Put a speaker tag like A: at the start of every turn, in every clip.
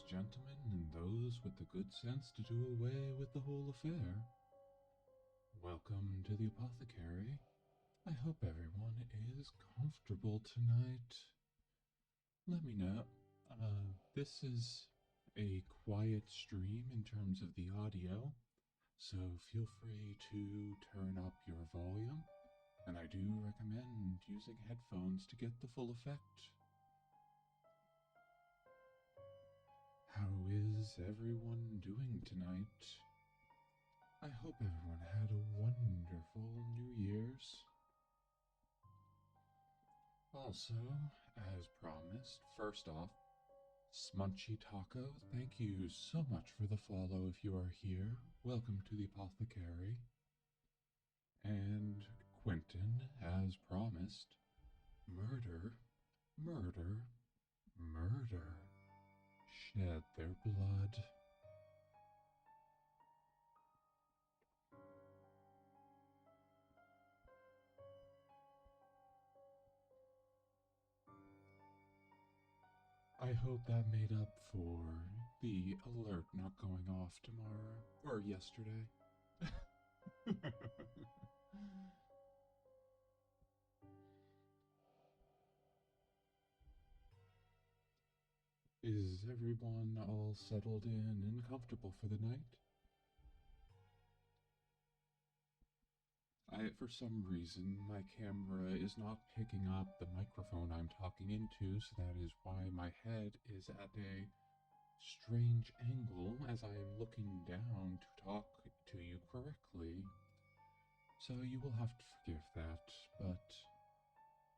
A: gentlemen, and those with the good sense to do away with the whole affair. Welcome to the apothecary. I hope everyone is comfortable tonight. Let me know. This is a quiet stream in terms of the audio, so feel free to turn up your volume, and I do recommend using headphones to get the full effect. How is everyone doing tonight? I hope everyone had a wonderful New Year's. Also, as promised, first off, Smunchy Taco, thank you so much for the follow if you are here. Welcome to the apothecary. And Quentin, as promised, murder, murder, murder. Shed their blood. I hope that made up for the alert not going off tomorrow, or yesterday. Is everyone all settled in and comfortable for the night? For some reason, my camera is not picking up the microphone I'm talking into, so that is why my head is at a strange angle as I am looking down to talk to you correctly. So you will have to forgive that, but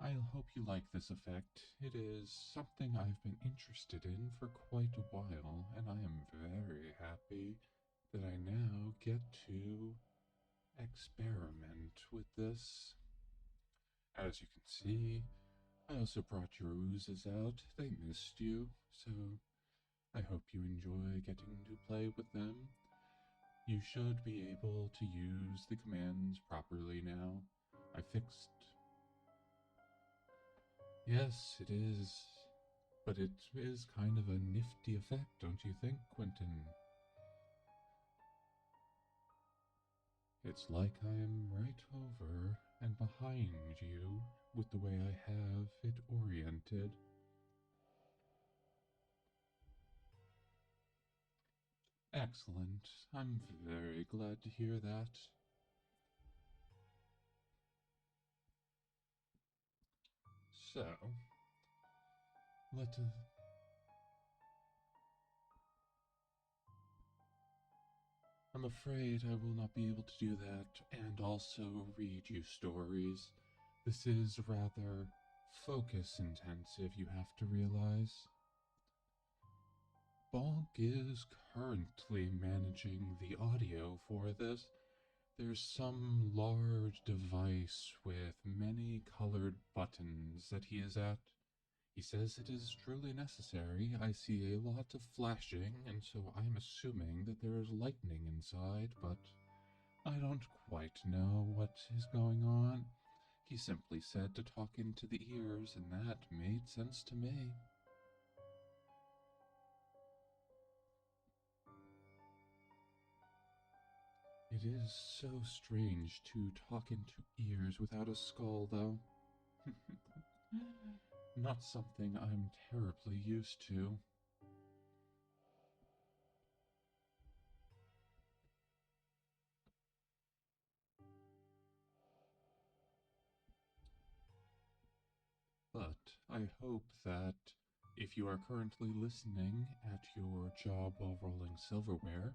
A: I hope you like this effect. It is something I've been interested in for quite a while, and I am very happy that I now get to experiment with this. As you can see, I also brought your oozes out. They missed you, so I hope you enjoy getting to play with them. You should be able to use the commands properly now. I fixed... Yes, it is. But it is kind of a nifty effect, don't you think, Quentin? It's like I am right over and behind you with the way I have it oriented. Excellent. I'm very glad to hear that. So, let us... I'm afraid I will not be able to do that and also read you stories. This is rather focus intensive, you have to realize. Bonk is currently managing the audio for this. There's some large device with many colored buttons that he is at. He says it is truly necessary. I see a lot of flashing, and so I'm assuming that there is lightning inside, but I don't quite know what is going on. He simply said to talk into the ears, and that made sense to me. It is so strange to talk into ears without a skull, though. Not something I'm terribly used to. But I hope that if you are currently listening at your job while rolling silverware,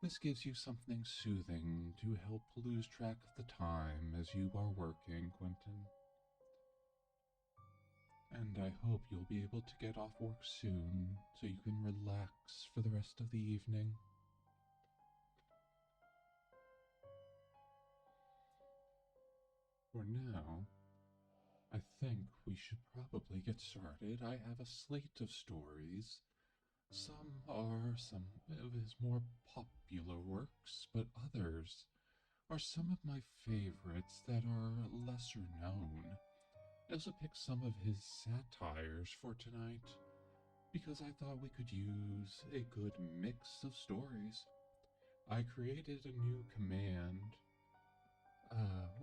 A: this gives you something soothing to help lose track of the time as you are working, Quentin. And I hope you'll be able to get off work soon so you can relax for the rest of the evening. For now, I think we should probably get started. I have a slate of stories. Some are some of his more popular works, but others are some of my favorites that are lesser known. I also picked some of his satires for tonight. because I thought we could use a good mix of stories. I created a new command,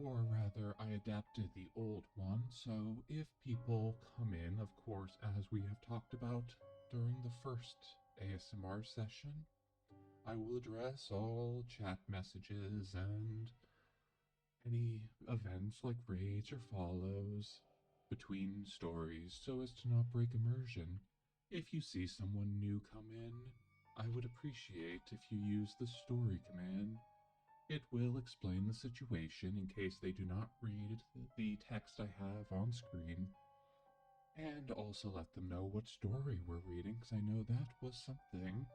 A: or rather, I adapted the old one, so if people come in, of course, as we have talked about during the first ASMR session, I will address all chat messages and any events like raids or follows between stories so as to not break immersion. If you see someone new come in, I would appreciate if you use the story command. It will explain the situation in case they do not read the text I have on screen, and also let them know what story we're reading, because I know that was something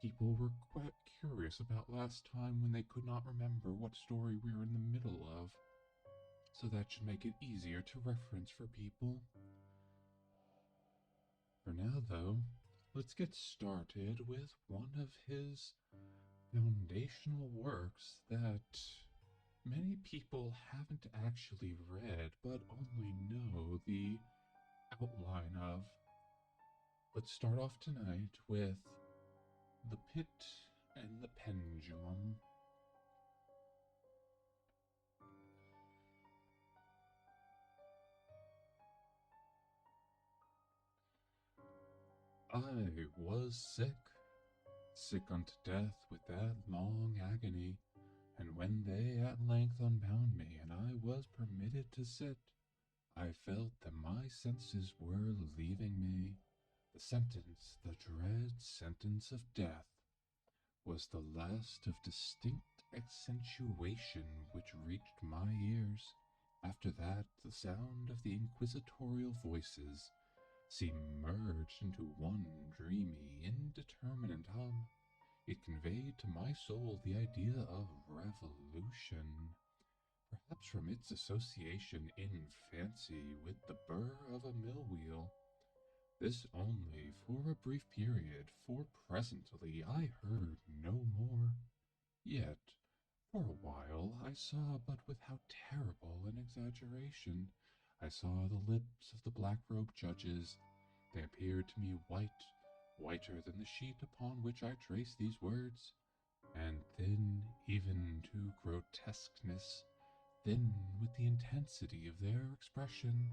A: people were quite curious about last time when they could not remember what story we were in the middle of. So that should make it easier to reference for people. For now, though, let's get started with one of his foundational works that many people haven't actually read but only know the outline of. Let's start off tonight with The Pit and the Pendulum. I was sick unto death with that long agony, and when they at length unbound me, and I was permitted to sit, I felt that my senses were leaving me. The sentence, the dread sentence of death, was the last of distinct accentuation which reached my ears. After that, the sound of the inquisitorial voices seemed merged into one dreamy, indeterminate hum. It conveyed to my soul the idea of revolution, perhaps from its association in fancy with the burr of a mill wheel. This only for a brief period, for presently I heard no more. Yet, for a while, I saw, but with how terrible an exaggeration. I saw the lips of the black-robed judges. They appeared to me white, whiter than the sheet upon which I traced these words, and thin even to grotesqueness, thin with the intensity of their expression,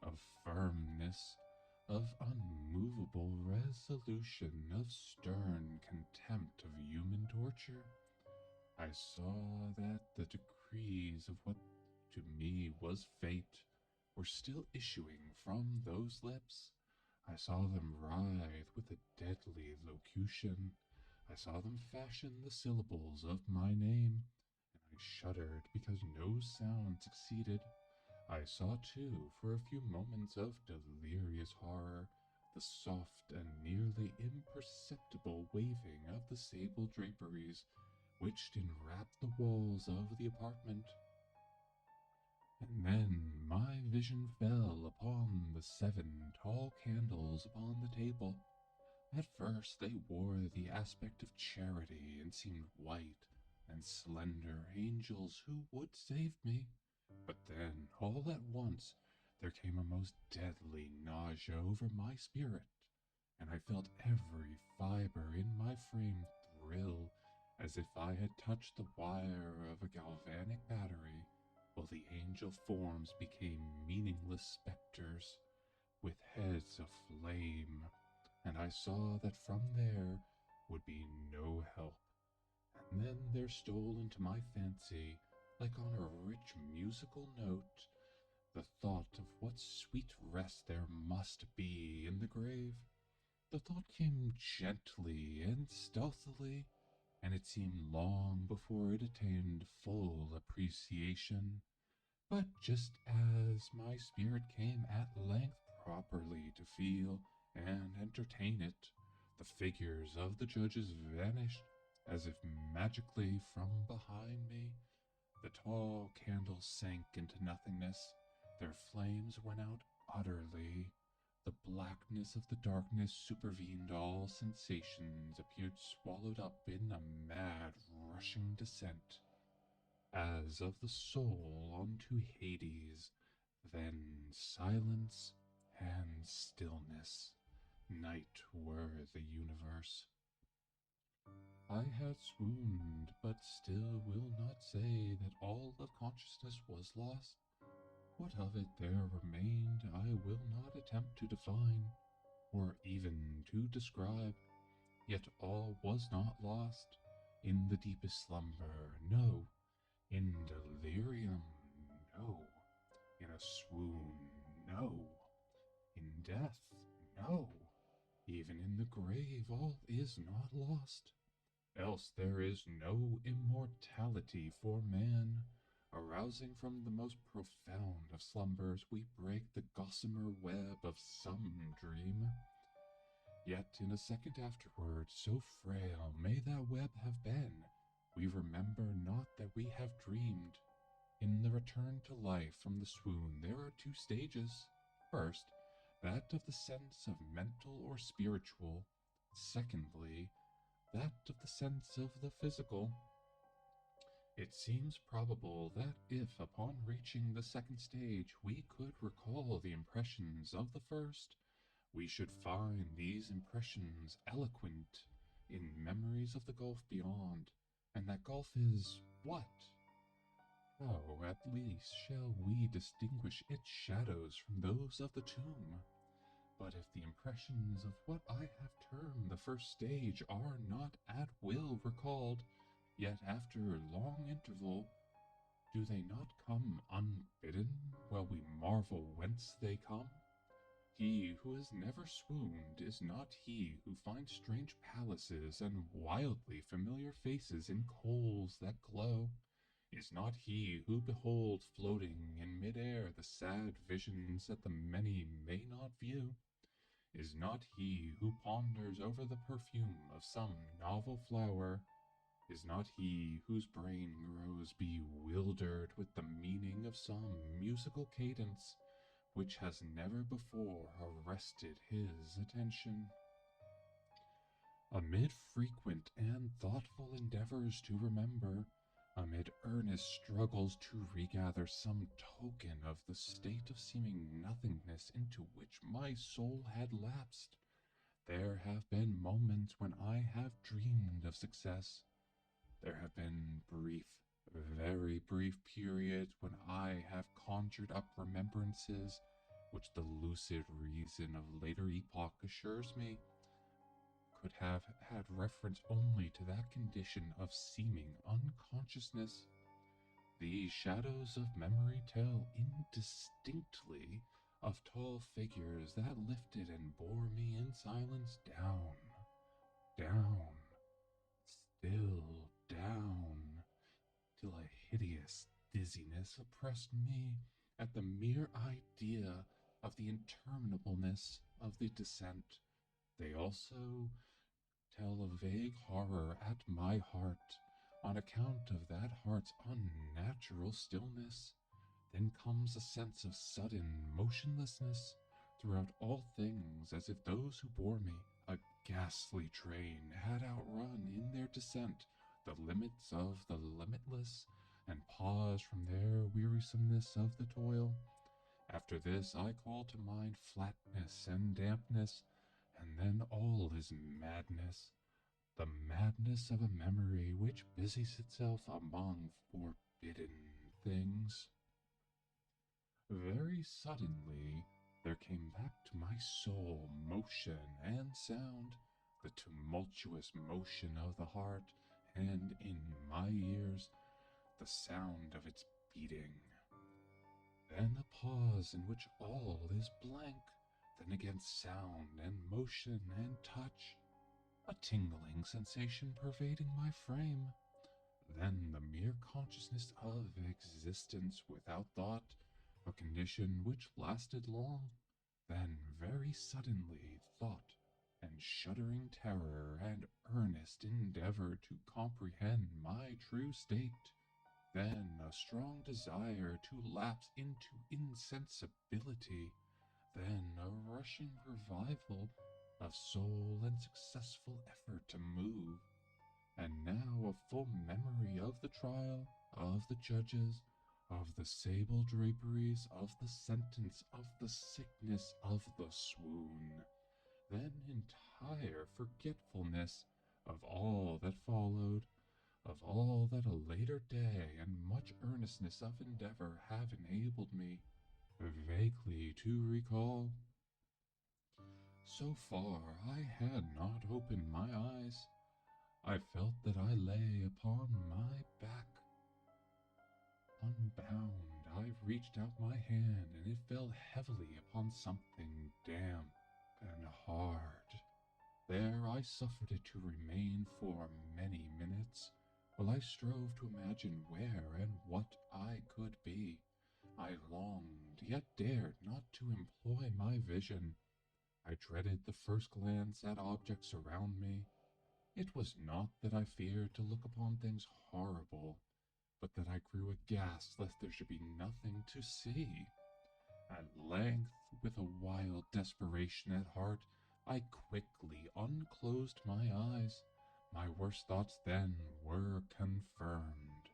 A: of firmness, of unmovable resolution, of stern contempt of human torture. I saw that the decrees of what to me was fate were still issuing from those lips. I saw them writhe with a deadly locution. I saw them fashion the syllables of my name, and I shuddered because no sound succeeded. I saw, too, for a few moments of delirious horror, the soft and nearly imperceptible waving of the sable draperies which enwrapped the walls of the apartment. And then my vision fell upon the 7 tall candles upon the table. At first they wore the aspect of charity and seemed white and slender angels who would save me. But then, all at once, there came a most deadly nausea over my spirit, and I felt every fiber in my frame thrill as if I had touched the wire of a galvanic battery, while the angel forms became meaningless specters with heads of flame, and I saw that from there would be no help. And then there stole into my fancy, like on a rich musical note, the thought of what sweet rest there must be in the grave. The thought came gently and stealthily, and it seemed long before it attained full appreciation. But just as my spirit came at length properly to feel and entertain it, the figures of the judges vanished as if magically from behind me. The tall candles sank into nothingness. Their flames went out utterly. The blackness of the darkness supervened all sensations, appeared swallowed up in a mad, rushing descent, as of the soul unto Hades, then silence and stillness. night were the universe. I had swooned, but still will not say that all of consciousness was lost. What of it there remained I will not attempt to define, or even to describe. Yet all was not lost in the deepest slumber, no, in delirium, no, in a swoon, no, in death, no, even in the grave all is not lost. Else there is no immortality for man. Arousing from the most profound of slumbers, we break the gossamer web of some dream. Yet in a second afterward, so frail may that web have been, we remember not that we have dreamed. In the return to life from the swoon, there are two stages. First, that of the sense of mental or spiritual. Secondly, that of the sense of the physical. It seems probable that if, upon reaching the second stage, we could recall the impressions of the first, we should find these impressions eloquent in memories of the gulf beyond. And that gulf is what? How, at least, shall we distinguish its shadows from those of the tomb? But if the impressions of what I have termed the first stage are not at will recalled, yet after long interval, do they not come unbidden, while we marvel whence they come? He who has never swooned is not he who finds strange palaces and wildly familiar faces in coals that glow, is not he who beholds floating in mid-air the sad visions that the many may not view, is not he who ponders over the perfume of some novel flower, is not he whose brain grows bewildered with the meaning of some musical cadence which has never before arrested his attention. Amid frequent and thoughtful endeavors to remember, amid earnest struggles to regather some token of the state of seeming nothingness into which my soul had lapsed, there have been moments when I have dreamed of success. There have been brief, very brief periods when I have conjured up remembrances which the lucid reason of later epoch assures me could have had reference only to that condition of seeming unconsciousness. These shadows of memory tell indistinctly of tall figures that lifted and bore me in silence down, down, still down, till a hideous dizziness oppressed me at the mere idea of the interminableness of the descent. They also tell a vague horror at my heart on account of that heart's unnatural stillness. Then comes a sense of sudden motionlessness throughout all things, as if those who bore me, a ghastly train, had outrun in their descent the limits of the limitless, and paused from their wearisomeness of the toil. After this I call to mind flatness and dampness, and then all is madness, the madness of a memory which busies itself among forbidden things. Very suddenly there came back to my soul motion and sound, the tumultuous motion of the heart, and in my ears the sound of its beating. Then a pause in which all is blank, then again sound and motion and touch, a tingling sensation pervading my frame, then the mere consciousness of existence without thought, a condition which lasted long, then very suddenly thought and shuddering terror and earnest endeavor to comprehend my true state, then a strong desire to lapse into insensibility, then a rushing revival of soul and successful effort to move, and now a full memory of the trial, of the judges, of the sable draperies, of the sentence, of the sickness, of the swoon. then entire forgetfulness of all that followed, of all that a later day and much earnestness of endeavor have enabled me vaguely to recall. So far I had not opened my eyes. I felt that I lay upon my back. Unbound, I reached out my hand, and it fell heavily upon something damp and hard. There I suffered it to remain for many minutes, while I strove to imagine where and what I could be. I longed, yet dared not to employ my vision. I dreaded the first glance at objects around me. It was not that I feared to look upon things horrible, but that I grew aghast lest there should be nothing to see. At length, with a wild desperation at heart, I quickly unclosed my eyes. My worst thoughts then were confirmed.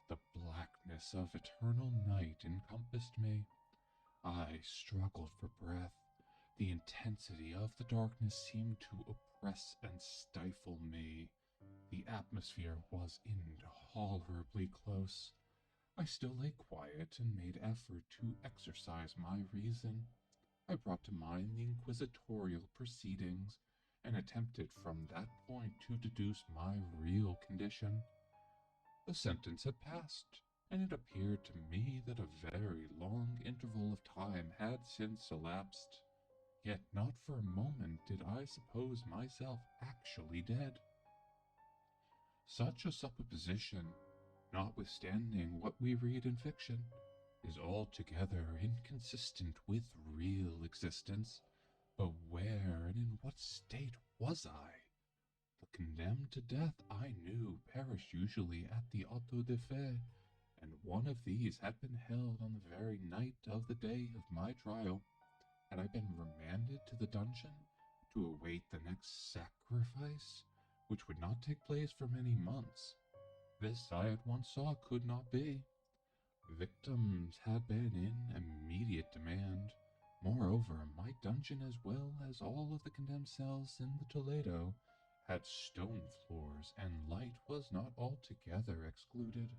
A: The blackness of eternal night encompassed me. I struggled for breath. The intensity of the darkness seemed to oppress and stifle me. The atmosphere was intolerably close. I still lay quiet and made effort to exercise my reason. I brought to mind the inquisitorial proceedings and attempted from that point to deduce my real condition. The sentence had passed, and it appeared to me that a very long interval of time had since elapsed. Yet not for a moment did I suppose myself actually dead. Such a supposition, notwithstanding what we read in fiction, is altogether inconsistent with real existence. But where and in what state was I? The condemned to death, I knew, perished usually at the auto de fe, and one of these had been held on the very night of the day of my trial. Had I been remanded to the dungeon to await the next sacrifice, which would not take place for many months? This I at once saw could not be. Victims had been in immediate demand. Moreover, my dungeon, as well as all of the condemned cells in the Toledo, had stone floors, and light was not altogether excluded.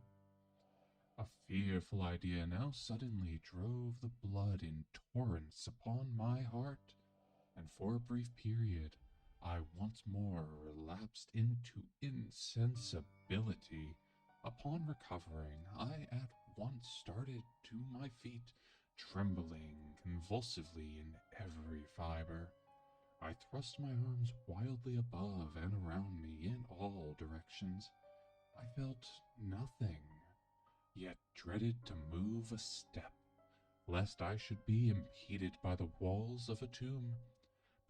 A: A fearful idea now suddenly drove the blood in torrents upon my heart, and for a brief period I once more relapsed into insensibility. Upon recovering, I at once started to my feet, trembling convulsively in every fiber. I thrust my arms wildly above and around me in all directions. I felt nothing, yet dreaded to move a step, lest I should be impeded by the walls of a tomb.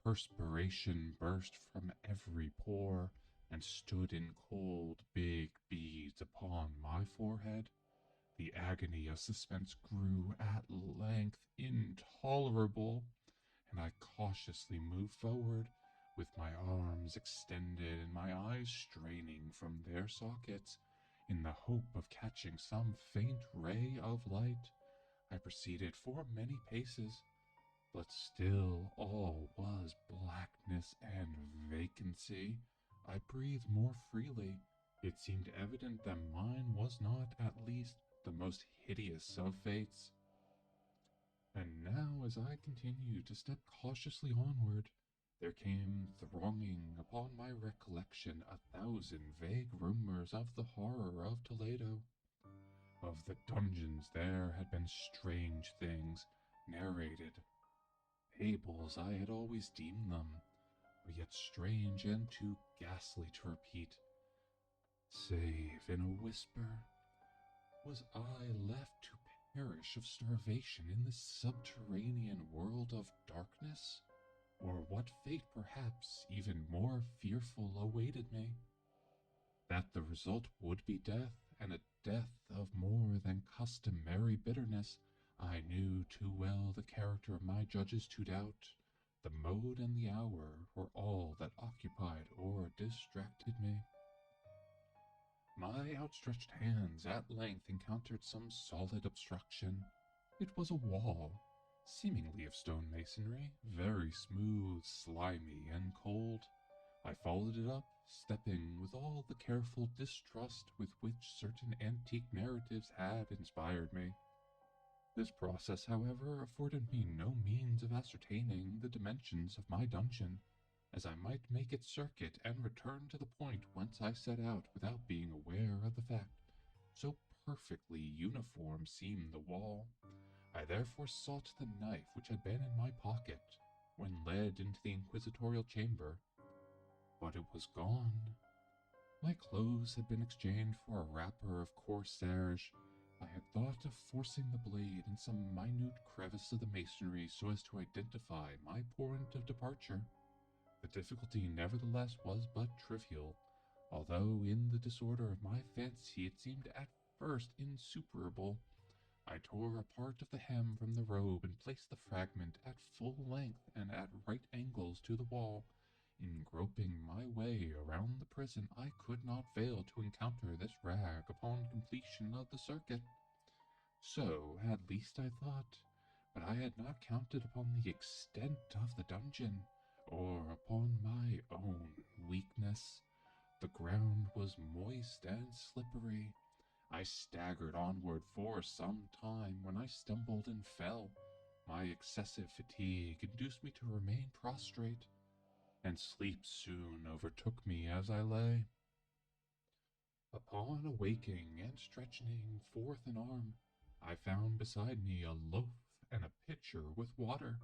A: Perspiration burst from every pore, and stood in cold, big beads upon my forehead. The agony of suspense grew at length intolerable, and I cautiously moved forward, with my arms extended and my eyes straining from their sockets, in the hope of catching some faint ray of light. I proceeded for many paces, but still all was blackness and vacancy. I breathed more freely. It seemed evident that mine was not, at least, the most hideous of fates. And now, as I continued to step cautiously onward, there came thronging upon my recollection 1,000 vague rumors of the horror of Toledo. Of the dungeons there had been strange things narrated. Fables I had always deemed them, but yet strange and too ghastly to repeat. Save in a whisper, was I left to perish of starvation in this subterranean world of darkness? Or what fate, perhaps even more fearful, awaited me? That the result would be death, and a death of more than customary bitterness, I knew too well the character of my judges to doubt. The mode and the hour were all that occupied or distracted me. My outstretched hands at length encountered some solid obstruction. It was a wall, seemingly of stone masonry, very smooth, slimy, and cold. I followed it up, stepping with all the careful distrust with which certain antique narratives had inspired me. This process, however, afforded me no means of ascertaining the dimensions of my dungeon, as I might make its circuit and return to the point whence I set out without being aware of the fact. So perfectly uniform seemed the wall. I therefore sought the knife which had been in my pocket when led into the inquisitorial chamber, but it was gone. My clothes had been exchanged for a wrapper of coarse serge. I had thought of forcing the blade in some minute crevice of the masonry so as to identify my point of departure. The difficulty, nevertheless, was but trivial, although in the disorder of my fancy it seemed at first insuperable. I tore a part of the hem from the robe and placed the fragment at full length and at right angles to the wall. In groping my way around the prison, I could not fail to encounter this rag upon completion of the circuit. So, at least I thought, but I had not counted upon the extent of the dungeon, or upon my own weakness. The ground was moist and slippery. I staggered onward for some time when I stumbled and fell. My excessive fatigue induced me to remain prostrate, and sleep soon overtook me as I lay. Upon awaking and stretching forth an arm, I found beside me a loaf and a pitcher with water.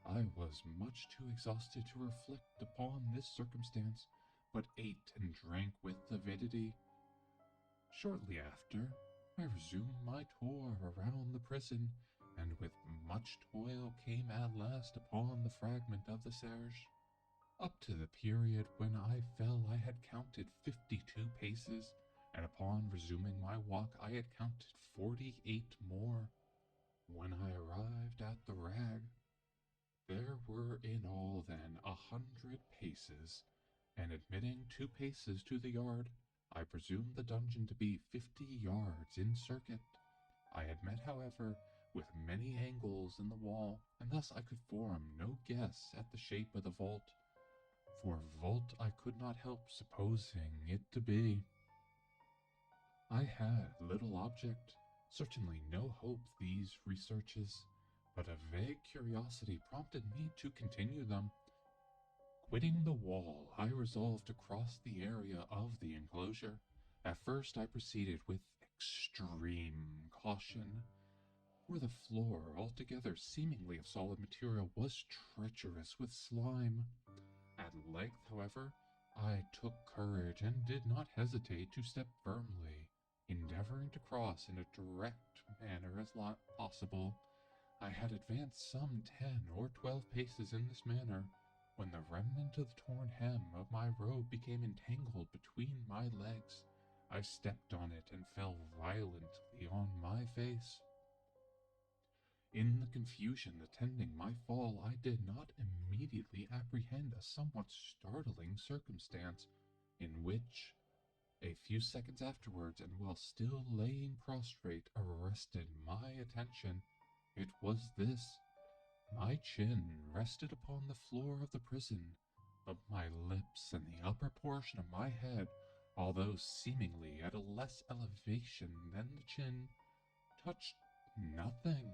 A: I was much too exhausted to reflect upon this circumstance, but ate and drank with avidity. Shortly after, I resumed my tour around the prison, and with much toil came at last upon the fragment of the serge. Up to the period when I fell I had counted 52 paces, and upon resuming my walk I had counted 48 more. When I arrived at the rag, there were in all then 100 paces, and admitting 2 paces to the yard, I presumed the dungeon to be 50 yards in circuit. I had met, however, with many angles in the wall, and thus I could form no guess at the shape of the vault. For vault I could not help supposing it to be. I had little object, certainly no hope these researches, but a vague curiosity prompted me to continue them. Quitting the wall, I resolved to cross the area of the enclosure. At first I proceeded with extreme caution, for the floor, altogether seemingly of solid material, was treacherous with slime. At length, however, I took courage and did not hesitate to step firmly, endeavoring to cross in a direct manner as possible. I had advanced some 10 or 12 paces in this manner, when the remnant of the torn hem of my robe became entangled between my legs. I stepped on it and fell violently on my face. In the confusion attending my fall, I did not immediately apprehend a somewhat startling circumstance, in which, a few seconds afterwards, and while still laying prostrate, arrested my attention. It was this: my chin rested upon the floor of the prison, but my lips and the upper portion of my head, although seemingly at a less elevation than the chin, touched nothing.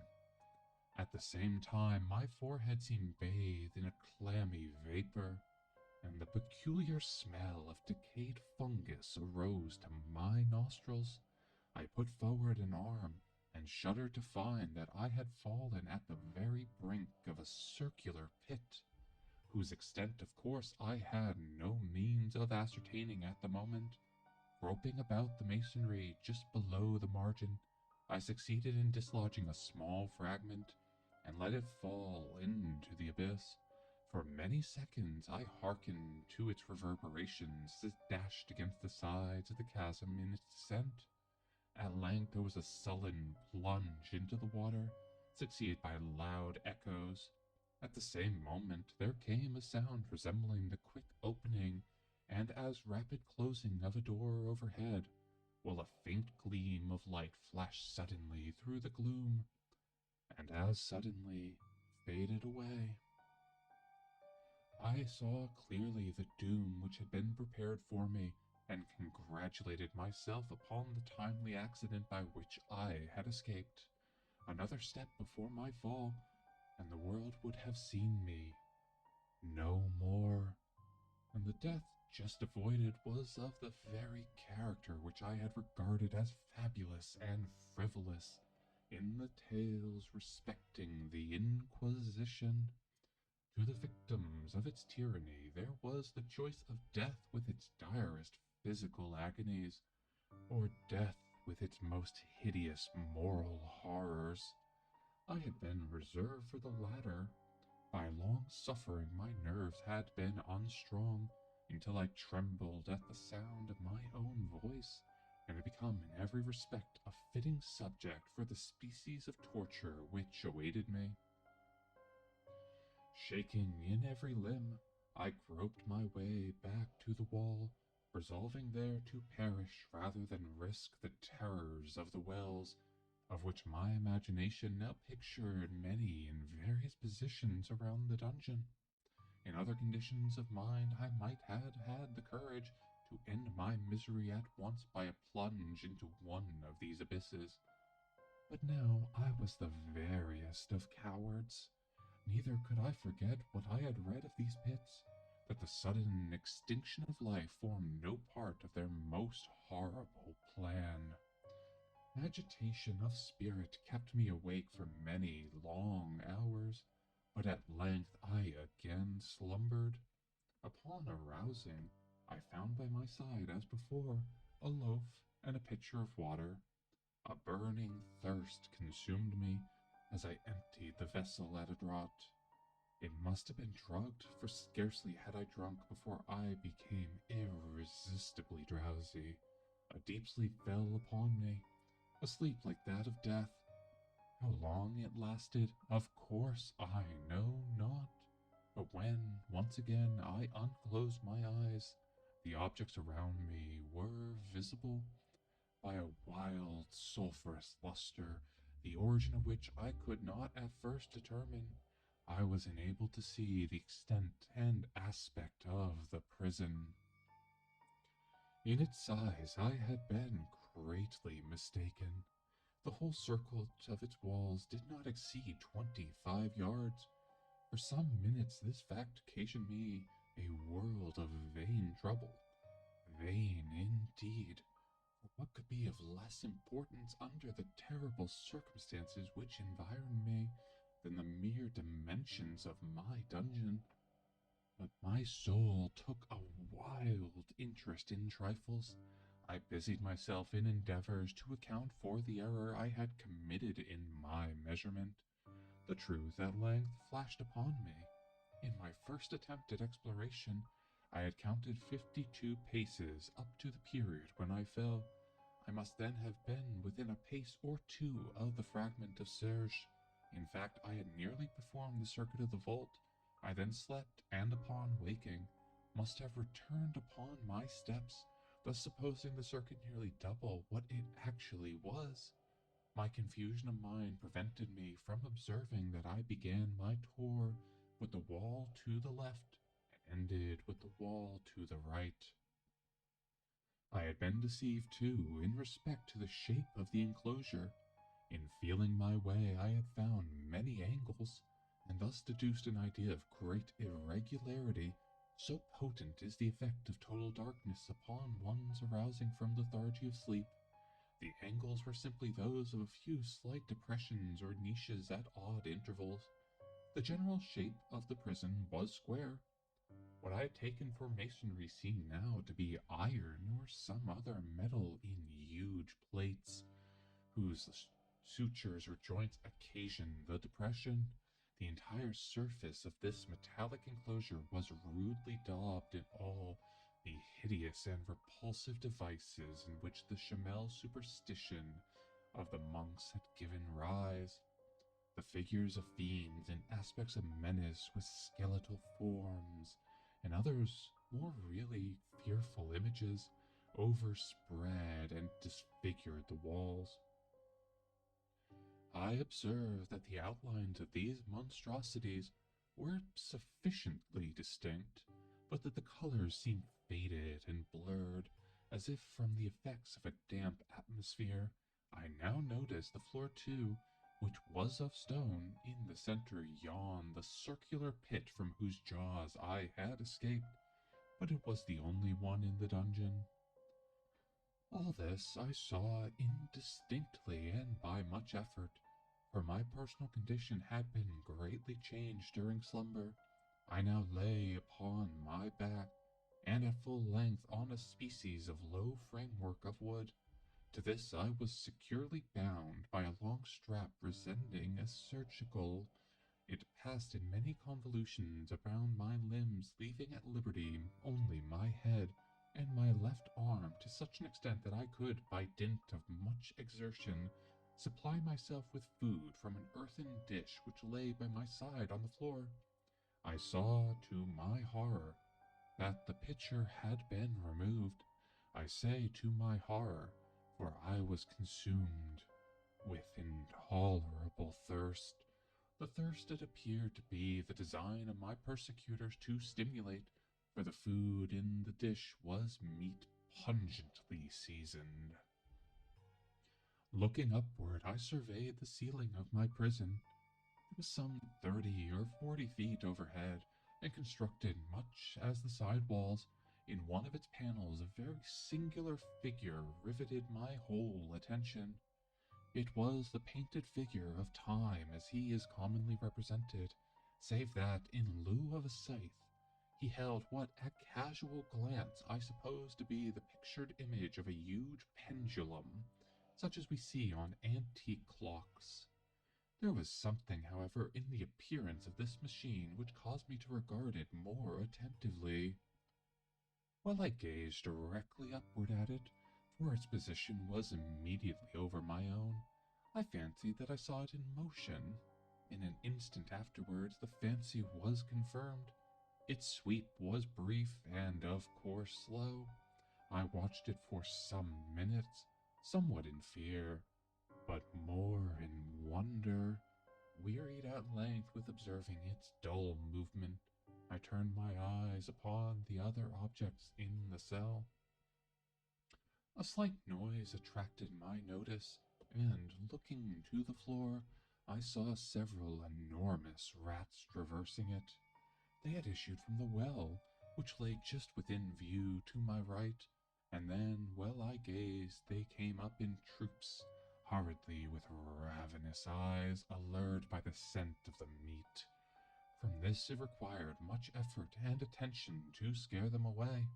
A: At the same time, my forehead seemed bathed in a clammy vapor, and the peculiar smell of decayed fungus arose to my nostrils. I put forward an arm, and shuddered to find that I had fallen at the very brink of a circular pit, whose extent, of course, I had no means of ascertaining at the moment. Groping about the masonry just below the margin, I succeeded in dislodging a small fragment, and let it fall into the abyss. For many seconds I hearkened to its reverberations as it dashed against the sides of the chasm in its descent. At length there was a sullen plunge into the water, succeeded by loud echoes. At the same moment there came a sound resembling the quick opening and as rapid closing of a door overhead, while a faint gleam of light flashed suddenly through the gloom. And as suddenly faded away. I saw clearly the doom which had been prepared for me, and congratulated myself upon the timely accident by which I had escaped. Another step before my fall, and the world would have seen me no more. And the death just avoided was of the very character which I had regarded as fabulous and frivolous in the tales respecting the Inquisition. To the victims of its tyranny there was the choice of death with its direst physical agonies, or death with its most hideous moral horrors. I had been reserved for the latter. By long suffering my nerves had been unstrung, until I trembled at the sound of my own voice, and had become in every respect a fitting subject for the species of torture which awaited me. Shaking in every limb, I groped my way back to the wall, resolving there to perish rather than risk the terrors of the wells, of which my imagination now pictured many in various positions around the dungeon. In other conditions of mind I might have had the courage to end my misery at once by a plunge into one of these abysses. But now I was the veriest of cowards. Neither could I forget what I had read of these pits, that the sudden extinction of life formed no part of their most horrible plan. Agitation of spirit kept me awake for many long hours, but at length I again slumbered. Upon arousing, I found by my side, as before, a loaf and a pitcher of water. A burning thirst consumed me as I emptied the vessel at a draught. It must have been drugged, for scarcely had I drunk before I became irresistibly drowsy. A deep sleep fell upon me, a sleep like that of death. How long it lasted, of course I know not. But when, once again, I unclosed my eyes, the objects around me were visible by a wild sulphurous luster, the origin of which I could not at first determine. I was enabled to see the extent and aspect of the prison. In its size I had been greatly mistaken. The whole circuit of its walls did not exceed 25 yards. For some minutes this fact occasioned me a world of vain trouble. Vain indeed, for what could be of less importance under the terrible circumstances which environed me than the mere dimensions of my dungeon? But my soul took a wild interest in trifles. I busied myself in endeavors to account for the error I had committed in my measurement. The truth at length flashed upon me. In my first attempt at exploration, I had counted 52 paces up to the period when I fell. I must then have been within a pace or two of the fragment of serge. In fact, I had nearly performed the circuit of the vault. I then slept, and upon waking, must have returned upon my steps, thus supposing the circuit nearly double what it actually was. My confusion of mind prevented me from observing that I began my tour with the wall to the left, and ended with the wall to the right. I had been deceived, too, in respect to the shape of the enclosure. In feeling my way, I had found many angles, and thus deduced an idea of great irregularity. So potent is the effect of total darkness upon one's arousing from lethargy of sleep. The angles were simply those of a few slight depressions or niches at odd intervals. The general shape of the prison was square. What I had taken for masonry seemed now to be iron or some other metal in huge plates, whose sutures or joints occasioned the depression. The entire surface of this metallic enclosure was rudely daubed in all the hideous and repulsive devices in which the Chamel superstition of the monks had given rise. The figures of fiends and aspects of menace with skeletal forms, and others more really fearful images, overspread and disfigured the walls. I observed that the outlines of these monstrosities were sufficiently distinct, but that the colors seemed faded and blurred, as if from the effects of a damp atmosphere. I now noticed the floor too, which was of stone. In the center yawned the circular pit from whose jaws I had escaped, but it was the only one in the dungeon. All this I saw indistinctly and by much effort, for my personal condition had been greatly changed during slumber. I now lay upon my back, and at full length on a species of low framework of wood. To this I was securely bound by a long strap resembling a surgical. It passed in many convolutions around my limbs, leaving at liberty only my head and my left arm, to such an extent that I could, by dint of much exertion, supply myself with food from an earthen dish which lay by my side on the floor. I saw, to my horror, that the pitcher had been removed. I say to my horror, for I was consumed with intolerable thirst. The thirst it appeared to be the design of my persecutors to stimulate, for the food in the dish was meat pungently seasoned. Looking upward, I surveyed the ceiling of my prison. It was some 30 or 40 feet overhead, and constructed much as the side walls. In one of its panels, a very singular figure riveted my whole attention. It was the painted figure of Time as he is commonly represented, save that, in lieu of a scythe, he held what at casual glance I supposed to be the pictured image of a huge pendulum, such as we see on antique clocks. There was something, however, in the appearance of this machine which caused me to regard it more attentively. While I gazed directly upward at it, for its position was immediately over my own, I fancied that I saw it in motion. In an instant afterwards, the fancy was confirmed. Its sweep was brief and, of course, slow. I watched it for some minutes, somewhat in fear, but more in wonder. Wearied at length with observing its dull movement, I turned my eyes upon the other objects in the cell. A slight noise attracted my notice, and looking to the floor, I saw several enormous rats traversing it. They had issued from the well, which lay just within view to my right, and then, while I gazed, they came up in troops, hurriedly with ravenous eyes, allured by the scent of the meat. From this it required much effort and attention to scare them away.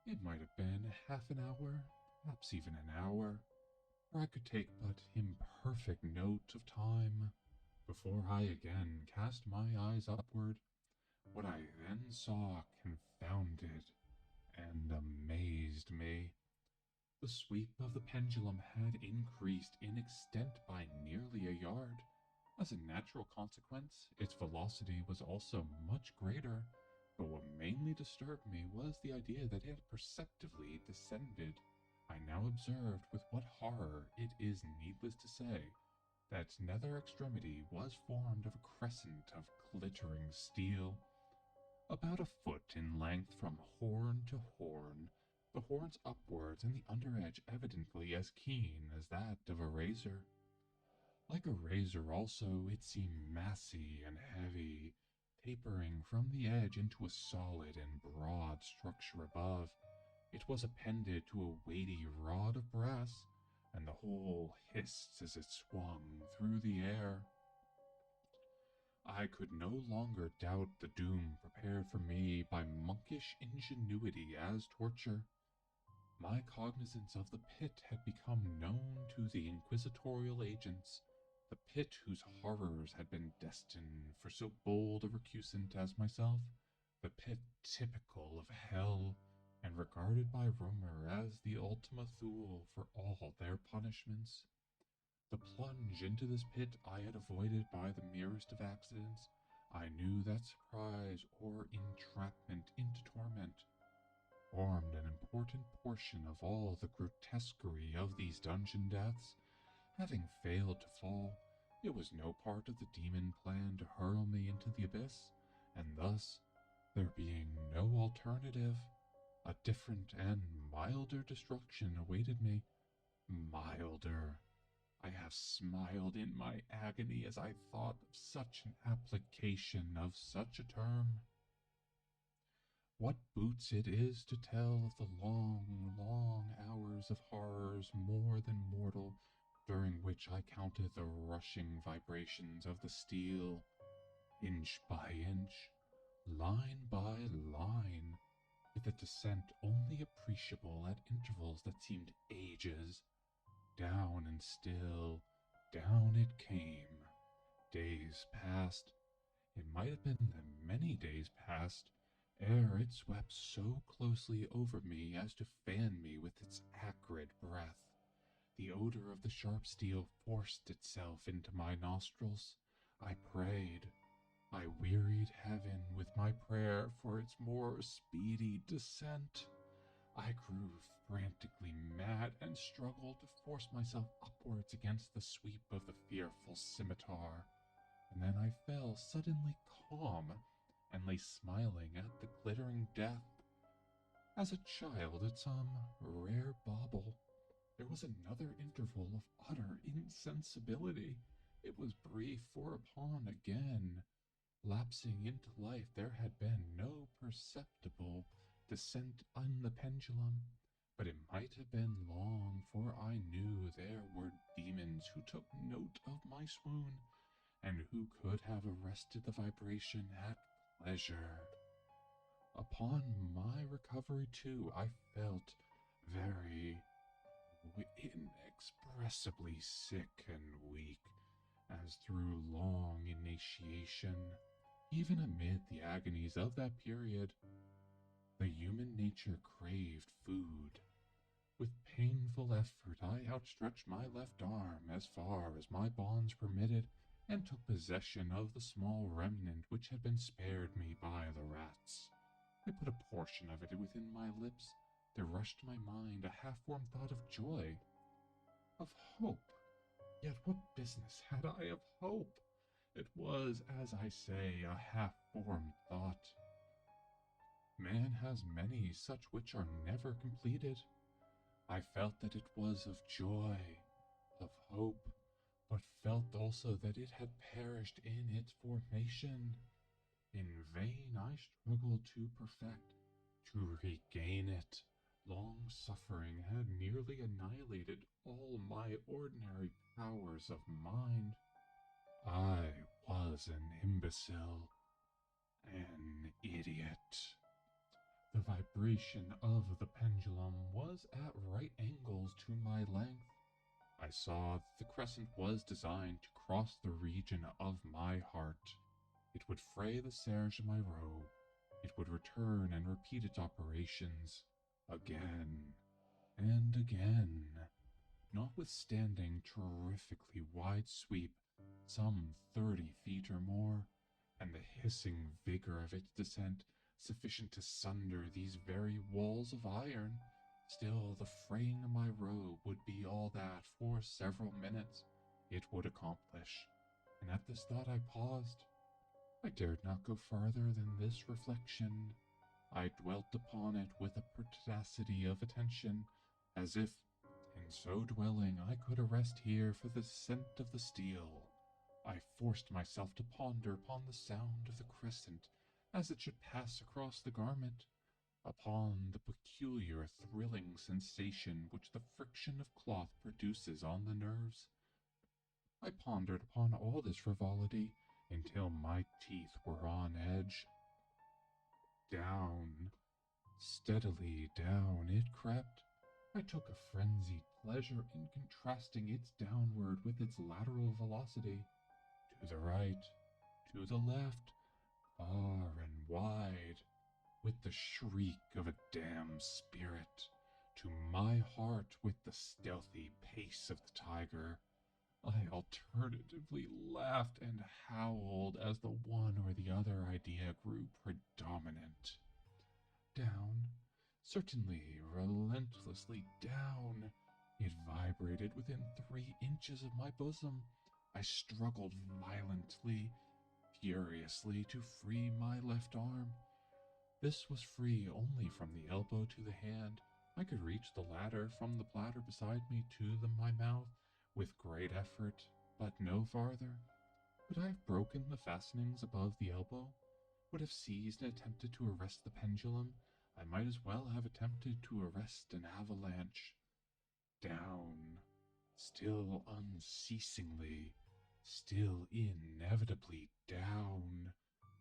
A: It might have been half an hour, perhaps even an hour, for I could take but imperfect note of time, before I again cast my eyes upward. What I then saw confounded and amazed me. The sweep of the pendulum had increased in extent by nearly a yard. As a natural consequence, its velocity was also much greater, but what mainly disturbed me was the idea that it had perceptibly descended. I now observed with what horror, it is needless to say, that its nether extremity was formed of a crescent of glittering steel, about a foot in length from horn to horn, the horns upwards and the under edge evidently as keen as that of a razor. Like a razor also, it seemed massy and heavy, tapering from the edge into a solid and broad structure above. It was appended to a weighty rod of brass, and the whole hissed as it swung through the air. I could no longer doubt the doom prepared for me by monkish ingenuity as torture. My cognizance of the pit had become known to the inquisitorial agents, the pit whose horrors had been destined for so bold a recusant as myself, the pit typical of hell, and regarded by rumor as the Ultima Thule for all their punishments. The plunge into this pit I had avoided by the merest of accidents. I knew that surprise or entrapment into torment formed an important portion of all the grotesquerie of these dungeon deaths. Having failed to fall, it was no part of the demon plan to hurl me into the abyss, and thus, there being no alternative, a different and milder destruction awaited me. Milder. I have smiled in my agony as I thought of such an application of such a term. What boots it is to tell of the long, long hours of horrors more than mortal, during which I counted the rushing vibrations of the steel, inch by inch, line by line, with a descent only appreciable at intervals that seemed ages. Down and still, down it came. Days passed. It might have been that many days passed ere it swept so closely over me as to fan me with its acrid breath. The odor of the sharp steel forced itself into my nostrils. I prayed. I wearied heaven with my prayer for its more speedy descent. I grew frantically mad and struggled to force myself upwards against the sweep of the fearful scimitar. And then I fell suddenly calm and lay smiling at the glittering death. As a child at some rare bauble, there was another interval of utter insensibility. It was brief, for upon again lapsing into life there had been no perceptible descent on the pendulum, but it might have been long, for I knew there were demons who took note of my swoon, and who could have arrested the vibration at pleasure. Upon my recovery, too, I felt very inexpressibly sick and weak, as through long initiation. Even amid the agonies of that period, the human nature craved food. With painful effort, I outstretched my left arm as far as my bonds permitted, and took possession of the small remnant which had been spared me by the rats. I put a portion of it within my lips. There rushed to my mind a half-formed thought of joy, of hope. Yet what business had I of hope? It was, as I say, a half-formed thought. Man has many such which are never completed. I felt that it was of joy, of hope, but felt also that it had perished in its formation. In vain I struggled to perfect, to regain it. Long suffering had nearly annihilated all my ordinary powers of mind. I was an imbecile, an idiot. The vibration of the pendulum was at right angles to my length. I saw that the crescent was designed to cross the region of my heart. It would fray the serge of my robe. It would return and repeat its operations again and again. Notwithstanding terrifically wide sweep, some 30 feet or more, and the hissing vigor of its descent sufficient to sunder these very walls of iron, still the fraying of my robe would be all that for several minutes it would accomplish. And at this thought I paused. I dared not go farther than this reflection. I dwelt upon it with a pertinacity of attention, as if, in so dwelling, I could arrest here for the descent of the steel. I forced myself to ponder upon the sound of the crescent as it should pass across the garment, upon the peculiar thrilling sensation which the friction of cloth produces on the nerves. I pondered upon all this frivolity until my teeth were on edge. Down, steadily down it crept. I took a frenzied pleasure in contrasting its downward with its lateral velocity, to the right, to the left, far and wide, with the shriek of a damned spirit, to my heart with the stealthy pace of the tiger. I alternatively laughed and howled as the one or the other idea grew predominant. Down, certainly relentlessly down, It vibrated within 3 inches of my bosom. I struggled violently, furiously, to free my left arm. This was free only from the elbow to the hand. I could reach the latter from the platter beside me to my mouth with great effort, but no farther. Could I have broken the fastenings above the elbow? Would have seized and attempted to arrest the pendulum? I might as well have attempted to arrest an avalanche. Down, still unceasingly, still inevitably down.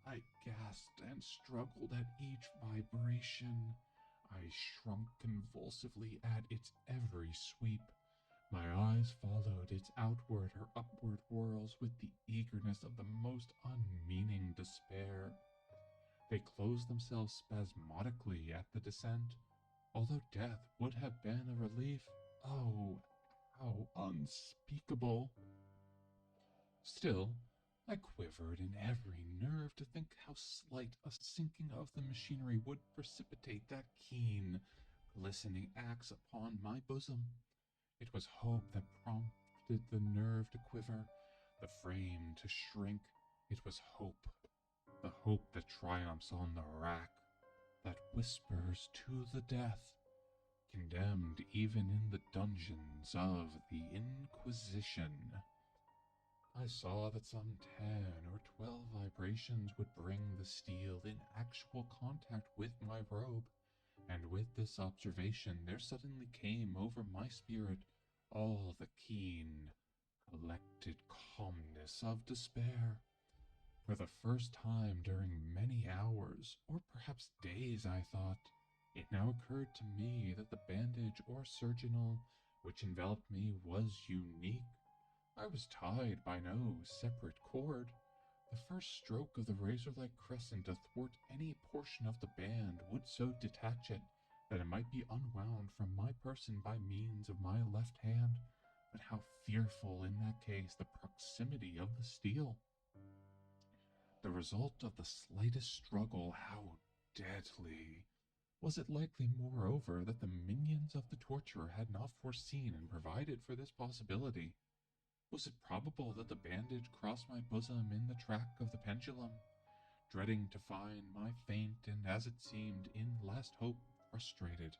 A: I gasped and struggled at each vibration. I shrunk convulsively at its every sweep. My eyes followed its outward or upward whirls with the eagerness of the most unmeaning despair. They closed themselves spasmodically at the descent. Although death would have been a relief, oh, how unspeakable! Still, I quivered in every nerve to think how slight a sinking of the machinery would precipitate that keen, glistening axe upon my bosom. It was hope that prompted the nerve to quiver, the frame to shrink. It was hope, the hope that triumphs on the rack, that whispers to the death, condemned even in the dungeons of the Inquisition. I saw that some 10 or 12 vibrations would bring the steel in actual contact with my robe, and with this observation there suddenly came over my spirit all the keen, collected calmness of despair. For the first time during many hours, or perhaps days, I thought, it now occurred to me that the bandage or surginal which enveloped me was unique. I was tied by no separate cord. The first stroke of the razor-like crescent athwart any portion of the band would so detach it that it might be unwound from my person by means of my left hand. But how fearful in that case the proximity of the steel! The result of the slightest struggle, how deadly! Was it likely, moreover, that the minions of the torturer had not foreseen and provided for this possibility? Was it probable that the bandage crossed my bosom in the track of the pendulum? Dreading to find my faint and, as it seemed, in last hope, frustrated,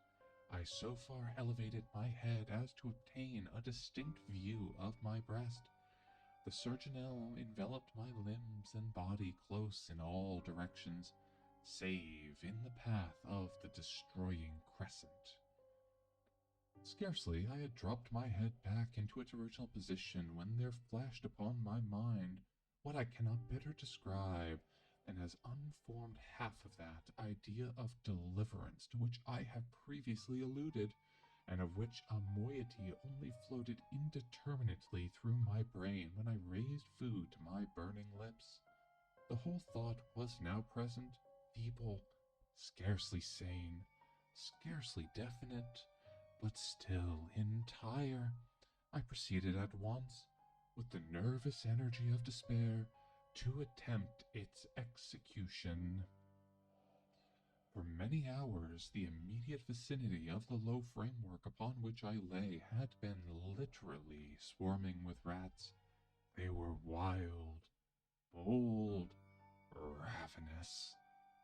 A: I so far elevated my head as to obtain a distinct view of my breast. The surginel enveloped my limbs and body close in all directions, save in the path of the destroying crescent. Scarcely I had dropped my head back into its original position when there flashed upon my mind what I cannot better describe than as unformed half of that idea of deliverance to which I have previously alluded, and of which a moiety only floated indeterminately through my brain when I raised food to my burning lips. The whole thought was now present, feeble, scarcely sane, scarcely definite, but still entire. I proceeded at once, with the nervous energy of despair, to attempt its execution. For many hours, the immediate vicinity of the low framework upon which I lay had been literally swarming with rats. They were wild, bold, ravenous,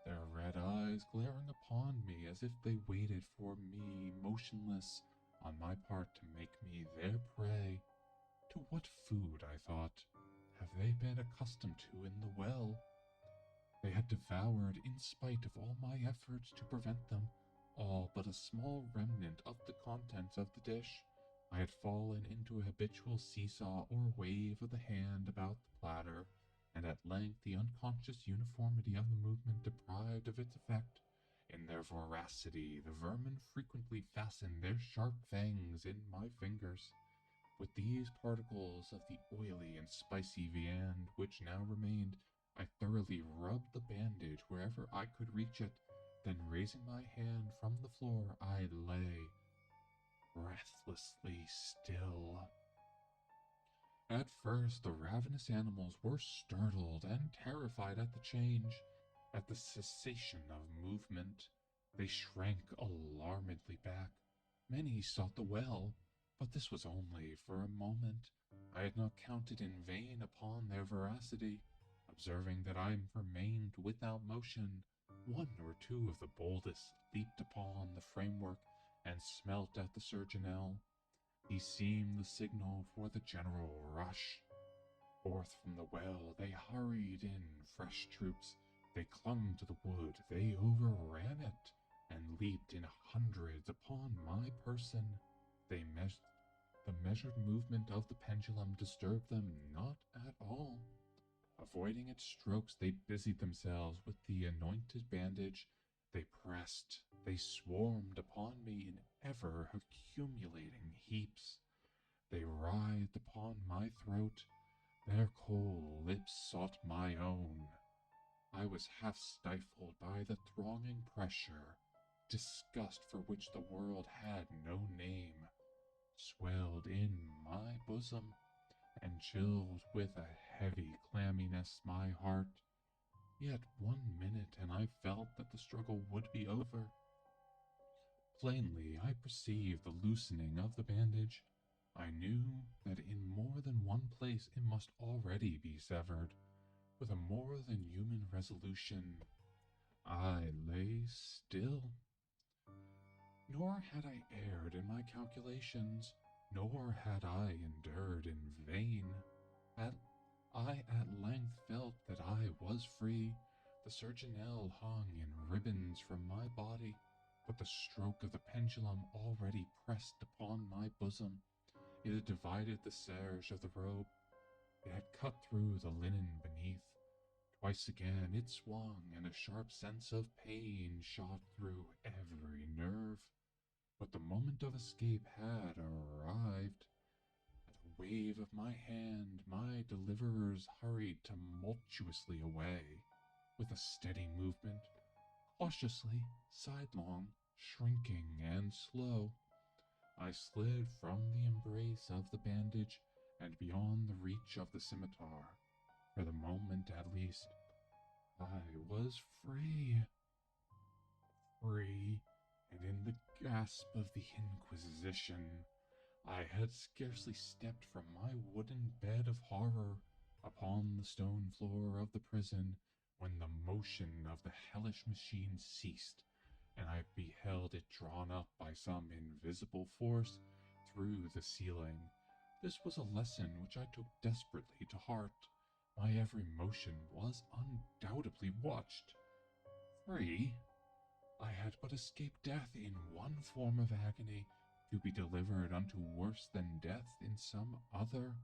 A: their red eyes glaring upon me as if they waited for me, motionless, on my part to make me their prey. To what food, I thought, have they been accustomed to in the well? They had devoured, in spite of all my efforts to prevent them, all but a small remnant of the contents of the dish. I had fallen into a habitual seesaw or wave of the hand about the platter, and at length the unconscious uniformity of the movement deprived of its effect. In their voracity, the vermin frequently fastened their sharp fangs in my fingers. With these particles of the oily and spicy viand which now remained, I thoroughly rubbed the bandage wherever I could reach it. Then, raising my hand from the floor, I lay breathlessly still. At first, the ravenous animals were startled and terrified at the change, at the cessation of movement. They shrank alarmedly back. Many sought the well, But this was only for a moment. I had not counted in vain upon their veracity. Observing that I remained without motion, one or two of the boldest leaped upon the framework and smelt at the surgeonel. He seemed the signal for the general rush. Forth from the well they hurried in fresh troops. They clung to the wood, they overran it, and leaped in hundreds upon my person. The measured movement of the pendulum disturbed them not at all. Avoiding its strokes, they busied themselves with the anointed bandage. They pressed, they swarmed upon me in ever-accumulating heaps. They writhed upon my throat. Their cold lips sought my own. I was half stifled by the thronging pressure. Disgust for which the world had no name swelled in my bosom, and chilled with a heavy clamminess my heart. Yet 1 minute, and I felt that the struggle would be over. Plainly I perceived the loosening of the bandage. I knew that in more than one place it must already be severed. With a more than human resolution, I lay still. Nor had I erred in my calculations, nor had I endured in vain. I at length felt that I was free. The surgeonel hung in ribbons from my body, but the stroke of the pendulum already pressed upon my bosom. It had divided the serge of the robe. It had cut through the linen beneath. Twice again it swung, and a sharp sense of pain shot through every nerve. But the moment of escape had arrived. At a wave of my hand, my deliverers hurried tumultuously away. With a steady movement, cautiously, sidelong, shrinking and slow, I slid from the embrace of the bandage and beyond the reach of the scimitar. For the moment, at least, I was free. Free, and in the gasp of the Inquisition, I had scarcely stepped from my wooden bed of horror upon the stone floor of the prison when the motion of the hellish machine ceased, and I beheld it drawn up by some invisible force through the ceiling. This was a lesson which I took desperately to heart. My every motion was undoubtedly watched. Free? I had but escaped death in one form of agony, to be delivered unto worse than death in some other.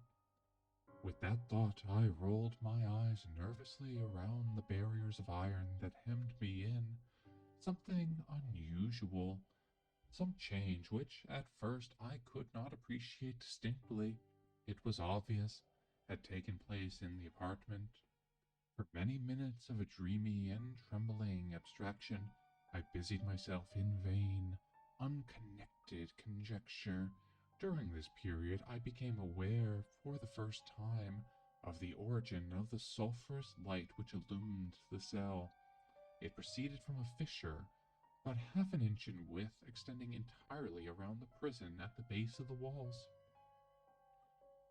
A: With that thought, I rolled my eyes nervously around the barriers of iron that hemmed me in. Something unusual, some change which, at first, I could not appreciate distinctly, it was obvious, had taken place in the apartment. For many minutes of a dreamy and trembling abstraction, I busied myself in vain, unconnected conjecture. During this period, I became aware, for the first time, of the origin of the sulphurous light which illumined the cell. It proceeded from a fissure, about half an inch in width, extending entirely around the prison at the base of the walls,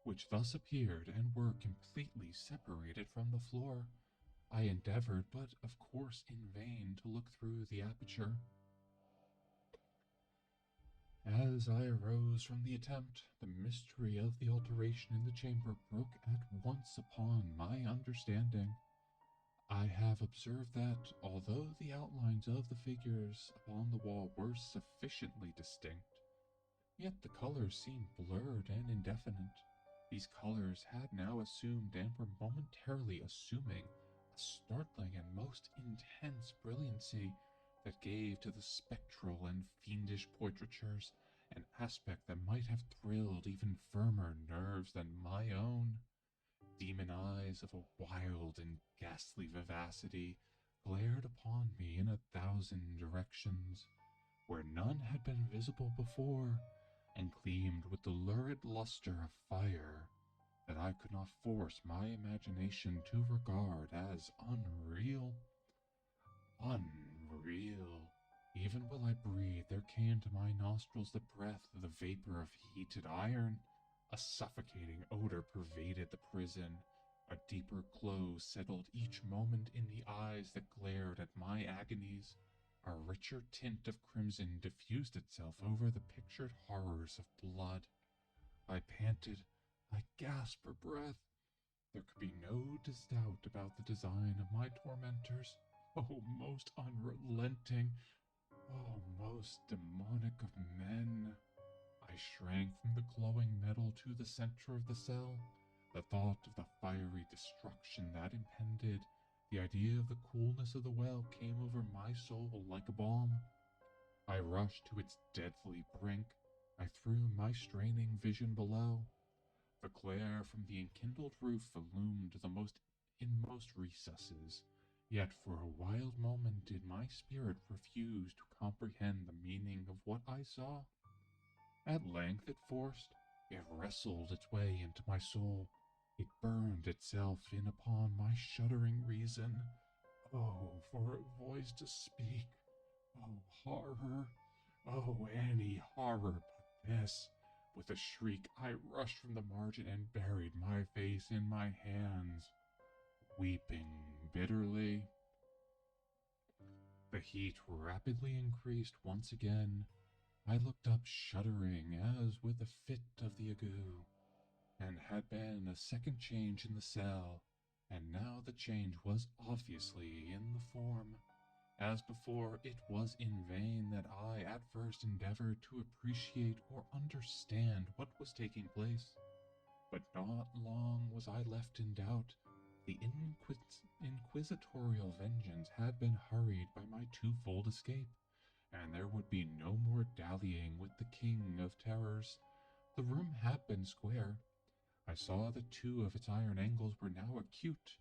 A: which thus appeared and were completely separated from the floor. I endeavored, but of course in vain, to look through the aperture. As I arose from the attempt, the mystery of the alteration in the chamber broke at once upon my understanding. I have observed that, although the outlines of the figures upon the wall were sufficiently distinct, yet the colors seemed blurred and indefinite. These colors had now assumed and were momentarily assuming a startling and most intense brilliancy that gave to the spectral and fiendish portraitures an aspect that might have thrilled even firmer nerves than my own. Demon eyes of a wild and ghastly vivacity glared upon me in 1,000 directions, where none had been visible before, and gleamed with the lurid luster of fire that I could not force my imagination to regard as unreal. Unreal, even while I breathed, there came to my nostrils the breath of the vapor of heated iron. A suffocating odor pervaded the prison. A deeper glow settled each moment in the eyes that glared at my agonies. A richer tint of crimson diffused itself over the pictured horrors of blood. I panted. I gasped for breath. There could be no doubt about the design of my tormentors. Oh, most unrelenting, oh, most demonic of men. I shrank from the glowing metal to the center of the cell. The thought of the fiery destruction that impended, the idea of the coolness of the well came over my soul like a balm. I rushed to its deadly brink. I threw my straining vision below. The glare from the enkindled roof illumined the inmost recesses. Yet for a wild moment did my spirit refuse to comprehend the meaning of what I saw. At length it wrestled its way into my soul. It burned itself in upon my shuddering reason. Oh, for a voice to speak! Oh, horror! Oh, any horror but this! With a shriek, I rushed from the margin and buried my face in my hands, weeping bitterly. The heat rapidly increased once again. I looked up shuddering as with a fit of the ague, and had been a second change in the cell, and now the change was obviously in the form. As before, it was in vain that I at first endeavored to appreciate or understand what was taking place. But not long was I left in doubt. The inquisitorial vengeance had been hurried by my twofold escape, and there would be no more dallying with the king of terrors. The room had been square. I saw that two of its iron angles were now acute,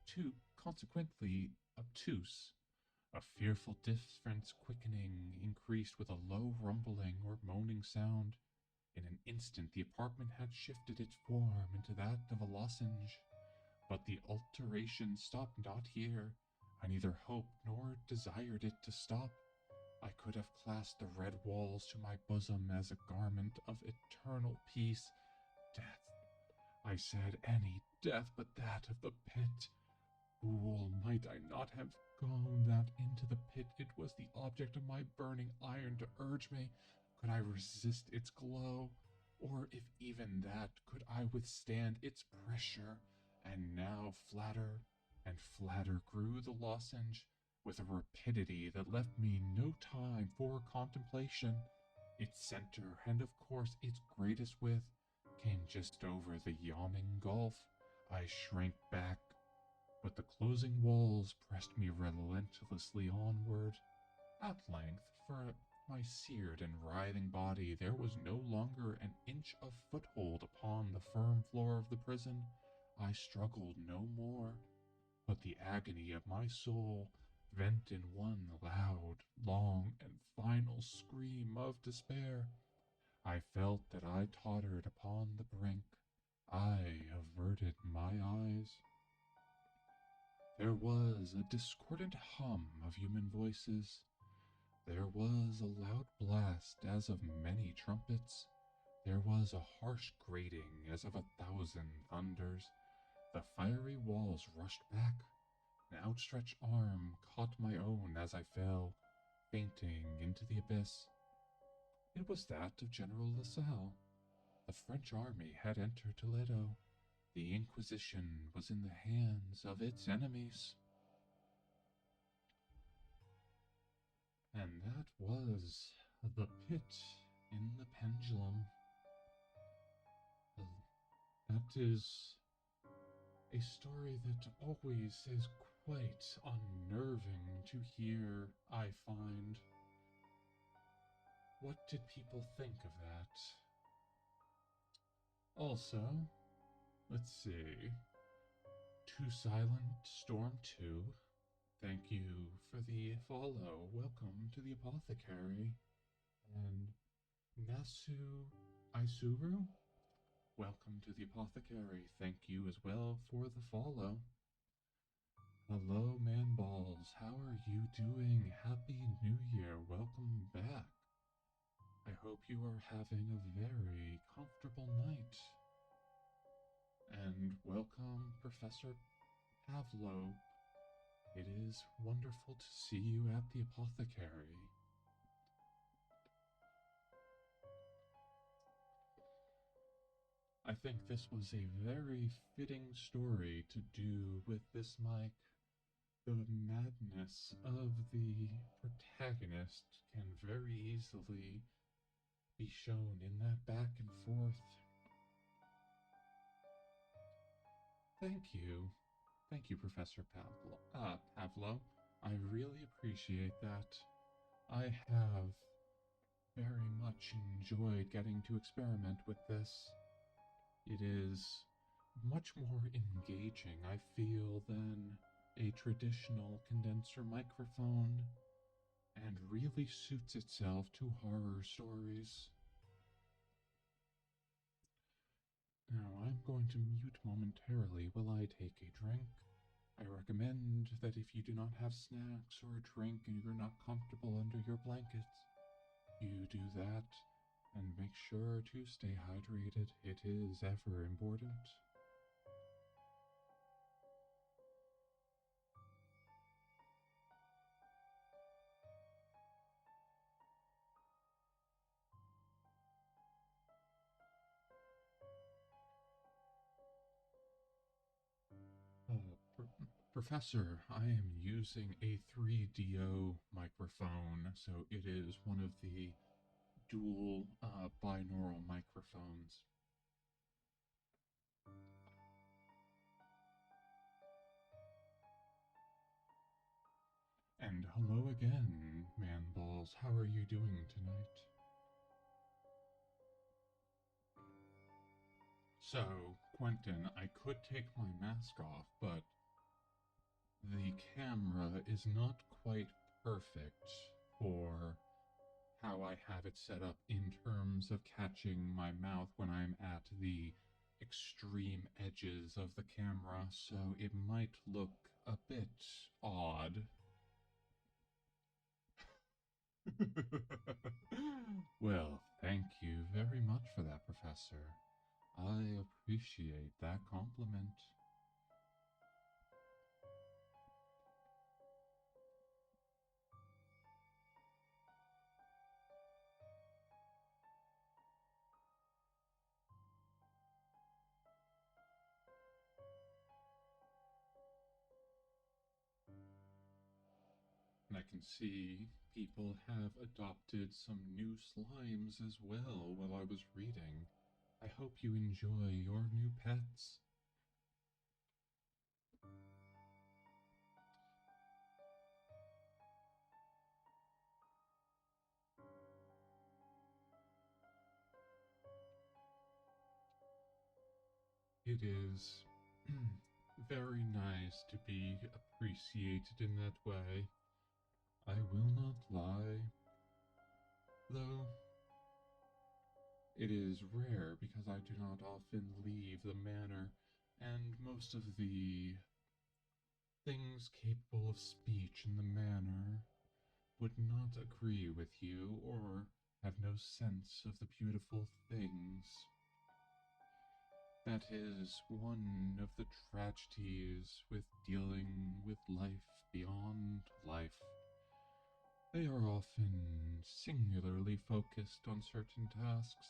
A: two consequently obtuse. A fearful difference quickening increased with a low rumbling or moaning sound. In an instant the apartment had shifted its form into that of a lozenge. But the alteration stopped not here. I neither hoped nor desired it to stop. I could have clasped the red walls to my bosom as a garment of eternal peace. Death, I said, any death but that of the pit. Fool, might I not have gone that into the pit? It was the object of my burning iron to urge me. Could I resist its glow? Or if even that, could I withstand its pressure? And now flatter and flatter grew the lozenge, with a rapidity that left me no time for contemplation. Its center, and of course its greatest width, came just over the yawning gulf. I shrank back, but the closing walls pressed me relentlessly onward. At length, for my seared and writhing body, there was no longer an inch of foothold upon the firm floor of the prison. I struggled no more, but the agony of my soul vent in one loud, long, and final scream of despair. I felt that I tottered upon the brink. I averted my eyes. There was a discordant hum of human voices. There was a loud blast as of many trumpets. There was a harsh grating as of 1,000 thunders. The fiery walls rushed back. An outstretched arm caught my own as I fell, fainting into the abyss. It was that of General Lasalle. The French army had entered Toledo. The Inquisition was in the hands of its enemies. And that was The Pit in the Pendulum. That is a story that always is quite unnerving to hear, I find. What did people think of that? Also, let's see. Too Silent Storm 2. Thank you for the follow. Welcome to the Apothecary. And Nasu Isuru. Welcome to the Apothecary. Thank you as well for the follow. Hello, man balls. How are you doing? Happy New Year. Welcome back. I hope you are having a very comfortable night. And welcome, Professor Pavlo. It is wonderful to see you at the apothecary. I think this was a very fitting story to do with this mic. The madness of the protagonist can very easily be shown in that back and forth. Thank you. Thank you, Professor Pavlo. I really appreciate that. I have very much enjoyed getting to experiment with this. It is much more engaging, I feel, than a traditional condenser microphone, and really suits itself to horror stories. Now, I'm going to mute momentarily while I take a drink. I recommend that if you do not have snacks or a drink and you're not comfortable under your blankets, you do that, and make sure to stay hydrated. It is ever important. Professor, I am using a 3DO microphone, so it is one of the dual binaural microphones. And hello again, man balls. How are you doing tonight? So, Quentin, I could take my mask off, but the camera is not quite perfect for how I have it set up in terms of catching my mouth when I'm at the extreme edges of the camera, so it might look a bit odd. Well, thank you very much for that, Professor. I appreciate that compliment. And I can see people have adopted some new slimes as well while I was reading. I hope you enjoy your new pets. It is very nice to be appreciated in that way. I will not lie. Though, it is rare because I do not often leave the manor, and most of the things capable of speech in the manor would not agree with you or have no sense of the beautiful things. That is one of the tragedies with dealing with life beyond life. They are often singularly focused on certain tasks.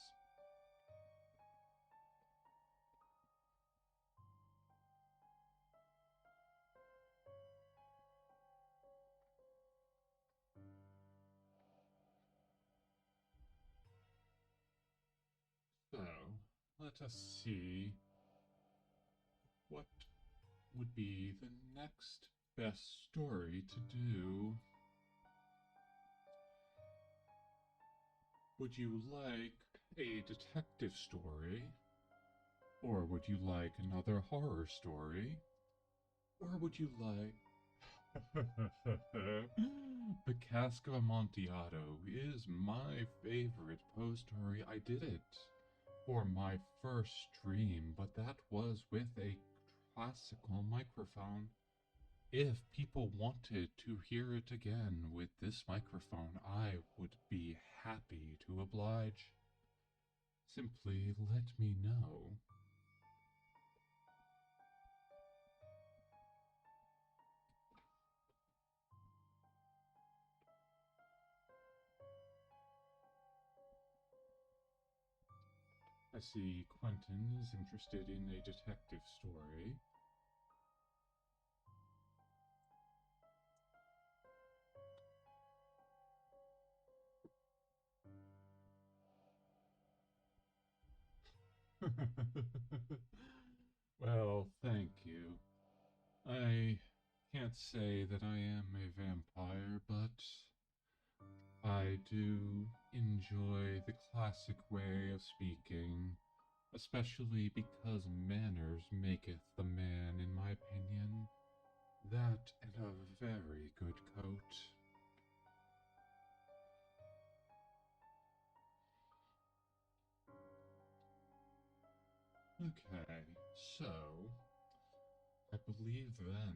A: So, let us see what would be the next best story to do. Would you like a detective story? Or would you like another horror story? Or would you like... The Cask of Amontillado is my favorite Poe story. I did it for my first stream, but that was with a classical microphone. If people wanted to hear it again with this microphone, I would be happy to oblige. Simply let me know. I see Quentin is interested in a detective story. Well, thank you. I can't say that I am a vampire, but I do enjoy the classic way of speaking, especially because manners maketh the man, in my opinion. That and a very good coat. Okay, so I believe then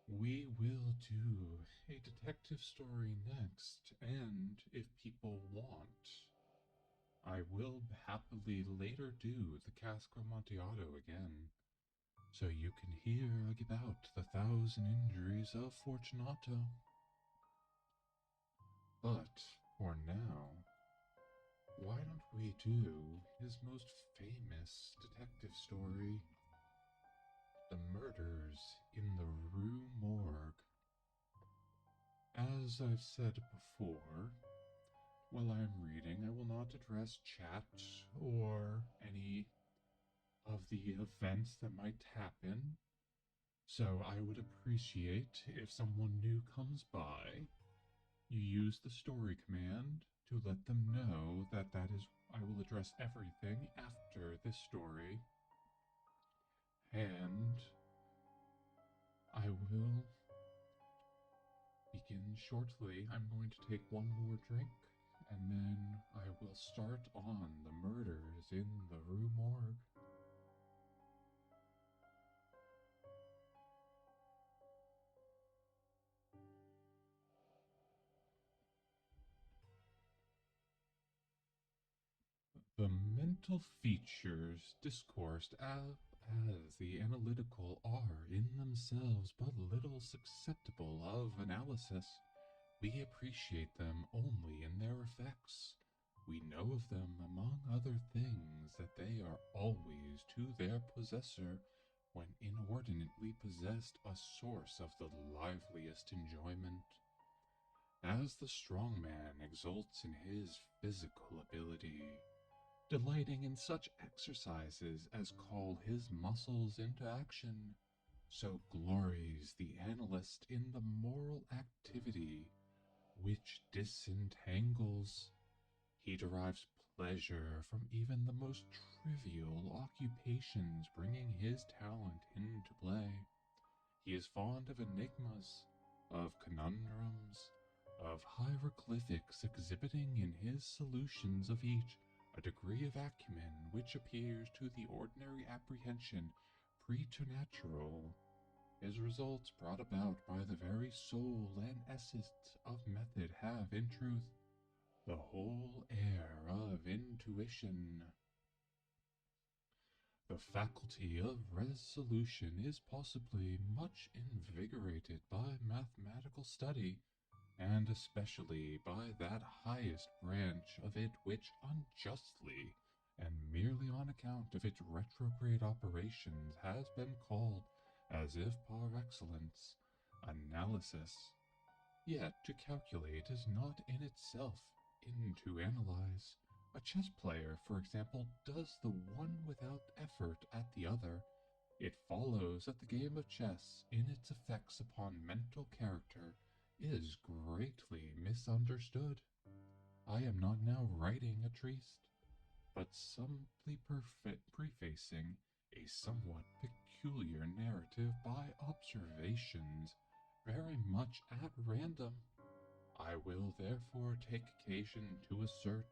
A: we will do a detective story next, and if people want, I will happily later do the Cask Amontillado again, so you can hear about the 1,000 injuries of Fortunato. But for now, why don't we do his most famous detective story, The Murders in the Rue Morgue? As I've said before, while I'm reading, I will not address chat or any of the events that might happen. So I would appreciate if someone new comes by, you use the story command to let them know that I will address everything after this story. And I will begin shortly. I'm going to take one more drink, and then I will start on the murders in the Rue Morgue. The mental features discoursed as the analytical are in themselves but little susceptible of analysis. We appreciate them only in their effects. We know of them, among other things, that they are always to their possessor, when inordinately possessed, a source of the liveliest enjoyment. As the strong man exults in his physical ability, delighting in such exercises as call his muscles into action, so glories the analyst in the moral activity which disentangles. He derives pleasure from even the most trivial occupations, bringing his talent into play. He is fond of enigmas, of conundrums, of hieroglyphics, exhibiting in his solutions of each a degree of acumen which appears to the ordinary apprehension preternatural. His results, brought about by the very soul and essence of method, have, in truth, the whole air of intuition. The faculty of resolution is possibly much invigorated by mathematical study, and especially by that highest branch of it which unjustly, and merely on account of its retrograde operations, has been called, as if par excellence, analysis. Yet to calculate is not in itself in to analyze. A chess player, for example, does the one without effort at the other. It follows that the game of chess, in its effects upon mental character, is greatly misunderstood. I am not now writing a treatise, but simply prefacing a somewhat peculiar narrative by observations very much at random. I will therefore take occasion to assert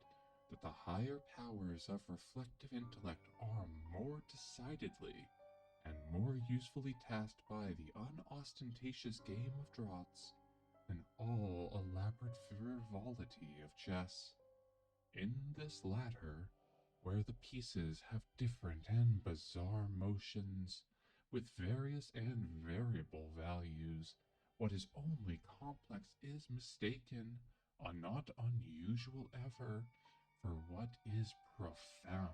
A: that the higher powers of reflective intellect are more decidedly and more usefully tasked by the unostentatious game of draughts than all elaborate frivolity of chess. In this latter, where the pieces have different and bizarre motions, with various and variable values, what is only complex is mistaken, a not unusual ever, for what is profound.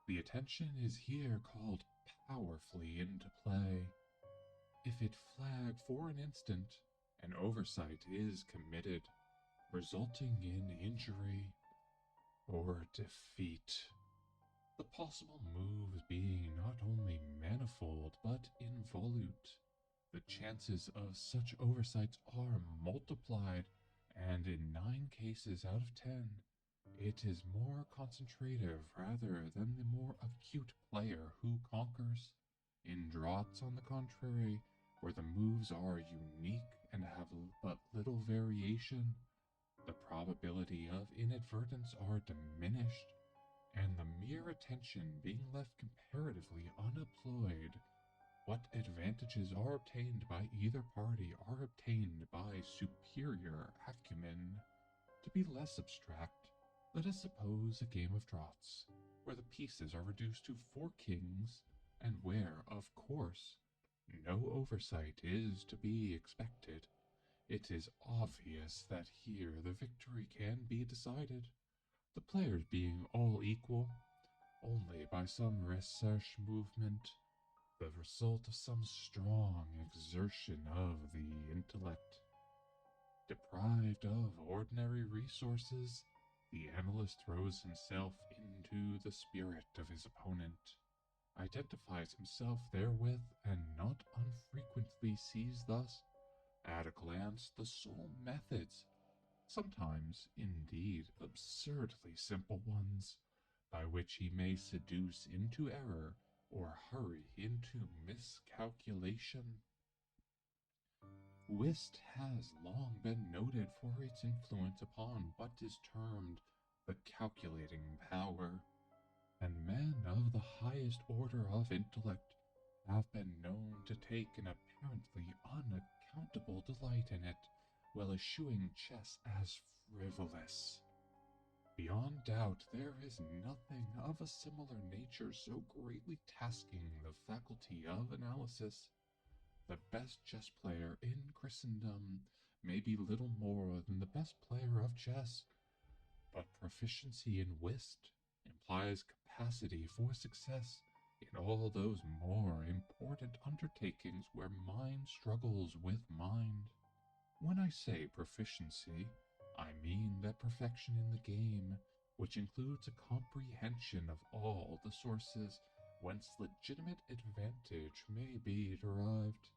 A: The attention is here called powerfully into play. If it flag for an instant, an oversight is committed, resulting in injury or defeat. The possible moves being not only manifold but involute, the chances of such oversights are multiplied, and in 9 cases out of 10, it is more concentrative rather than the more acute player who conquers. In draughts, on the contrary, where the moves are unique and have but little variation, the probability of inadvertence are diminished, and the mere attention being left comparatively unemployed, what advantages are obtained by either party are obtained by superior acumen. To be less abstract, let us suppose a game of draughts, where the pieces are reduced to 4 kings, and where, of course, no oversight is to be expected. It is obvious that here the victory can be decided, the players being all equal, only by some recherche movement, the result of some strong exertion of the intellect. Deprived of ordinary resources, the analyst throws himself into the spirit of his opponent, identifies himself therewith, and not unfrequently sees thus, at a glance, the sole methods, sometimes, indeed, absurdly simple ones, by which he may seduce into error or hurry into miscalculation. Whist has long been noted for its influence upon what is termed the calculating power, and men of the highest order of intellect have been known to take an apparently unaccountable delight in it, while eschewing chess as frivolous. Beyond doubt, there is nothing of a similar nature so greatly tasking the faculty of analysis. The best chess player in Christendom may be little more than the best player of chess, but proficiency in whist implies capacity for success in all those more important undertakings where mind struggles with mind. When I say proficiency, I mean that perfection in the game, which includes a comprehension of all the sources whence legitimate advantage may be derived.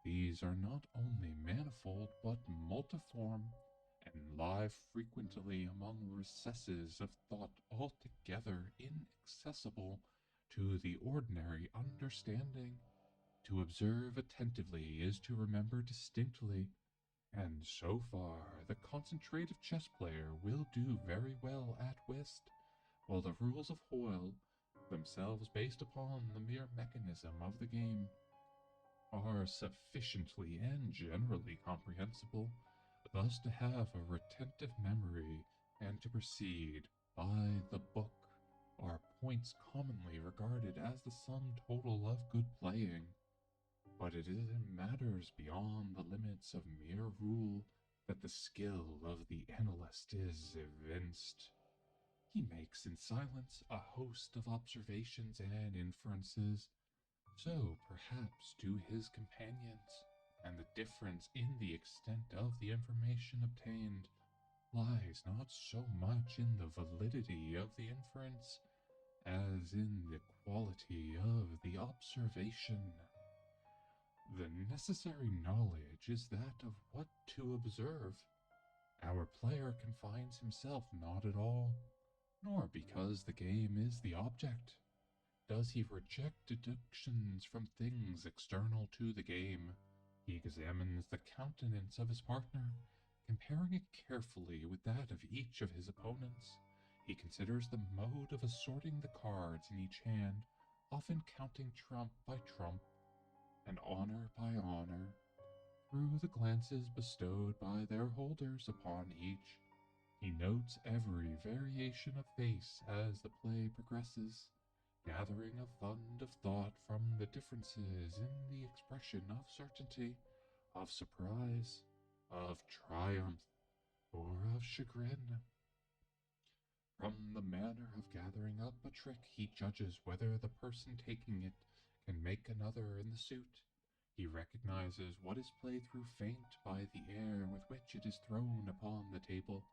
A: These are not only manifold but multiform, and lie frequently among recesses of thought altogether inaccessible to the ordinary understanding. To observe attentively is to remember distinctly, and so far the concentrative chess player will do very well at whist, while the rules of Hoyle, themselves based upon the mere mechanism of the game, are sufficiently and generally comprehensible, thus to have a retentive memory and to proceed by the book are points commonly regarded as the sum total of good playing. But it is in matters beyond the limits of mere rule that the skill of the analyst is evinced. He makes in silence a host of observations and inferences. So perhaps do his companions, and the difference in the extent of the information obtained lies not so much in the validity of the inference as in the quality of the observation. The necessary knowledge is that of what to observe. Our player confines himself not at all, nor because the game is the object does he reject deductions from things external to the game. He examines the countenance of his partner, comparing it carefully with that of each of his opponents. He considers the mode of assorting the cards in each hand, often counting trump by trump and honor by honor, through the glances bestowed by their holders upon each. He notes every variation of face as the play progresses, gathering a fund of thought from the differences in the expression of certainty, of surprise, of triumph, or of chagrin. From the manner of gathering up a trick, he judges whether the person taking it can make another in the suit. He recognizes what is played through feint by the air with which it is thrown upon the table,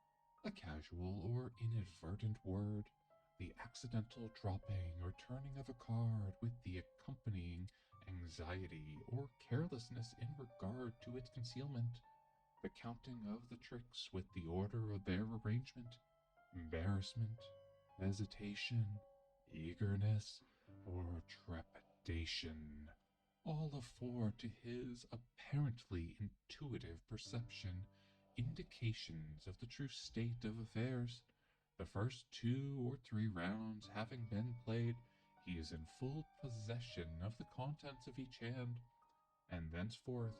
A: a casual or inadvertent word, the accidental dropping or turning of a card with the accompanying anxiety or carelessness in regard to its concealment, the counting of the tricks with the order of their arrangement, embarrassment, hesitation, eagerness, or trepidation, all afford to his apparently intuitive perception indications of the true state of affairs. The first 2 or 3 rounds having been played, he is in full possession of the contents of each hand, and thenceforth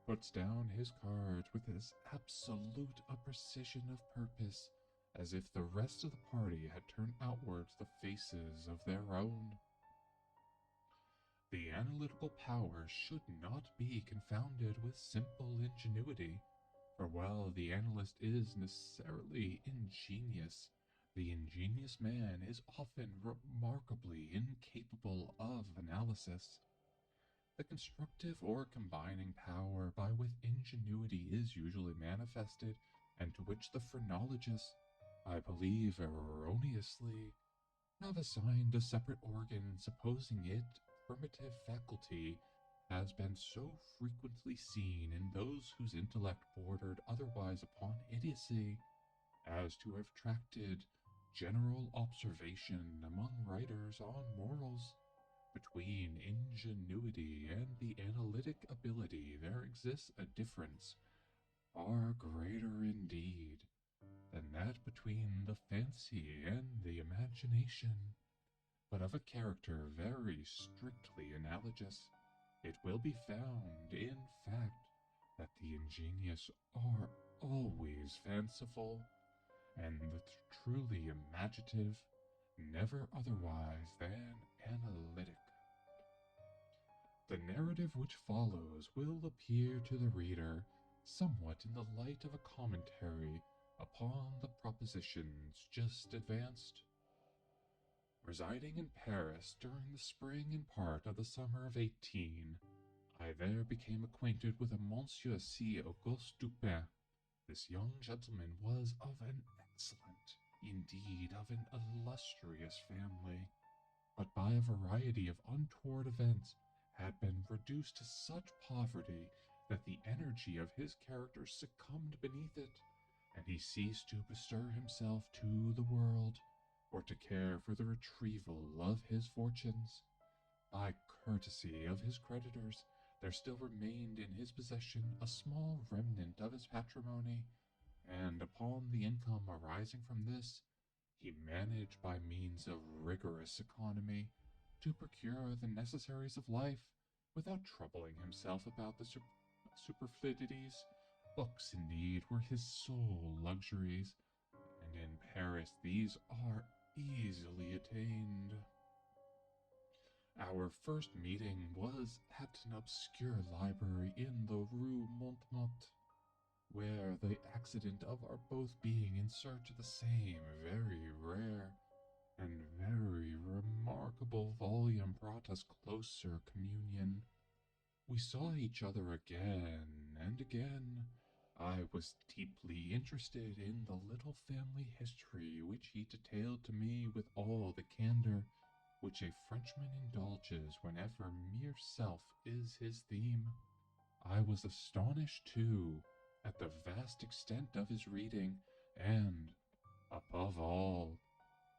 A: puts down his cards with as absolute a precision of purpose as if the rest of the party had turned outwards the faces of their own. The analytical power should not be confounded with simple ingenuity, for while the analyst is necessarily ingenious, the ingenious man is often remarkably incapable of analysis. The constructive or combining power by which ingenuity is usually manifested, and to which the phrenologists, I believe erroneously, have assigned a separate organ, supposing it primitive faculty, has been so frequently seen in those whose intellect bordered otherwise upon idiocy, as to have attracted general observation among writers on morals. Between ingenuity and the analytic ability there exists a difference, far greater indeed than that between the fancy and the imagination, but of a character very strictly analogous. It will be found, in fact, that the ingenious are always fanciful, and the truly imaginative never otherwise than analytic. The narrative which follows will appear to the reader somewhat in the light of a commentary upon the propositions just advanced. Residing in Paris during the spring and part of the summer of 18, I there became acquainted with a Monsieur C. Auguste Dupin. This young gentleman was of an excellent, indeed of an illustrious family, but by a variety of untoward events had been reduced to such poverty that the energy of his character succumbed beneath it, and he ceased to bestir himself to the world, or to care for the retrieval of his fortunes. By courtesy of his creditors, there still remained in his possession a small remnant of his patrimony, and upon the income arising from this, he managed by means of rigorous economy to procure the necessaries of life without troubling himself about the superfluities. Books, indeed, were his sole luxuries, and in Paris these are easily attained. Our first meeting was at an obscure library in the Rue Morgue, where the accident of our both being in search of the same very rare and very remarkable volume brought us closer communion. We saw each other again and again. I was deeply interested in the little family history which he detailed to me with all the candor which a Frenchman indulges whenever mere self is his theme. I was astonished, too, at the vast extent of his reading, and, above all,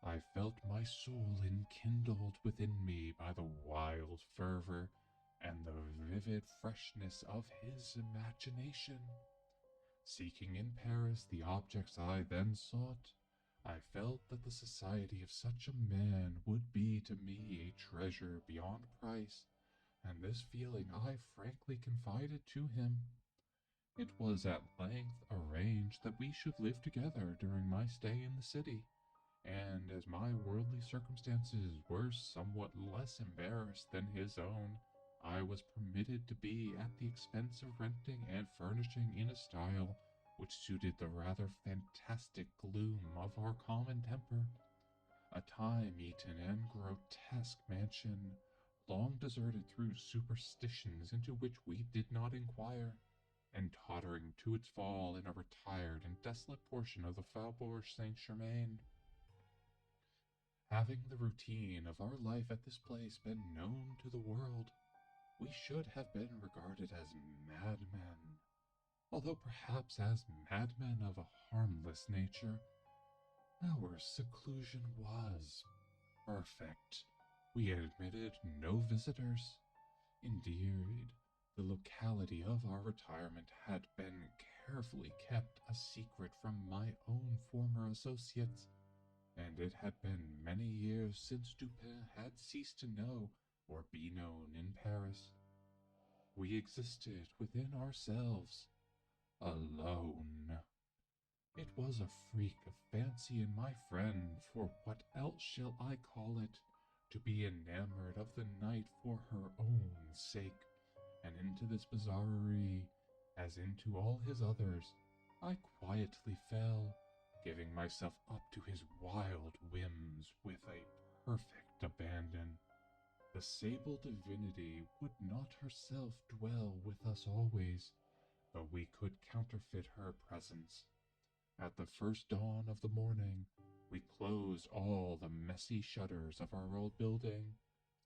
A: I felt my soul enkindled within me by the wild fervor and the vivid freshness of his imagination. Seeking in Paris the objects I then sought, I felt that the society of such a man would be to me a treasure beyond price, and this feeling I frankly confided to him. It was at length arranged that we should live together during my stay in the city, and as my worldly circumstances were somewhat less embarrassed than his own, I was permitted to be at the expense of renting and furnishing in a style which suited the rather fantastic gloom of our common temper. A time-eaten and grotesque mansion, long deserted through superstitions into which we did not inquire, and tottering to its fall in a retired and desolate portion of the Faubourg Saint-Germain. Having the routine of our life at this place been known to the world, we should have been regarded as madmen, although perhaps as madmen of a harmless nature. Our seclusion was perfect. We admitted no visitors. Indeed, the locality of our retirement had been carefully kept a secret from my own former associates, and it had been many years since Dupin had ceased to know or be known in Paris. We existed within ourselves, alone. It was a freak of fancy in my friend, for what else shall I call it, to be enamored of the night for her own sake, and into this bizarrerie, as into all his others, I quietly fell, giving myself up to his wild whims with a perfect abandon. The sable divinity would not herself dwell with us always, but we could counterfeit her presence. At the first dawn of the morning, we closed all the messy shutters of our old building,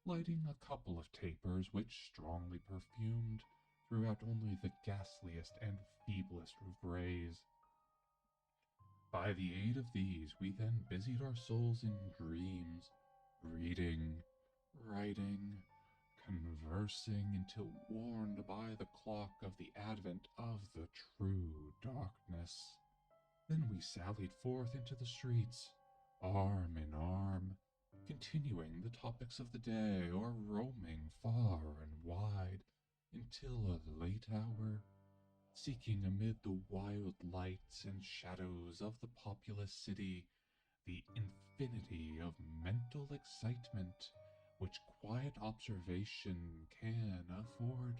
A: lighting a couple of tapers which, strongly perfumed, threw out only the ghastliest and feeblest of rays. By the aid of these, we then busied our souls in dreams, reading, writing, conversing until warned by the clock of the advent of the true darkness. Then we sallied forth into the streets, arm in arm, continuing the topics of the day or roaming far and wide until a late hour, seeking amid the wild lights and shadows of the populous city the infinity of mental excitement which quiet observation can afford.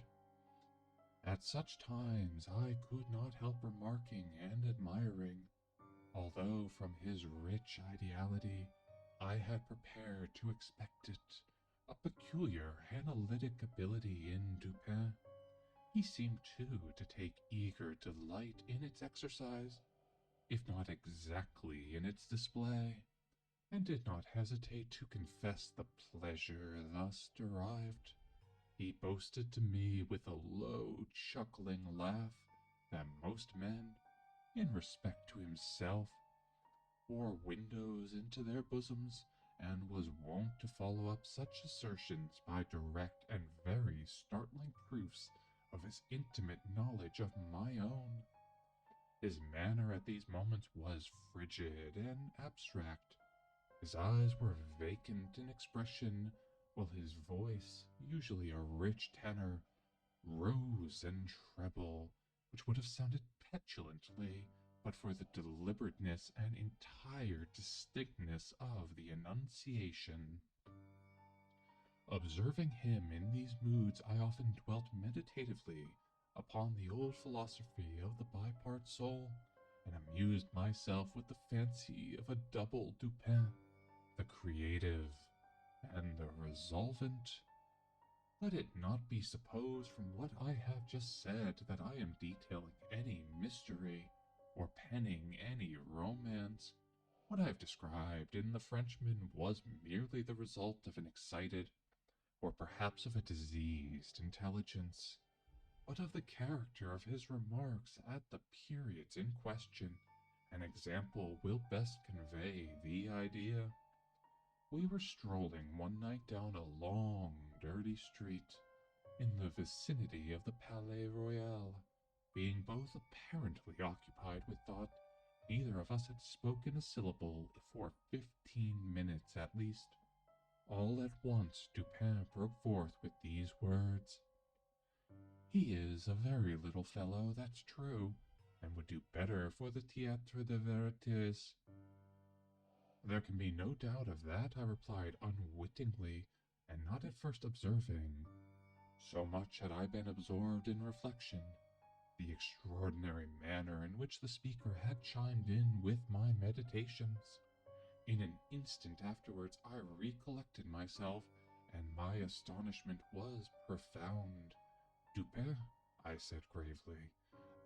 A: At such times I could not help remarking and admiring, although from his rich ideality I had prepared to expect it, a peculiar analytic ability in Dupin. He seemed too to take eager delight in its exercise, if not exactly in its display, and did not hesitate to confess the pleasure thus derived. He boasted to me with a low, chuckling laugh that most men, in respect to himself, bore windows into their bosoms, and was wont to follow up such assertions by direct and very startling proofs of his intimate knowledge of my own. His manner at these moments was frigid and abstract. His eyes were vacant in expression, while his voice, usually a rich tenor, rose and treble, which would have sounded petulantly but for the deliberateness and entire distinctness of the enunciation. Observing him in these moods, I often dwelt meditatively upon the old philosophy of the bipart soul, and amused myself with the fancy of a double Dupin, the creative and the resolvent. Let it not be supposed from what I have just said that I am detailing any mystery or penning any romance. What I have described in The Frenchman was merely the result of an excited, or perhaps of a diseased intelligence, but of the character of his remarks at the periods in question. An example will best convey the idea. We were strolling one night down a long, dirty street in the vicinity of the Palais Royal, being both apparently occupied with thought, neither of us had spoken a syllable for 15 minutes at least. All at once Dupin broke forth with these words. "He is a very little fellow, that's true, and would do better for the Théâtre des Vérités." "There can be no doubt of that," I replied unwittingly, and not at first observing. So much had I been absorbed in reflection, the extraordinary manner in which the speaker had chimed in with my meditations. In an instant afterwards I recollected myself, and my astonishment was profound. "Dupin," I said gravely,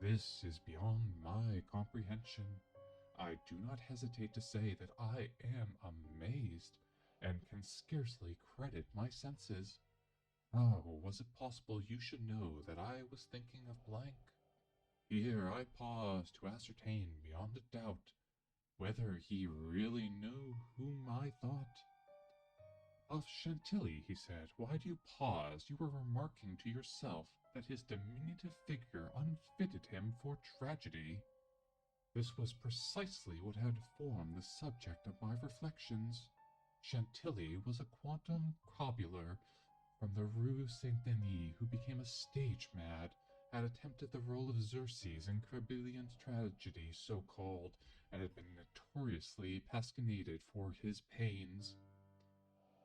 A: "this is beyond my comprehension. I do not hesitate to say that I am amazed, and can scarcely credit my senses. How was it possible you should know that I was thinking of blank?" Here I paused to ascertain beyond a doubt whether he really knew whom I thought. "Of Chantilly," he said. "Why do you pause? You were remarking to yourself that his diminutive figure unfitted him for tragedy." This was precisely what had formed the subject of my reflections. Chantilly was a quantum cobbler from the Rue Saint-Denis who became a stage mad, had attempted the role of Xerxes in Crébillon's tragedy so-called, and had been notoriously pasquinaded for his pains.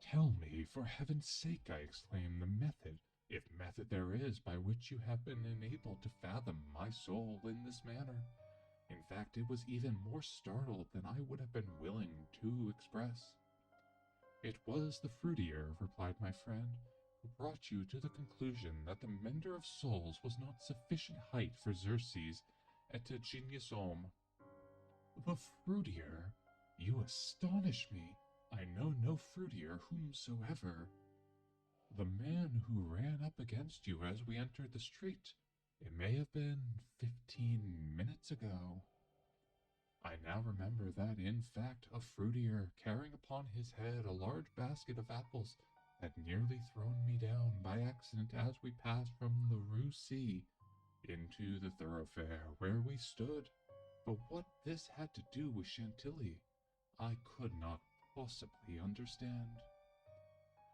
A: "Tell me, for heaven's sake," I exclaimed, "the method, if method there is, by which you have been enabled to fathom my soul in this manner." In fact, it was even more startled than I would have been willing to express. "It was the fruitier," replied my friend, "who brought you to the conclusion that the mender of souls was not sufficient height for Xerxes et a genius homme." "The fruitier? You astonish me. I know no fruitier whomsoever." "The man who ran up against you as we entered the street. It may have been 15 minutes ago." I now remember that, in fact, a fruitier, carrying upon his head a large basket of apples, had nearly thrown me down by accident as we passed from the Rue C into the thoroughfare where we stood. But what this had to do with Chantilly, I could not possibly understand.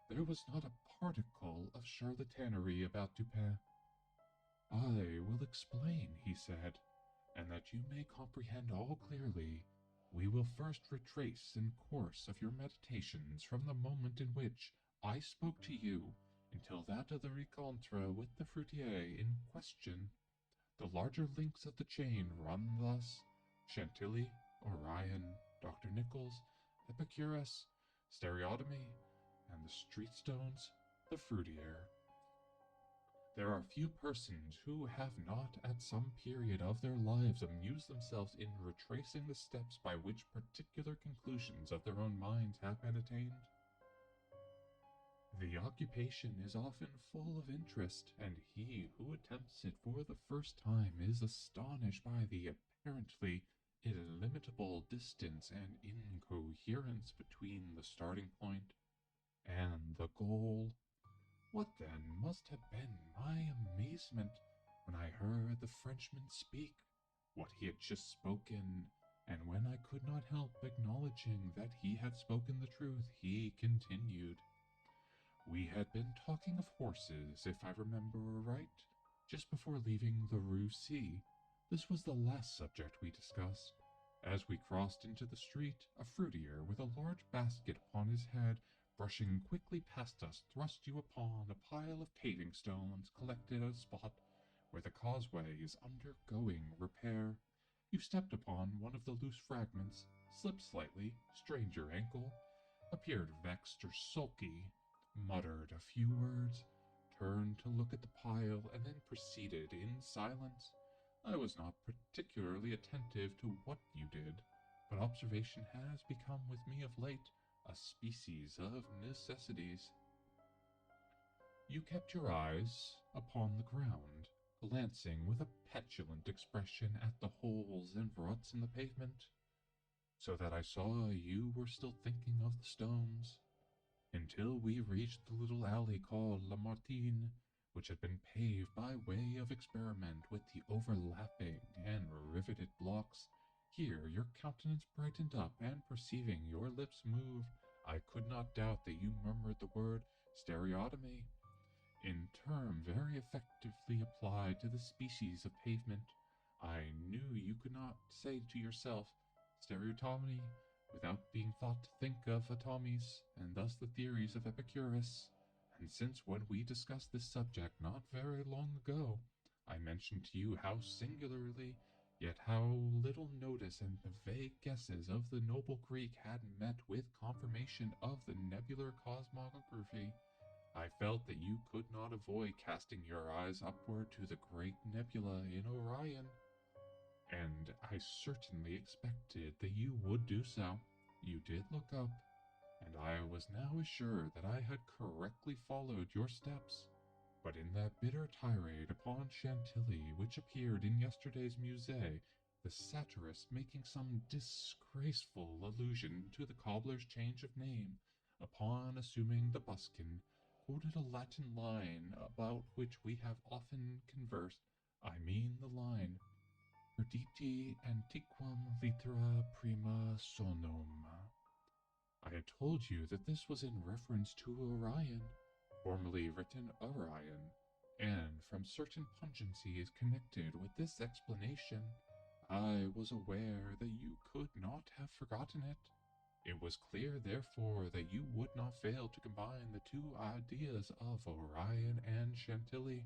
A: There was not a particle of charlatanerie about Dupin. "I will explain," he said, "and that you may comprehend all clearly, we will first retrace the course of your meditations from the moment in which I spoke to you until that of the rencontre with the fruitier in question. The larger links of the chain run thus: Chantilly, Orion, Dr. Nichols, Epicurus, stereotomy, and the street stones, the fruitier. There are few persons who have not at some period of their lives amused themselves in retracing the steps by which particular conclusions of their own minds have been attained. The occupation is often full of interest, and he who attempts it for the first time is astonished by the apparently illimitable distance and incoherence between the starting point and the goal. What then must have been my amazement when I heard the Frenchman speak what he had just spoken, and when I could not help acknowledging that he had spoken the truth, he continued. "We had been talking of horses, if I remember right, just before leaving the Rue C. This was the last subject we discussed. As we crossed into the street, a fruitier with a large basket upon his head, brushing quickly past us, thrust you upon a pile of paving stones collected at a spot where the causeway is undergoing repair. You stepped upon one of the loose fragments, slipped slightly, strained your ankle, appeared vexed or sulky, muttered a few words, turned to look at the pile, and then proceeded in silence. I was not particularly attentive to what you did, but observation has become with me of late a species of necessities. You kept your eyes upon the ground, glancing with a petulant expression at the holes and ruts in the pavement, so that I saw you were still thinking of the stones, until we reached the little alley called La Martine, which had been paved by way of experiment with the overlapping and riveted blocks Here your countenance brightened up, and perceiving your lips move, I could not doubt that you murmured the word stereotomy, in term very effectively applied to the species of pavement. I knew you could not say to yourself stereotomy without being thought to think of atomies, and thus the theories of Epicurus. And since when we discussed this subject not very long ago, I mentioned to you how singularly, yet how little notice and the vague guesses of the noble Greek had met with confirmation of the nebular cosmography, I felt that you could not avoid casting your eyes upward to the great nebula in Orion, and I certainly expected that you would do so. You did look up, and I was now assured that I had correctly followed your steps. But in that bitter tirade upon Chantilly which appeared in yesterday's Musée, the satirist, making some disgraceful allusion to the cobbler's change of name, upon assuming the buskin, quoted a Latin line about which we have often conversed. I mean the line, Perditi antiquam litera prima sonum. I had told you that this was in reference to Orion, formerly written Orion, and from certain pungencies connected with this explanation, I was aware that you could not have forgotten it. It was clear, therefore, that you would not fail to combine the two ideas of Orion and Chantilly.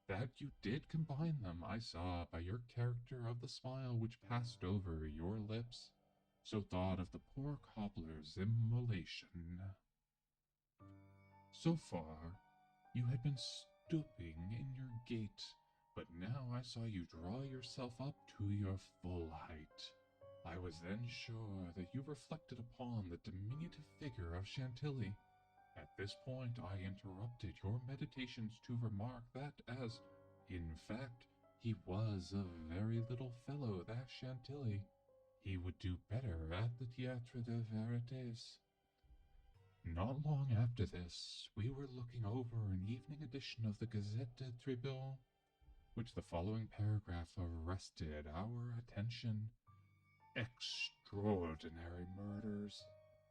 A: That you did combine them, I saw by your character of the smile which passed over your lips. So thought of the poor cobbler's immolation. So far, you had been stooping in your gait, but now I saw you draw yourself up to your full height. I was then sure that you reflected upon the diminutive figure of Chantilly. At this point I interrupted your meditations to remark that as, in fact, he was a very little fellow, that Chantilly, he would do better at the Théâtre des Vérités. Not long after this, we were looking over an evening edition of the Gazette des Tribunaux, which the following paragraph arrested our attention. Extraordinary murders.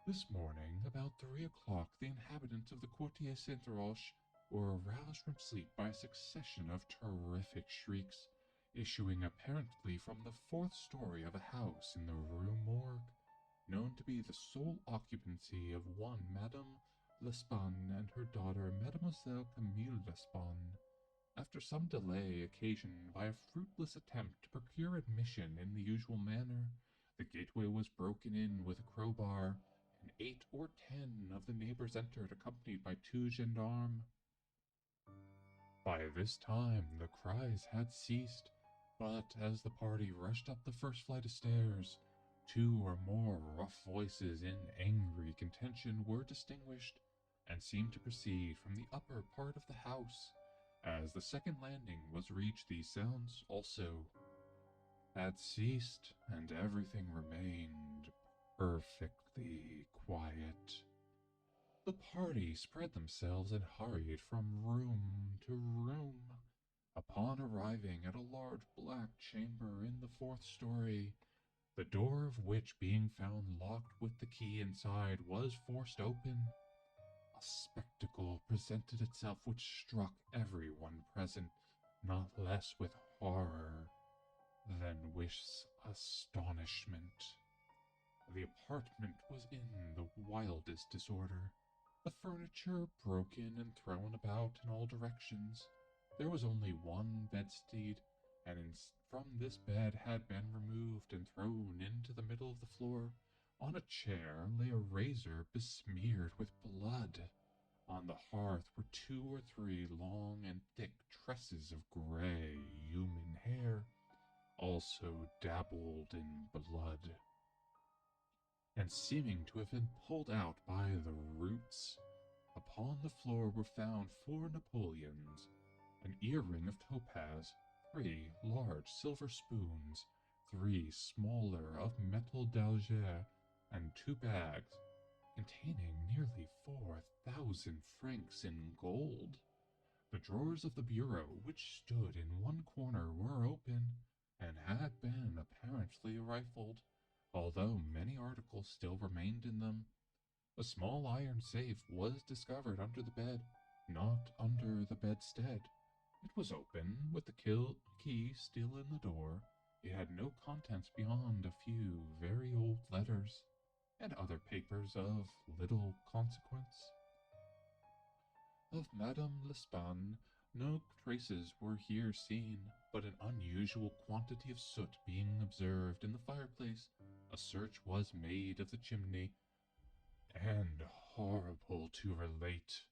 A: This morning, about 3 o'clock, the inhabitants of the Quartier Saint-Roch were aroused from sleep by a succession of terrific shrieks, issuing apparently from the 4th story of a house in the Rue Morgue, known to be the sole occupancy of one Madame L'Espagne and her daughter Mademoiselle Camille L'Espagne. After some delay occasioned by a fruitless attempt to procure admission in the usual manner, the gateway was broken in with a crowbar, and 8 or 10 of the neighbors entered, accompanied by 2 gendarmes. By this time the cries had ceased, but as the party rushed up the first flight of stairs, 2 or more rough voices in angry contention were distinguished, and seemed to proceed from the upper part of the house. As the second landing was reached, these sounds also had ceased, and everything remained perfectly quiet. The party spread themselves and hurried from room to room. Upon arriving at a large black chamber in the 4th story, the door of which, being found locked with the key inside, was forced open, a spectacle presented itself which struck everyone present not less with horror than with astonishment. The apartment was in the wildest disorder, the furniture broken and thrown about in all directions. There was only one bedstead, and from this bed had been removed and thrown into the middle of the floor. On a chair lay a razor besmeared with blood. On the hearth were 2 or 3 long and thick tresses of gray human hair, also dabbled in blood, and seeming to have been pulled out by the roots. Upon the floor were found 4 Napoleons, an earring of topaz, 3 large silver spoons, 3 smaller of metal d'Alger, and 2 bags containing nearly 4,000 francs in gold. The drawers of the bureau, which stood in one corner, were open, and had been apparently substantially rifled, although many articles still remained in them. A small iron safe was discovered under the bed, not under the bedstead. It was open, with the key still in the door. It had no contents beyond a few very old letters and other papers of little consequence. Of Madame L'Espan, no traces were here seen, but an unusual quantity of soot being observed in the fireplace, a search was made of the chimney, and, horrible to relate,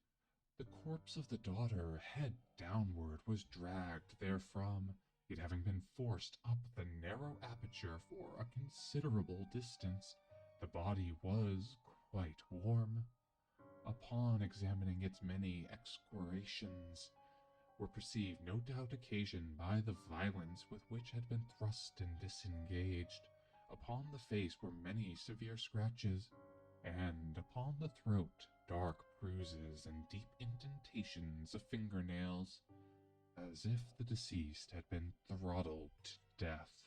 A: the corpse of the daughter, head downward, was dragged therefrom, it having been forced up the narrow aperture for a considerable distance. The body was quite warm. Upon examining its many excoriations, were perceived no doubt occasioned by the violence with which had been thrust and disengaged. Upon the face were many severe scratches, and upon the throat dark bruises and deep indentations of fingernails, as if the deceased had been throttled to death.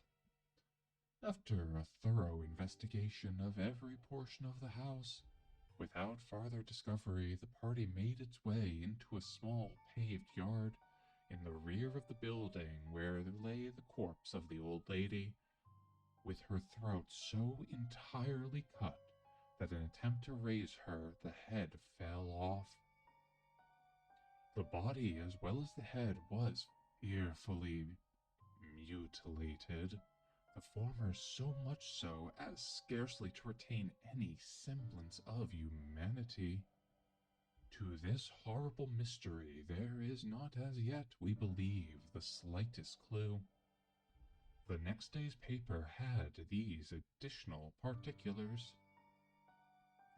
A: After a thorough investigation of every portion of the house, without farther discovery, the party made its way into a small paved yard in the rear of the building, where lay the corpse of the old lady, with her throat so entirely cut that an attempt to raise her, the head fell off. The body, as well as the head, was fearfully mutilated, the former so much so as scarcely to retain any semblance of humanity. To this horrible mystery there is not as yet, we believe, the slightest clue. The next day's paper had these additional particulars.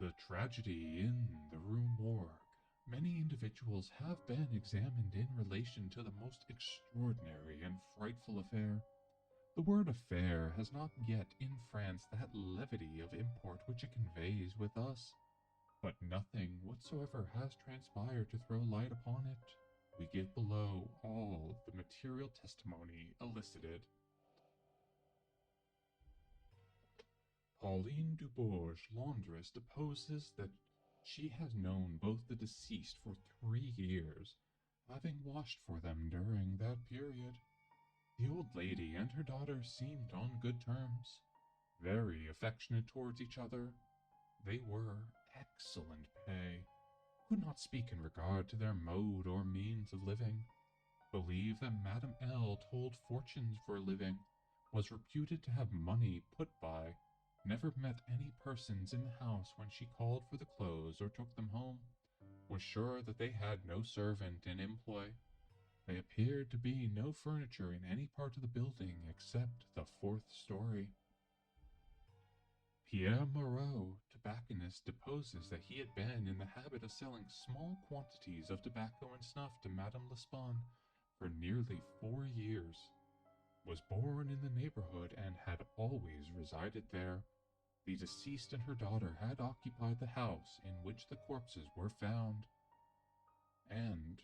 A: The tragedy in the Rue Morgue. Many individuals have been examined in relation to the most extraordinary and frightful affair. The word affair has not yet in France that levity of import which it conveys with us, but nothing whatsoever has transpired to throw light upon it. We give below all the material testimony elicited. Pauline Dubourg, laundress, deposes that she has known both the deceased for 3 years, having washed for them during that period. The old lady and her daughter seemed on good terms, very affectionate towards each other. They were excellent pay, could not speak in regard to their mode or means of living, believed that Madame L. told fortunes for a living, was reputed to have money put by, never met any persons in the house when she called for the clothes or took them home, was sure that they had no servant in employ. There appeared to be no furniture in any part of the building except the 4th story. Pierre Moreau, tobacconist, deposes that he had been in the habit of selling small quantities of tobacco and snuff to Madame L'Espan for nearly 4 years, was born in the neighborhood and had always resided there. The deceased and her daughter had occupied the house in which the corpses were found, and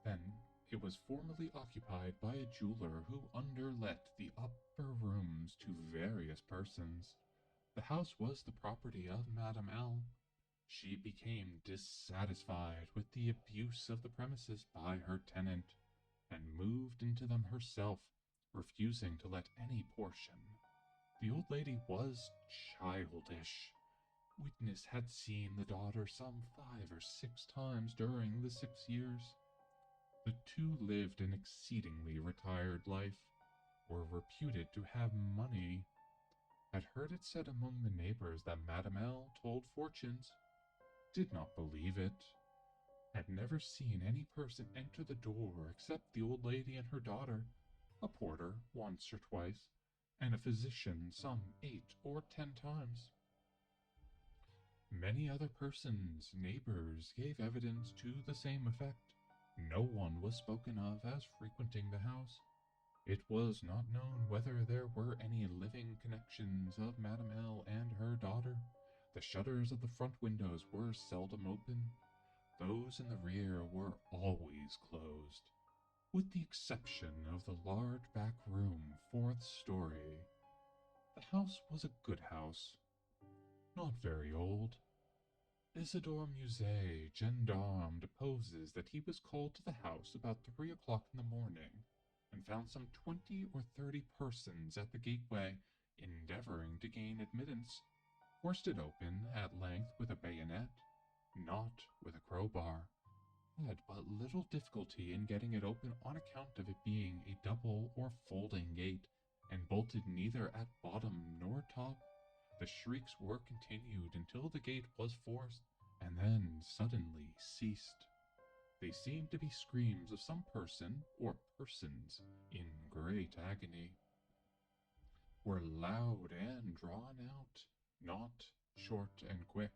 A: then it was formerly occupied by a jeweler who underlet the upper rooms to various persons. The house was the property of Madame L. She became dissatisfied with the abuse of the premises by her tenant, and moved into them herself, refusing to let any portion. The old lady was childish. Witness had seen the daughter some 5 or 6 times during the 6 years. The two lived an exceedingly retired life, were reputed to have money, had heard it said among the neighbors that Madame L. told fortunes, did not believe it, had never seen any person enter the door except the old lady and her daughter, a porter once or twice, and a physician some 8 or 10 times. Many other persons, neighbors, gave evidence to the same effect. No one was spoken of as frequenting the house. It was not known whether there were any living connections of Madame L. and her daughter. The shutters of the front windows were seldom open. Those in the rear were always closed, with the exception of the large back room, 4th story, The house was a good house, not very old. Isidore Musée, gendarme, deposes that he was called to the house about 3 o'clock in the morning, and found some 20 or 30 persons at the gateway, endeavoring to gain admittance, forced it open at length with a bayonet, not with a crowbar, had but little difficulty in getting it open on account of it being a double or folding gate, and bolted neither at bottom nor top. The shrieks were continued until the gate was forced, and then suddenly ceased. They seemed to be screams of some person or persons in great agony, were loud and drawn out, not short and quick.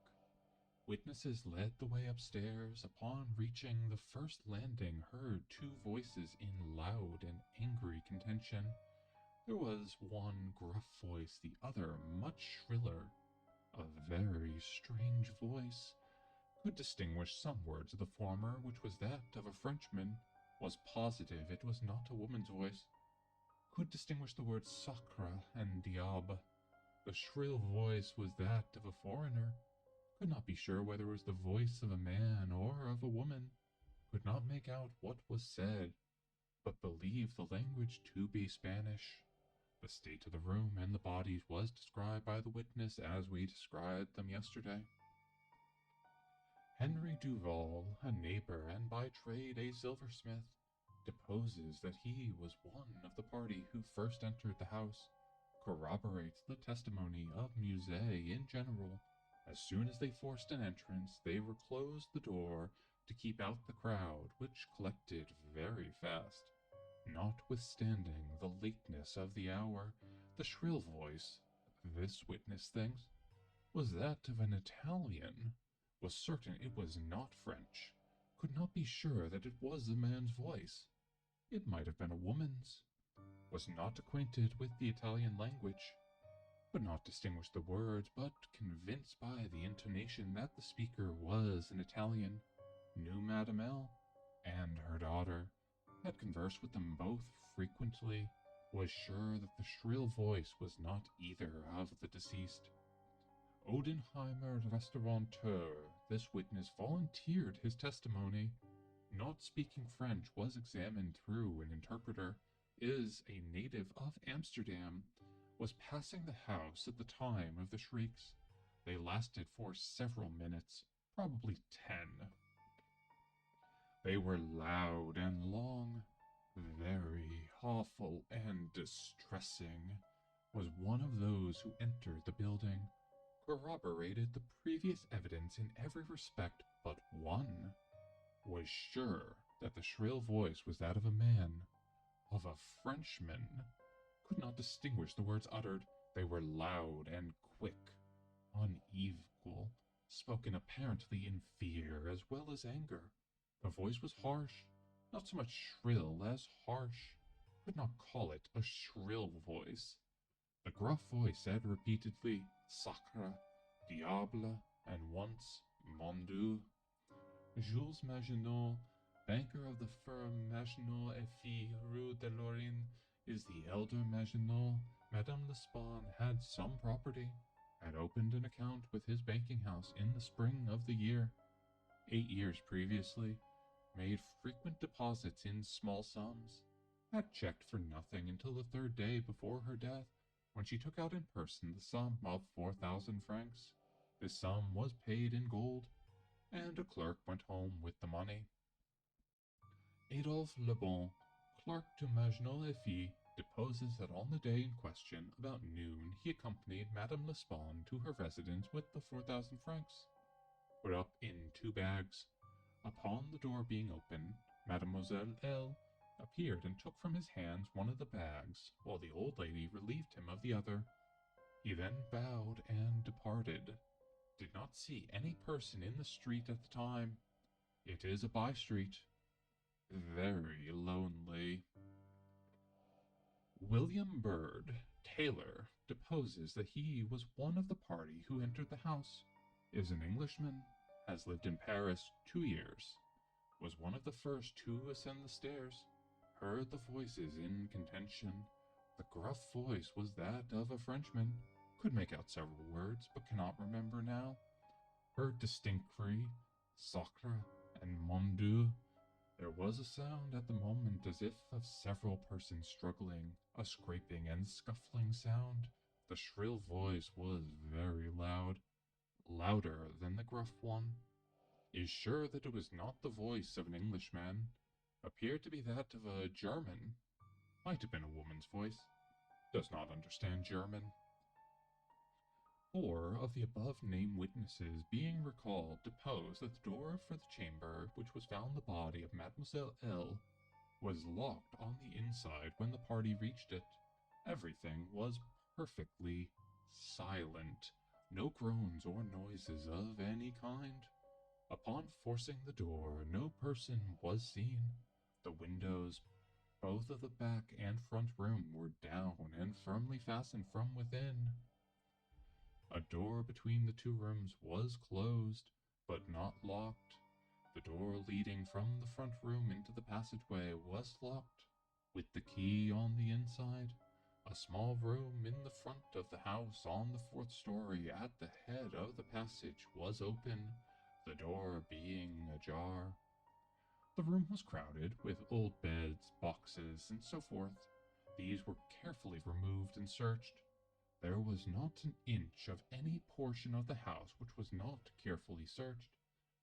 A: Witnesses led the way upstairs. Upon reaching the first landing, heard two voices in loud and angry contention. There was one gruff voice, the other much shriller. A very strange voice. Could distinguish some words of the former, which was that of a Frenchman. Was positive it was not a woman's voice. Could distinguish the words sacre and diable. The shrill voice was that of a foreigner. Could not be sure whether it was the voice of a man or of a woman. Could not make out what was said, but believed the language to be Spanish. The state of the room and the bodies was described by the witness as we described them yesterday. Henry Duval, a neighbor and by trade a silversmith, deposes that he was one of the party who first entered the house, corroborates the testimony of Musée in general. As soon as they forced an entrance, they reclosed the door to keep out the crowd, which collected very fast. Notwithstanding the lateness of the hour, the shrill voice, this witness thinks, was that of an Italian, was certain it was not French, could not be sure that it was a man's voice. It might have been a woman's. Was not acquainted with the Italian language. Could not distinguish the words, but convinced by the intonation that the speaker was an Italian, knew Madame L. and her daughter, had conversed with them both frequently, was sure that the shrill voice was not either of the deceased. Odenheimer, restaurateur, this witness volunteered his testimony. Not speaking French, was examined through an interpreter, is a native of Amsterdam, was passing the house at the time of the shrieks. They lasted for several minutes, probably 10. They were loud and long, very awful and distressing. Was one of those who entered the building, corroborated the previous evidence in every respect but one, was sure that the shrill voice was that of a man, of a Frenchman, could not distinguish the words uttered. They were loud and quick, unequal, spoken apparently in fear as well as anger. The voice was harsh, not so much shrill as harsh. Could not call it a shrill voice. The gruff voice said repeatedly, sacre, diable, and once, mon Dieu. Jules Maginot, banker of the firm Maginot et Fils, Rue de Lorraine, is the elder Maginot. Madame L'Espan had some property, had opened an account with his banking house in the spring of the year. 8 years previously, made frequent deposits in small sums, had checked for nothing until the 3rd day before her death, when she took out in person the sum of 4,000 francs. This sum was paid in gold, and a clerk went home with the money. Adolphe Lebon, clerk to Maginot et Fils, deposes that on the day in question, about noon, he accompanied Madame L'Espan to her residence with the 4,000 francs, put up in 2 bags. Upon the door being opened, Mademoiselle L. appeared and took from his hands one of the bags, while the old lady relieved him of the other. He then bowed and departed. Did not see any person in the street at the time. It is a by-street. Very lonely. William Bird, tailor, deposes that he was one of the party who entered the house, is an Englishman, has lived in Paris 2 years, was one of the first to ascend the stairs, heard the voices in contention, The gruff voice was that of a Frenchman. Could make out several words, but cannot remember now. Heard distinctly, sacre and mon Dieu. There was a sound at the moment as if of several persons struggling, a scraping and scuffling sound. The shrill voice was very loud, louder than the gruff one. Is sure that it was not the voice of an Englishman. Appeared to be that of a German. Might have been a woman's voice. Does not understand German. 4 of the above-named witnesses being recalled deposed that the door for the chamber which was found the body of Mademoiselle L was locked on the inside when the party reached it. Everything was perfectly silent. No groans or noises of any kind. Upon forcing the door, no person was seen. The windows, both of the back and front room, were down and firmly fastened from within. A door between the 2 rooms was closed, but not locked. The door leading from the front room into the passageway was locked, with the key on the inside. A small room in the front of the house on the 4th story at the head of the passage was open, the door being ajar. The room was crowded with old beds, boxes, and so forth. These were carefully removed and searched. There was not an inch of any portion of the house which was not carefully searched.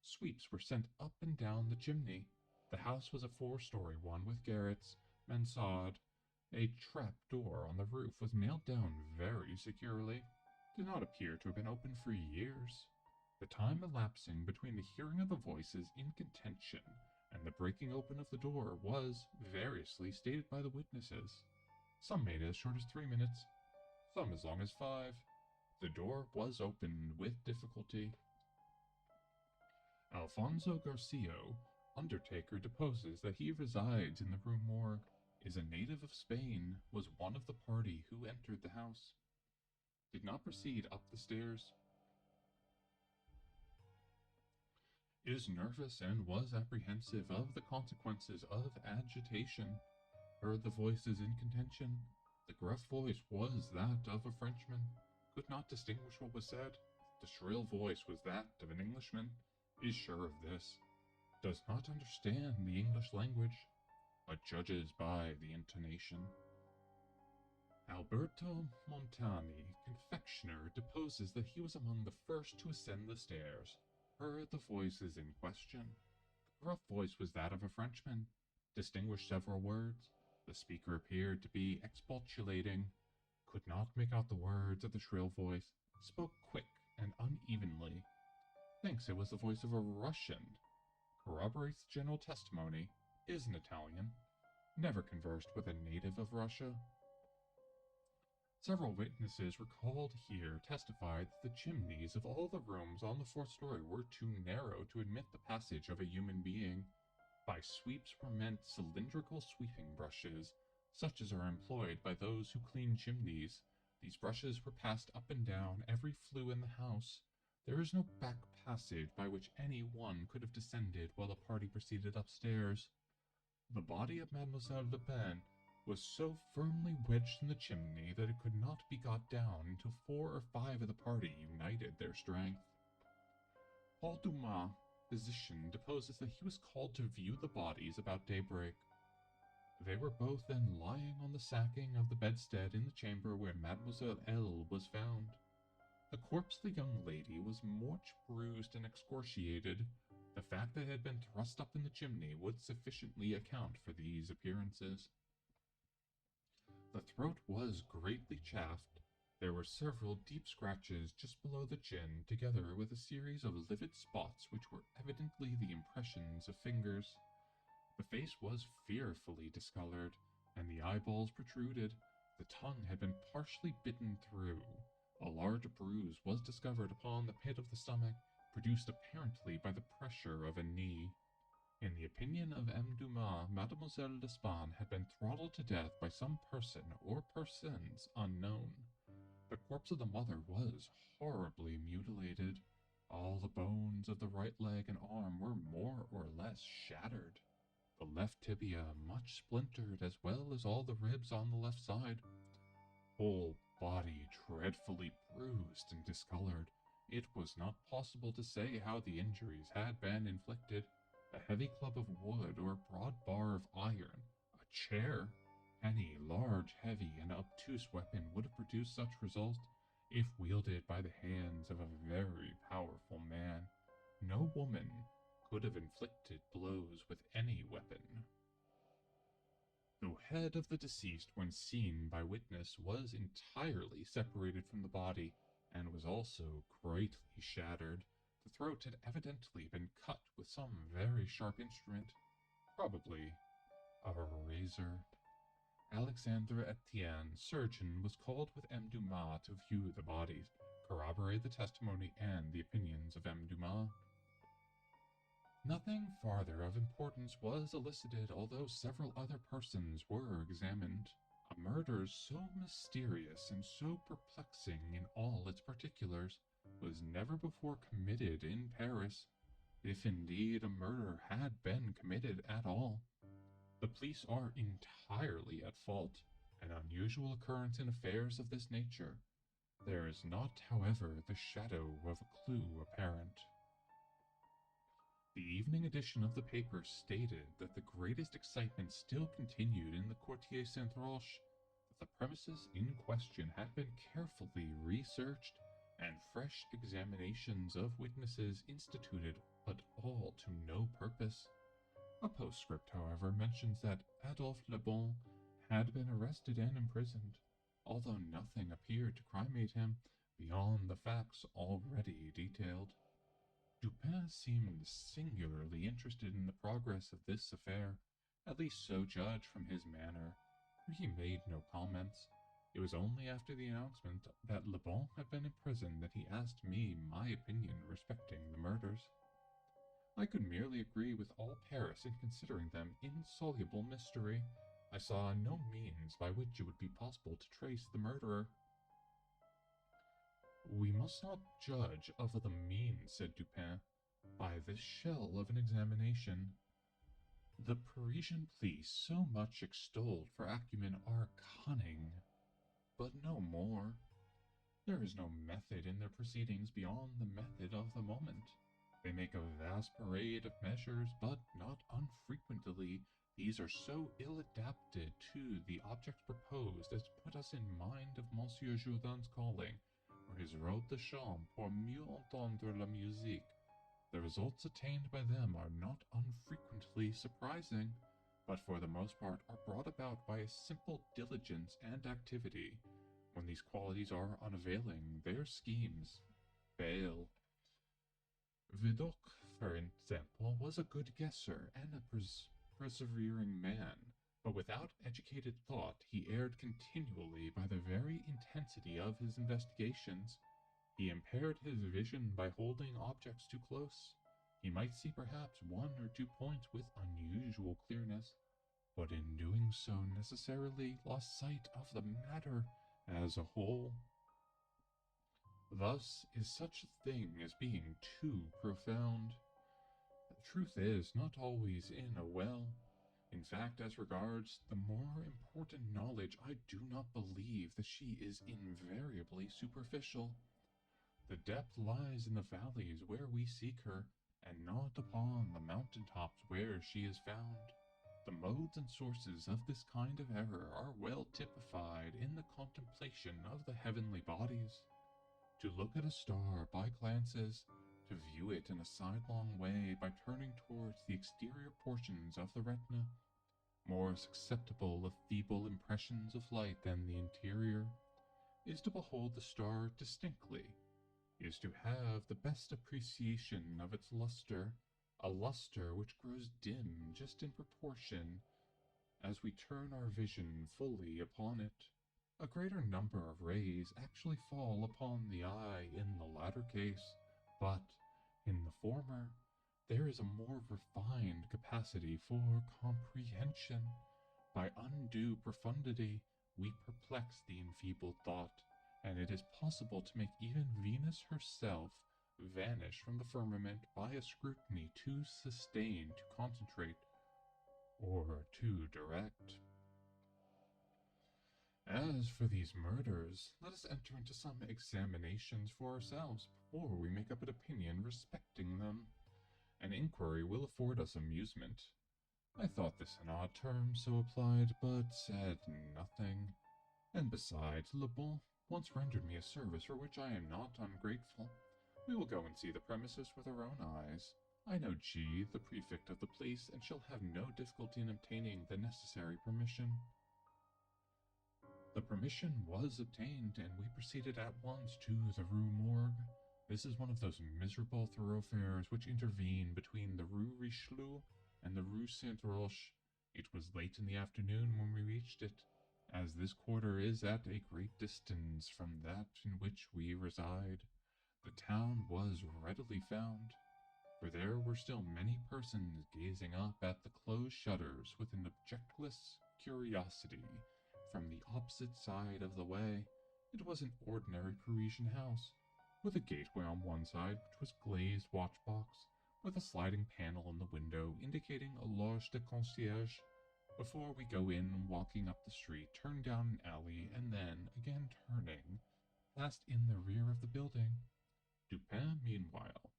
A: Sweeps were sent up and down the chimney. The house was a 4-story one with garrets, mansard. A trap door on the roof was nailed down very securely. Did not appear to have been opened for years. The time elapsing between the hearing of the voices in contention and the breaking open of the door was variously stated by the witnesses. Some made it as short as 3 minutes, some as long as 5. The door was opened with difficulty. Alfonso Garcio, undertaker, deposes that he resides in the Rue Morgue, is a native of Spain, was one of the party who entered the house. Did not proceed up the stairs. Is nervous and was apprehensive of the consequences of agitation. Heard the voices in contention. The gruff voice was that of a Frenchman. Could not distinguish what was said. The shrill voice was that of an Englishman. Is sure of this. Does not understand the English language, but judges by the intonation. Alberto Montani, confectioner, deposes that he was among the first to ascend the stairs. Heard the voices in question. The gruff voice was that of a Frenchman. Distinguished several words. The speaker appeared to be expostulating. Could not make out the words of the shrill voice. Spoke quick and unevenly. Thinks it was the voice of a Russian. Corroborates general testimony. Is an Italian. Never conversed with a native of Russia. Several witnesses recalled here testified that the chimneys of all the rooms on the 4th story were too narrow to admit the passage of a human being. By sweeps were meant cylindrical sweeping brushes, such as are employed by those who clean chimneys. These brushes were passed up and down every flue in the house. There is no back passage by which any one could have descended while the party proceeded upstairs. The body of Mademoiselle Le Pen was so firmly wedged in the chimney that it could not be got down until 4 or 5 of the party united their strength. Paul Dumas, physician, deposes that he was called to view the bodies about daybreak. They were both then lying on the sacking of the bedstead in the chamber where Mademoiselle L was found. The corpse of the young lady was much bruised and excoriated. The fact that it had been thrust up in the chimney would sufficiently account for these appearances. The throat was greatly chafed. There were several deep scratches just below the chin, together with a series of livid spots which were evidently the impressions of fingers. The face was fearfully discolored, and the eyeballs protruded. The tongue had been partially bitten through. A large bruise was discovered upon the pit of the stomach, produced apparently by the pressure of a knee. In the opinion of M. Dumas, Mademoiselle L'Espan had been throttled to death by some person or persons unknown. The corpse of the mother was horribly mutilated. All the bones of the right leg and arm were more or less shattered. The left tibia much splintered, as well as all the ribs on the left side. whole body dreadfully bruised and discolored. It was not possible to say how the injuries had been inflicted. A heavy club of wood or a broad bar of iron, a chair, any large, heavy, and obtuse weapon would have produced such result if wielded by the hands of a very powerful man. No woman could have inflicted blows with any weapon. The head of the deceased, when seen by witness, was entirely separated from the body, and was also greatly shattered. The throat had evidently been cut with some very sharp instrument, probably a razor. Alexandre Etienne, surgeon, was called with M. Dumas to view the bodies, corroborate the testimony and the opinions of M. Dumas. Nothing farther of importance was elicited, although several other persons were examined. A murder so mysterious and so perplexing in all its particulars was never before committed in Paris, if indeed a murder had been committed at all. The police are entirely at fault, an unusual occurrence in affairs of this nature. There is not, however, the shadow of a clue apparent. The evening edition of the paper stated that the greatest excitement still continued in the Quartier Saint-Roch, that the premises in question had been carefully researched, and fresh examinations of witnesses instituted, but all to no purpose. A postscript, however, mentions that Adolphe Le Bon had been arrested and imprisoned, although nothing appeared to crimate him beyond the facts already detailed. Dupin seemed singularly interested in the progress of this affair, at least so judged from his manner, for he made no comments. It was only after the announcement that Le Bon had been imprisoned that he asked me my opinion respecting the murders. I could merely agree with all Paris in considering them insoluble mystery. I saw no means by which it would be possible to trace the murderer. We must not judge of the means, said Dupin, by this shell of an examination. The Parisian police, so much extolled for acumen, are cunning, but no more. There is no method in their proceedings beyond the method of the moment. They make a vast parade of measures, but not unfrequently these are so ill adapted to the object proposed as to put us in mind of Monsieur Jourdain's calling, or his robe de chambre pour mieux entendre la musique. The results attained by them are not unfrequently surprising, but for the most part are brought about by a simple diligence and activity. When these qualities are unavailing, their schemes fail. Vidocq, for example, was a good guesser and a persevering man, but without educated thought he erred continually by the very intensity of his investigations. He impaired his vision by holding objects too close. He might see perhaps 1 or 2 points with unusual clearness, but in doing so necessarily lost sight of the matter as a whole. Thus is such a thing as being too profound. The truth is not always in a well. In fact, as regards the more important knowledge, I do not believe that she is invariably superficial. The depth lies in the valleys where we seek her, and not upon the mountain tops where she is found. The modes and sources of this kind of error are well typified in the contemplation of the heavenly bodies. To look at a star by glances, to view it in a sidelong way by turning towards the exterior portions of the retina, more susceptible of feeble impressions of light than the interior, is to behold the star distinctly, is to have the best appreciation of its luster, a luster which grows dim just in proportion as we turn our vision fully upon it. A greater number of rays actually fall upon the eye in the latter case, but in the former there is a more refined capacity for comprehension. By undue profundity we perplex the enfeebled thought, and it is possible to make even Venus herself vanish from the firmament by a scrutiny too sustained to concentrate, or too direct. As for these murders, let us enter into some examinations for ourselves before we make up an opinion respecting them. An inquiry will afford us amusement. I thought this an odd term, so applied, but said nothing. And besides, Le Bon once rendered me a service for which I am not ungrateful. We will go and see the premises with our own eyes. I know G, the prefect of the police, and shall have no difficulty in obtaining the necessary permission. The permission was obtained, and we proceeded at once to the Rue Morgue. This is one of those miserable thoroughfares which intervene between the Rue Richelieu and the Rue Saint-Roch. It was late in the afternoon when we reached it, as this quarter is at a great distance from that in which we reside. The town was readily found, for there were still many persons gazing up at the closed shutters with an objectless curiosity. From the opposite side of the way, it was an ordinary Parisian house, with a gateway on one side which was glazed watchbox, with a sliding panel in the window indicating a loge de concierge. Before we go in, walking up the street, turn down an alley, and then, again turning, passed in the rear of the building. Dupin, meanwhile,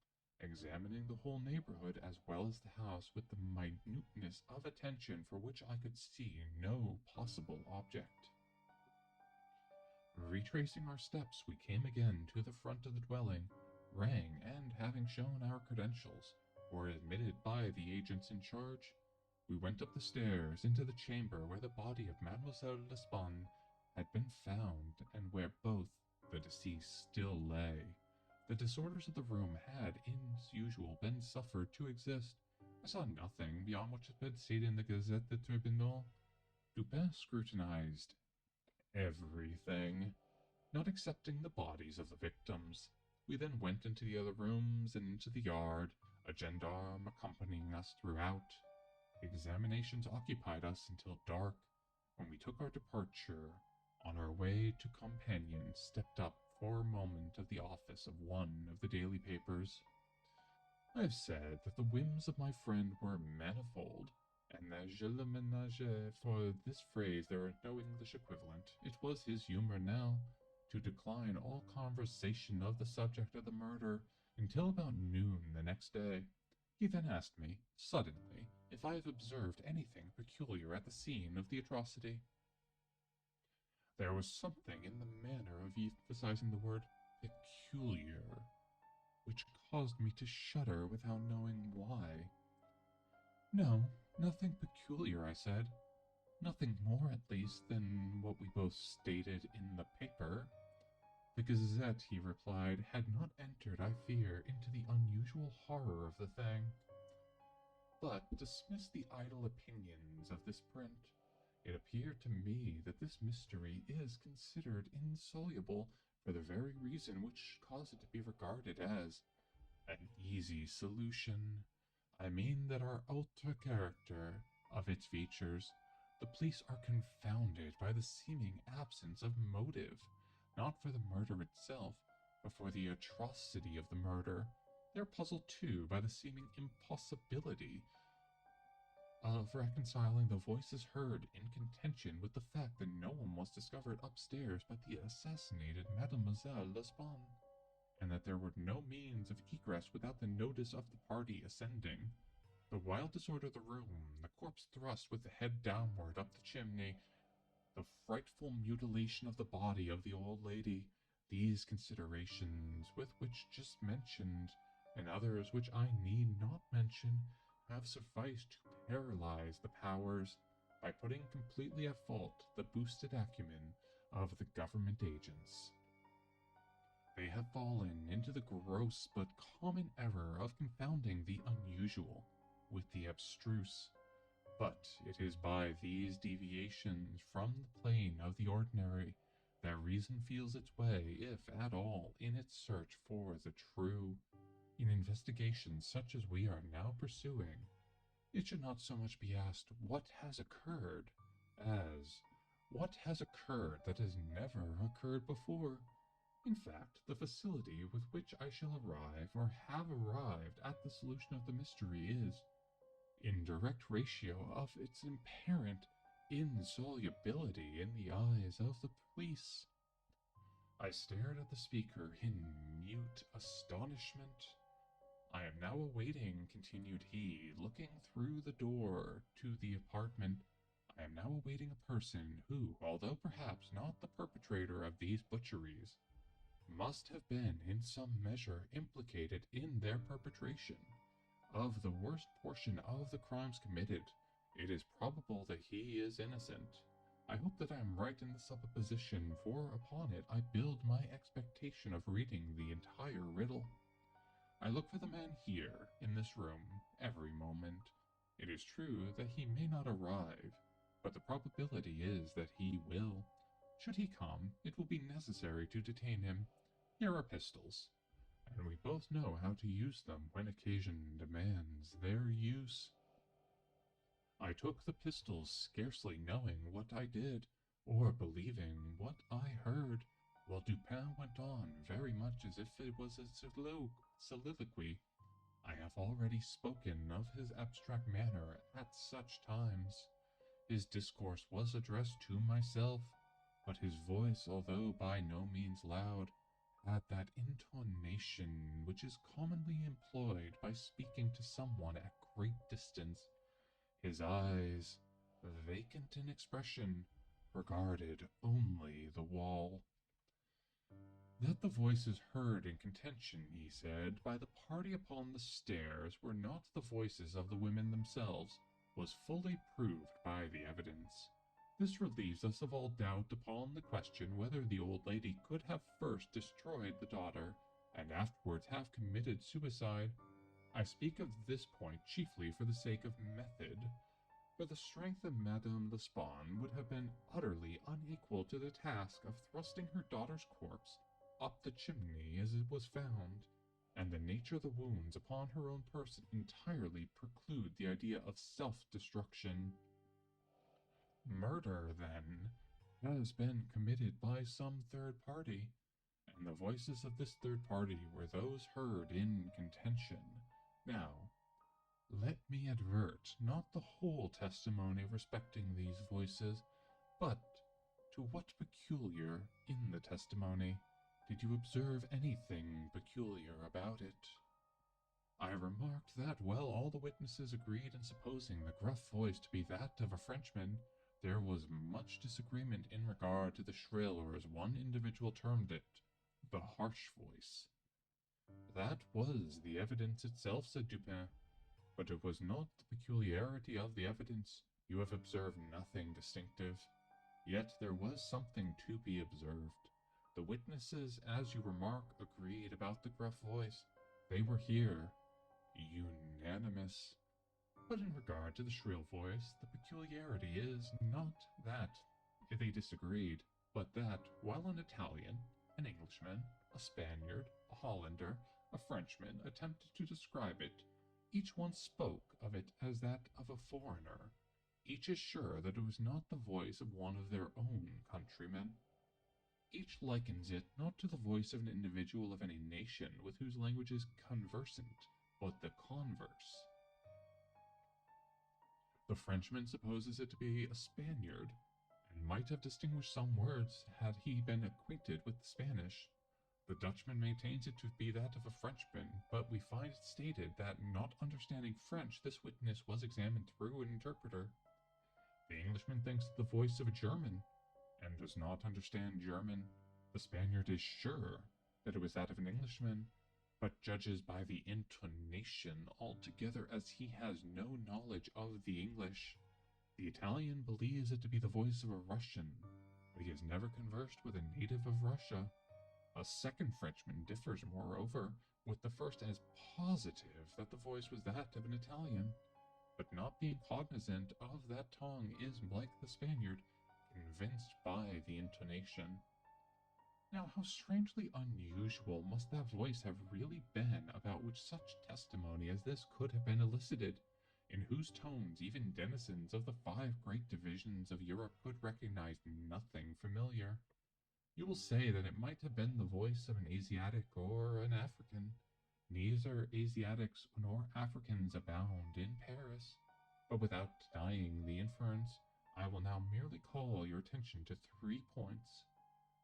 A: examining the whole neighborhood as well as the house with the minuteness of attention for which I could see no possible object. Retracing our steps, we came again to the front of the dwelling, rang, and having shown our credentials, were admitted by the agents in charge. We went up the stairs into the chamber where the body of Mademoiselle L'Espanne had been found, and where both the deceased still lay. The disorders of the room had, as usual, been suffered to exist. I saw nothing beyond what had been stated in the Gazette de Tribunal. Dupin scrutinized everything, not excepting the bodies of the victims. We then went into the other rooms and into the yard, a gendarme accompanying us throughout. Examinations occupied us until dark, when we took our departure. On our way to Companion, stepped up for a moment of the office of one of the daily papers. I have said that the whims of my friend were manifold, and that je le ménageais. For this phrase there is no English equivalent. It was his humor now to decline all conversation of the subject of the murder until about noon the next day. He then asked me, suddenly, if I have observed anything peculiar at the scene of the atrocity. There was something in the manner of emphasizing the word peculiar, which caused me to shudder without knowing why. No, nothing peculiar, I said. Nothing more, at least, than what we both stated in the paper. The Gazette, he replied, had not entered, I fear, into the unusual horror of the thing. But dismiss the idle opinions of this print. It appeared to me that this mystery is considered insoluble for the very reason which caused it to be regarded as an easy solution. I mean that our outer character of its features, the police are confounded by the seeming absence of motive, not for the murder itself, but for the atrocity of the murder. They are puzzled, too, by the seeming impossibility of reconciling the voices heard in contention with the fact that no one was discovered upstairs but the assassinated Mademoiselle L'Espanne, and that there were no means of egress without the notice of the party ascending. The wild disorder of the room, the corpse thrust with the head downward up the chimney, the frightful mutilation of the body of the old lady, these considerations with which just mentioned, and others which I need not mention, have sufficed to paralyze the powers by putting completely at fault the boosted acumen of the government agents. They have fallen into the gross but common error of confounding the unusual with the abstruse. But it is by these deviations from the plane of the ordinary that reason feels its way, if at all, in its search for the true. In investigations such as we are now pursuing, it should not so much be asked what has occurred, as what has occurred that has never occurred before. In fact, the facility with which I shall arrive, or have arrived, at the solution of the mystery is in direct ratio of its apparent insolubility in the eyes of the police. I stared at the speaker in mute astonishment. I am now awaiting, continued he, looking through the door to the apartment. I am now awaiting a person who, although perhaps not the perpetrator of these butcheries, must have been in some measure implicated in their perpetration of the worst portion of the crimes committed. It is probable that he is innocent. I hope that I am right in the supposition, for upon it I build my expectation of reading the entire riddle. I look for the man here, in this room, every moment. It is true that he may not arrive, but the probability is that he will. Should he come, it will be necessary to detain him. Here are pistols, and we both know how to use them when occasion demands their use. I took the pistols, scarcely knowing what I did, or believing what I heard, while Dupin went on, very much as if it was a soliloquy. I have already spoken of his abstract manner at such times. His discourse was addressed to myself, but his voice, although by no means loud, had that intonation which is commonly employed by speaking to someone at great distance. His eyes, vacant in expression, regarded only the wall. That the voices heard in contention, he said, by the party upon the stairs were not the voices of the women themselves, was fully proved by the evidence. This relieves us of all doubt upon the question whether the old lady could have first destroyed the daughter, and afterwards have committed suicide. I speak of this point chiefly for the sake of method, for the strength of Madame L'Espan would have been utterly unequal to the task of thrusting her daughter's corpse up the chimney as it was found, and the nature of the wounds upon her own person entirely preclude the idea of self-destruction. Murder, then, has been committed by some third party, and the voices of this third party were those heard in contention. Now, let me advert not the whole testimony respecting these voices, but to what peculiar in the testimony. Did you observe anything peculiar about it? I remarked that, while all the witnesses agreed in supposing the gruff voice to be that of a Frenchman, there was much disagreement in regard to the shrill, or as one individual termed it, the harsh voice. That was the evidence itself, said Dupin. But it was not the peculiarity of the evidence. You have observed nothing distinctive. Yet there was something to be observed. The witnesses, as you remark, agreed about the gruff voice. They were here, unanimous. But in regard to the shrill voice, the peculiarity is not that they disagreed, but that, while an Italian, an Englishman, a Spaniard, a Hollander, a Frenchman attempted to describe it, each one spoke of it as that of a foreigner. Each is sure that it was not the voice of one of their own countrymen. Each likens it not to the voice of an individual of any nation with whose language is conversant, but the converse. The Frenchman supposes it to be a Spaniard, and might have distinguished some words had he been acquainted with the Spanish. The Dutchman maintains it to be that of a Frenchman, but we find it stated that, not understanding French, this witness was examined through an interpreter. The Englishman thinks it the voice of a German, and does not understand German. The Spaniard is sure that it was that of an Englishman, but judges by the intonation altogether, as he has no knowledge of the English. The Italian believes it to be the voice of a Russian, but he has never conversed with a native of Russia. A second Frenchman differs, moreover, with the first, and is positive that the voice was that of an Italian, but not being cognizant of that tongue is, like the Spaniard, convinced by the intonation. Now, how strangely unusual must that voice have really been, about which such testimony as this could have been elicited, in whose tones even denizens of the 5 great divisions of Europe could recognize nothing familiar. You will say that it might have been the voice of an Asiatic or an African. Neither Asiatics nor Africans abound in Paris. But without denying the inference, I will now merely call your attention to 3 points.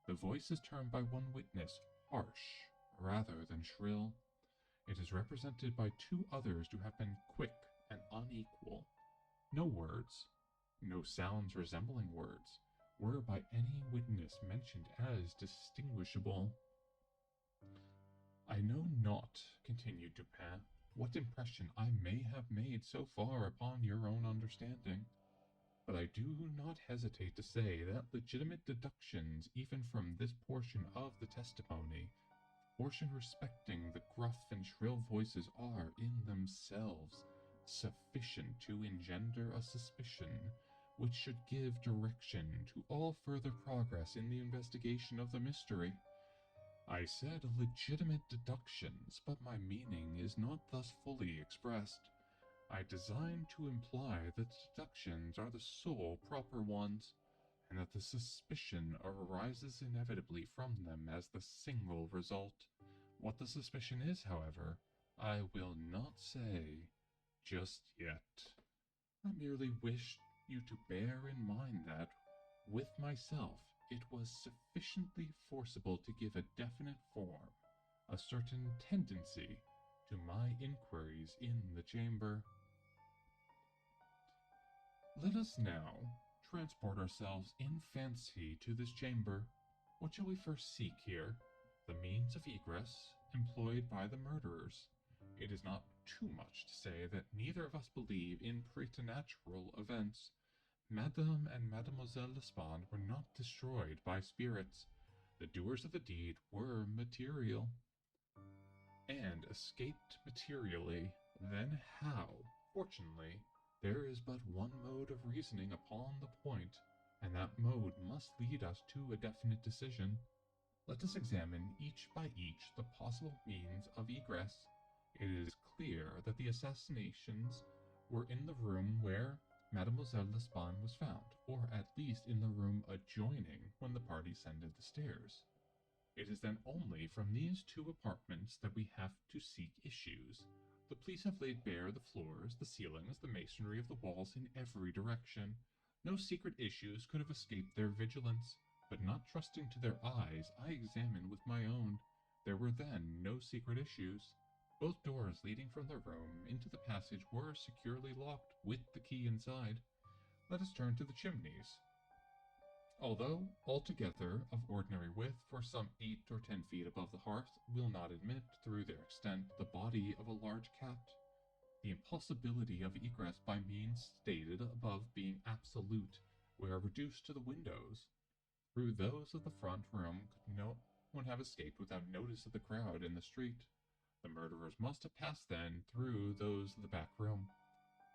A: The voice is termed by one witness harsh rather than shrill. It is represented by 2 others to have been quick and unequal. No words, no sounds resembling words, were by any witness mentioned as distinguishable. I know not, continued Dupin, what impression I may have made so far upon your own understanding, but I do not hesitate to say that legitimate deductions even from this portion of the testimony, portion respecting the gruff and shrill voices, are in themselves sufficient to engender a suspicion which should give direction to all further progress in the investigation of the mystery. I said legitimate deductions, but my meaning is not thus fully expressed. I design to imply that deductions are the sole proper ones, and that the suspicion arises inevitably from them as the single result. What the suspicion is, however, I will not say just yet. I merely wish you to bear in mind that, with myself, it was sufficiently forcible to give a definite form, a certain tendency, to my inquiries in the chamber. Let us now transport ourselves in fancy to this chamber. What shall we first seek here? The means of egress employed by the murderers. It is not too much to say that neither of us believe in preternatural events. Madame and Mademoiselle L'Espanaye were not destroyed by spirits. The doers of the deed were material, and escaped materially. Then how? Fortunately, there is but one mode of reasoning upon the point, and that mode must lead us to a definite decision. Let us examine each by each the possible means of egress. It is clear that the assassinations were in the room where Mademoiselle L'Espanaye was found, or at least in the room adjoining when the party ascended the stairs. It is then only from these 2 apartments that we have to seek issues. The police have laid bare the floors, the ceilings, the masonry of the walls in every direction. No secret issues could have escaped their vigilance, but not trusting to their eyes, I examined with my own. There were then no secret issues. Both doors leading from the room into the passage were securely locked, with the key inside. Let us turn to the chimneys. Although altogether of ordinary width, for some 8 or 10 feet above the hearth, will not admit, through their extent, the body of a large cat. The impossibility of egress by means stated above being absolute, were reduced to the windows. Through those of the front room could no one have escaped without notice of the crowd in the street. The murderers must have passed then through those of the back room.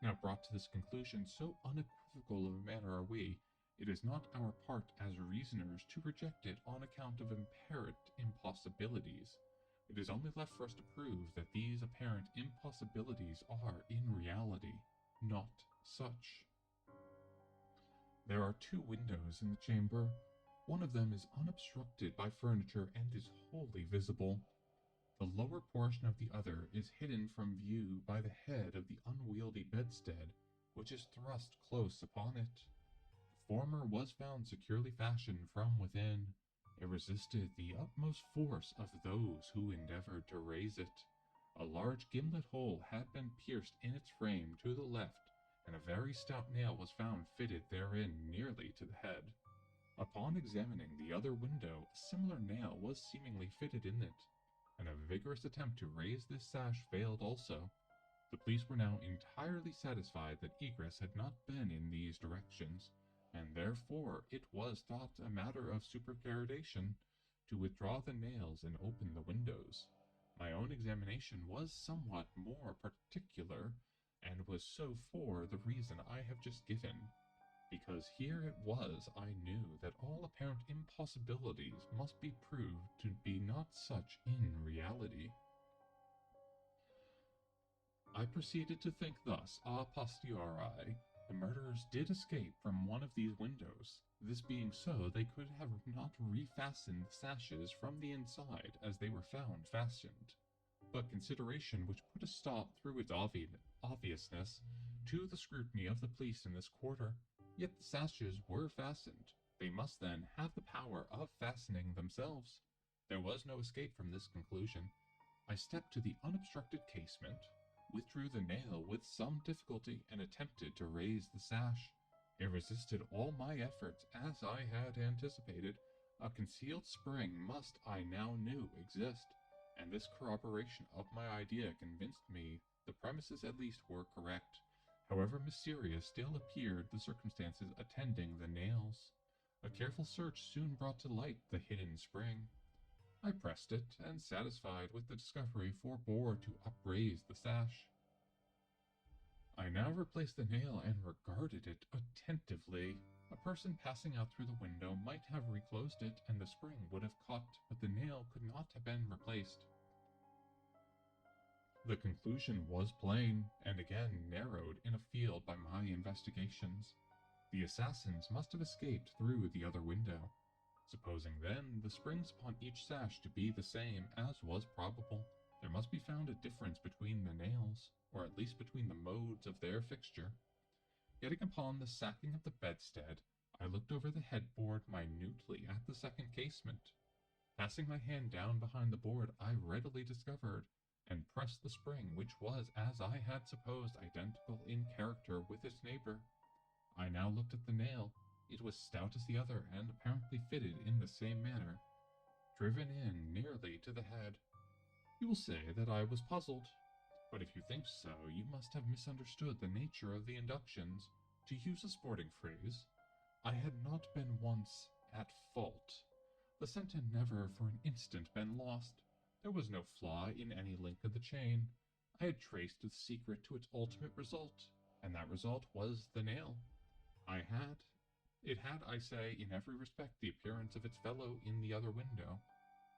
A: Now brought to this conclusion, so unequivocal of a manner are we, it is not our part as reasoners to reject it on account of apparent impossibilities. It is only left for us to prove that these apparent impossibilities are, in reality, not such. There are 2 windows in the chamber. One of them is unobstructed by furniture and is wholly visible. The lower portion of the other is hidden from view by the head of the unwieldy bedstead, which is thrust close upon it. The former was found securely fashioned from within. It resisted the utmost force of those who endeavored to raise it. A large gimlet hole had been pierced in its frame to the left, and a very stout nail was found fitted therein nearly to the head. Upon examining the other window, a similar nail was seemingly fitted in it, and a vigorous attempt to raise this sash failed also. The police were now entirely satisfied that egress had not been in these directions, and therefore it was thought a matter of supererogation to withdraw the nails and open the windows. My own examination was somewhat more particular, and was so for the reason I have just given, because here it was I knew that all apparent impossibilities must be proved to be not such in reality. I proceeded to think thus a posteriori. The murderers did escape from one of these windows. This being so, they could have not refastened the sashes from the inside as they were found fastened. But consideration which put a stop through its obviousness to the scrutiny of the police in this quarter. Yet the sashes were fastened. They must then have the power of fastening themselves. There was no escape from this conclusion. I stepped to the unobstructed casement, withdrew the nail with some difficulty, and attempted to raise the sash. It resisted all my efforts, as I had anticipated. A concealed spring must, I now knew, exist, and this corroboration of my idea convinced me the premises at least were correct. However mysterious still appeared the circumstances attending the nails. A careful search soon brought to light the hidden spring. I pressed it, and satisfied with the discovery, forbore to upraise the sash. I now replaced the nail and regarded it attentively. A person passing out through the window might have reclosed it, and the spring would have caught, but the nail could not have been replaced. The conclusion was plain, and again narrowed in a field by my investigations. The assassins must have escaped through the other window. Supposing then the springs upon each sash to be the same, as was probable, there must be found a difference between the nails, or at least between the modes of their fixture. Getting upon the sacking of the bedstead, I looked over the headboard minutely at the second casement. Passing my hand down behind the board, I readily discovered and pressed the spring, which was, as I had supposed, identical in character with its neighbor. I now looked at the nail. It was stout as the other, and apparently fitted in the same manner, driven in nearly to the head. You will say that I was puzzled, but if you think so, you must have misunderstood the nature of the inductions. To use a sporting phrase, I had not been once at fault. The scent had never for an instant been lost. There was no flaw in any link of the chain. I had traced the secret to its ultimate result, and that result was the nail. It had, I say, in every respect the appearance of its fellow in the other window.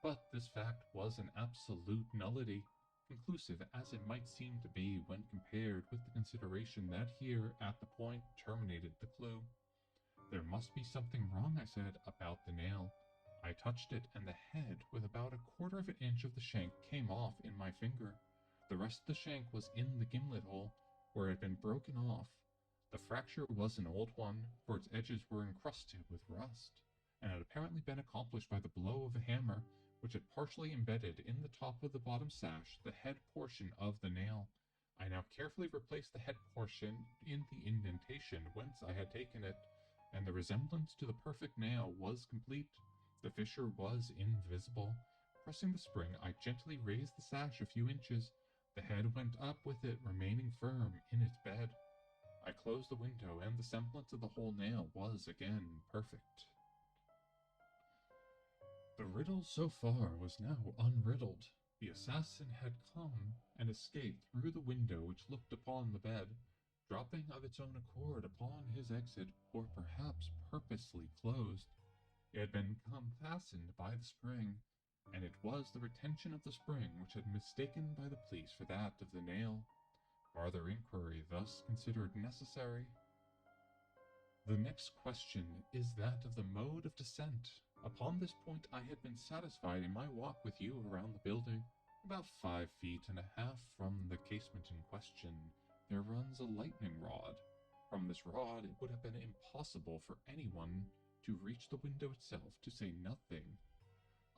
A: But this fact was an absolute nullity, conclusive as it might seem to be when compared with the consideration that here, at the point, terminated the clue. There must be something wrong, I said, about the nail. I touched it, and the head, with about a quarter of an inch of the shank, came off in my finger. The rest of the shank was in the gimlet hole, where it had been broken off. The fracture was an old one, for its edges were encrusted with rust, and had apparently been accomplished by the blow of a hammer, which had partially embedded in the top of the bottom sash the head portion of the nail. I now carefully replaced the head portion in the indentation whence I had taken it, and the resemblance to the perfect nail was complete. The fissure was invisible. Pressing the spring, I gently raised the sash a few inches. The head went up with it, remaining firm in its bed. I closed the window, and the semblance of the whole nail was again perfect. The riddle so far was now unriddled. The assassin had come and escaped through the window which looked upon the bed, dropping of its own accord upon his exit, or perhaps purposely closed. It had become fastened by the spring, and it was the retention of the spring which had mistaken by the police for that of the nail. Farther inquiry thus considered necessary. The next question is that of the mode of descent. Upon this point I had been satisfied in my walk with you around the building. About 5 feet and a half from the casement in question, there runs a lightning rod. From this rod it would have been impossible for anyone to reach the window itself, to say nothing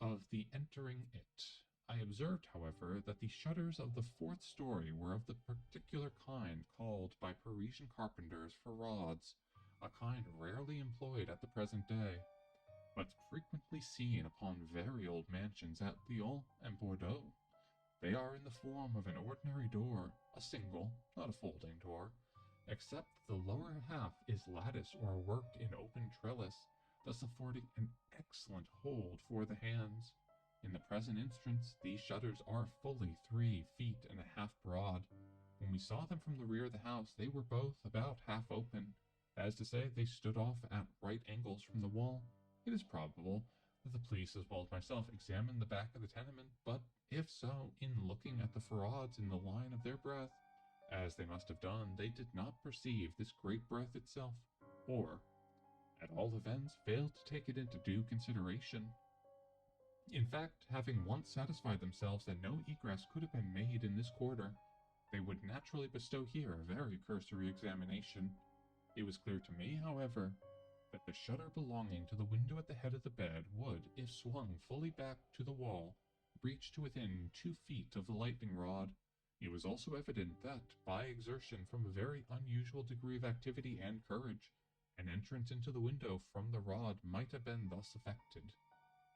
A: of the entering it. I observed, however, that the shutters of the 4th story were of the particular kind called by Parisian carpenters rods, a kind rarely employed at the present day, but frequently seen upon very old mansions at Lyon and Bordeaux. They are in the form of an ordinary door, a single, not a folding door, except the lower half is lattice or worked in open trellis, thus affording an excellent hold for the hands. In the present instance, these shutters are fully 3 feet and a half broad. When we saw them from the rear of the house, they were both about half open. That is to say, they stood off at right angles from the wall. It is probable that the police, as well as myself, examined the back of the tenement, but if so, in looking at the frauds in the line of their breath, as they must have done, they did not perceive this great breath itself, or, at all events, failed to take it into due consideration. In fact, having once satisfied themselves that no egress could have been made in this quarter, they would naturally bestow here a very cursory examination. It was clear to me, however, that the shutter belonging to the window at the head of the bed would, if swung fully back to the wall, reach to within 2 feet of the lightning rod. It was also evident that, by exertion from a very unusual degree of activity and courage, an entrance into the window from the rod might have been thus effected.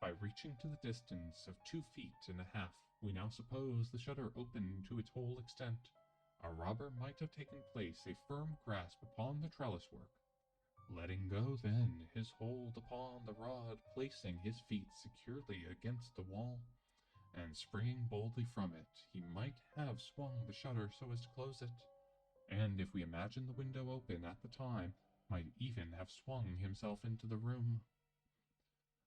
A: By reaching to the distance of 2.5 feet, we now suppose the shutter open to its whole extent. A robber might have taken place a firm grasp upon the trellis work, letting go then his hold upon the rod, placing his feet securely against the wall, and springing boldly from it, he might have swung the shutter so as to close it, and if we imagine the window open at the time, might even have swung himself into the room.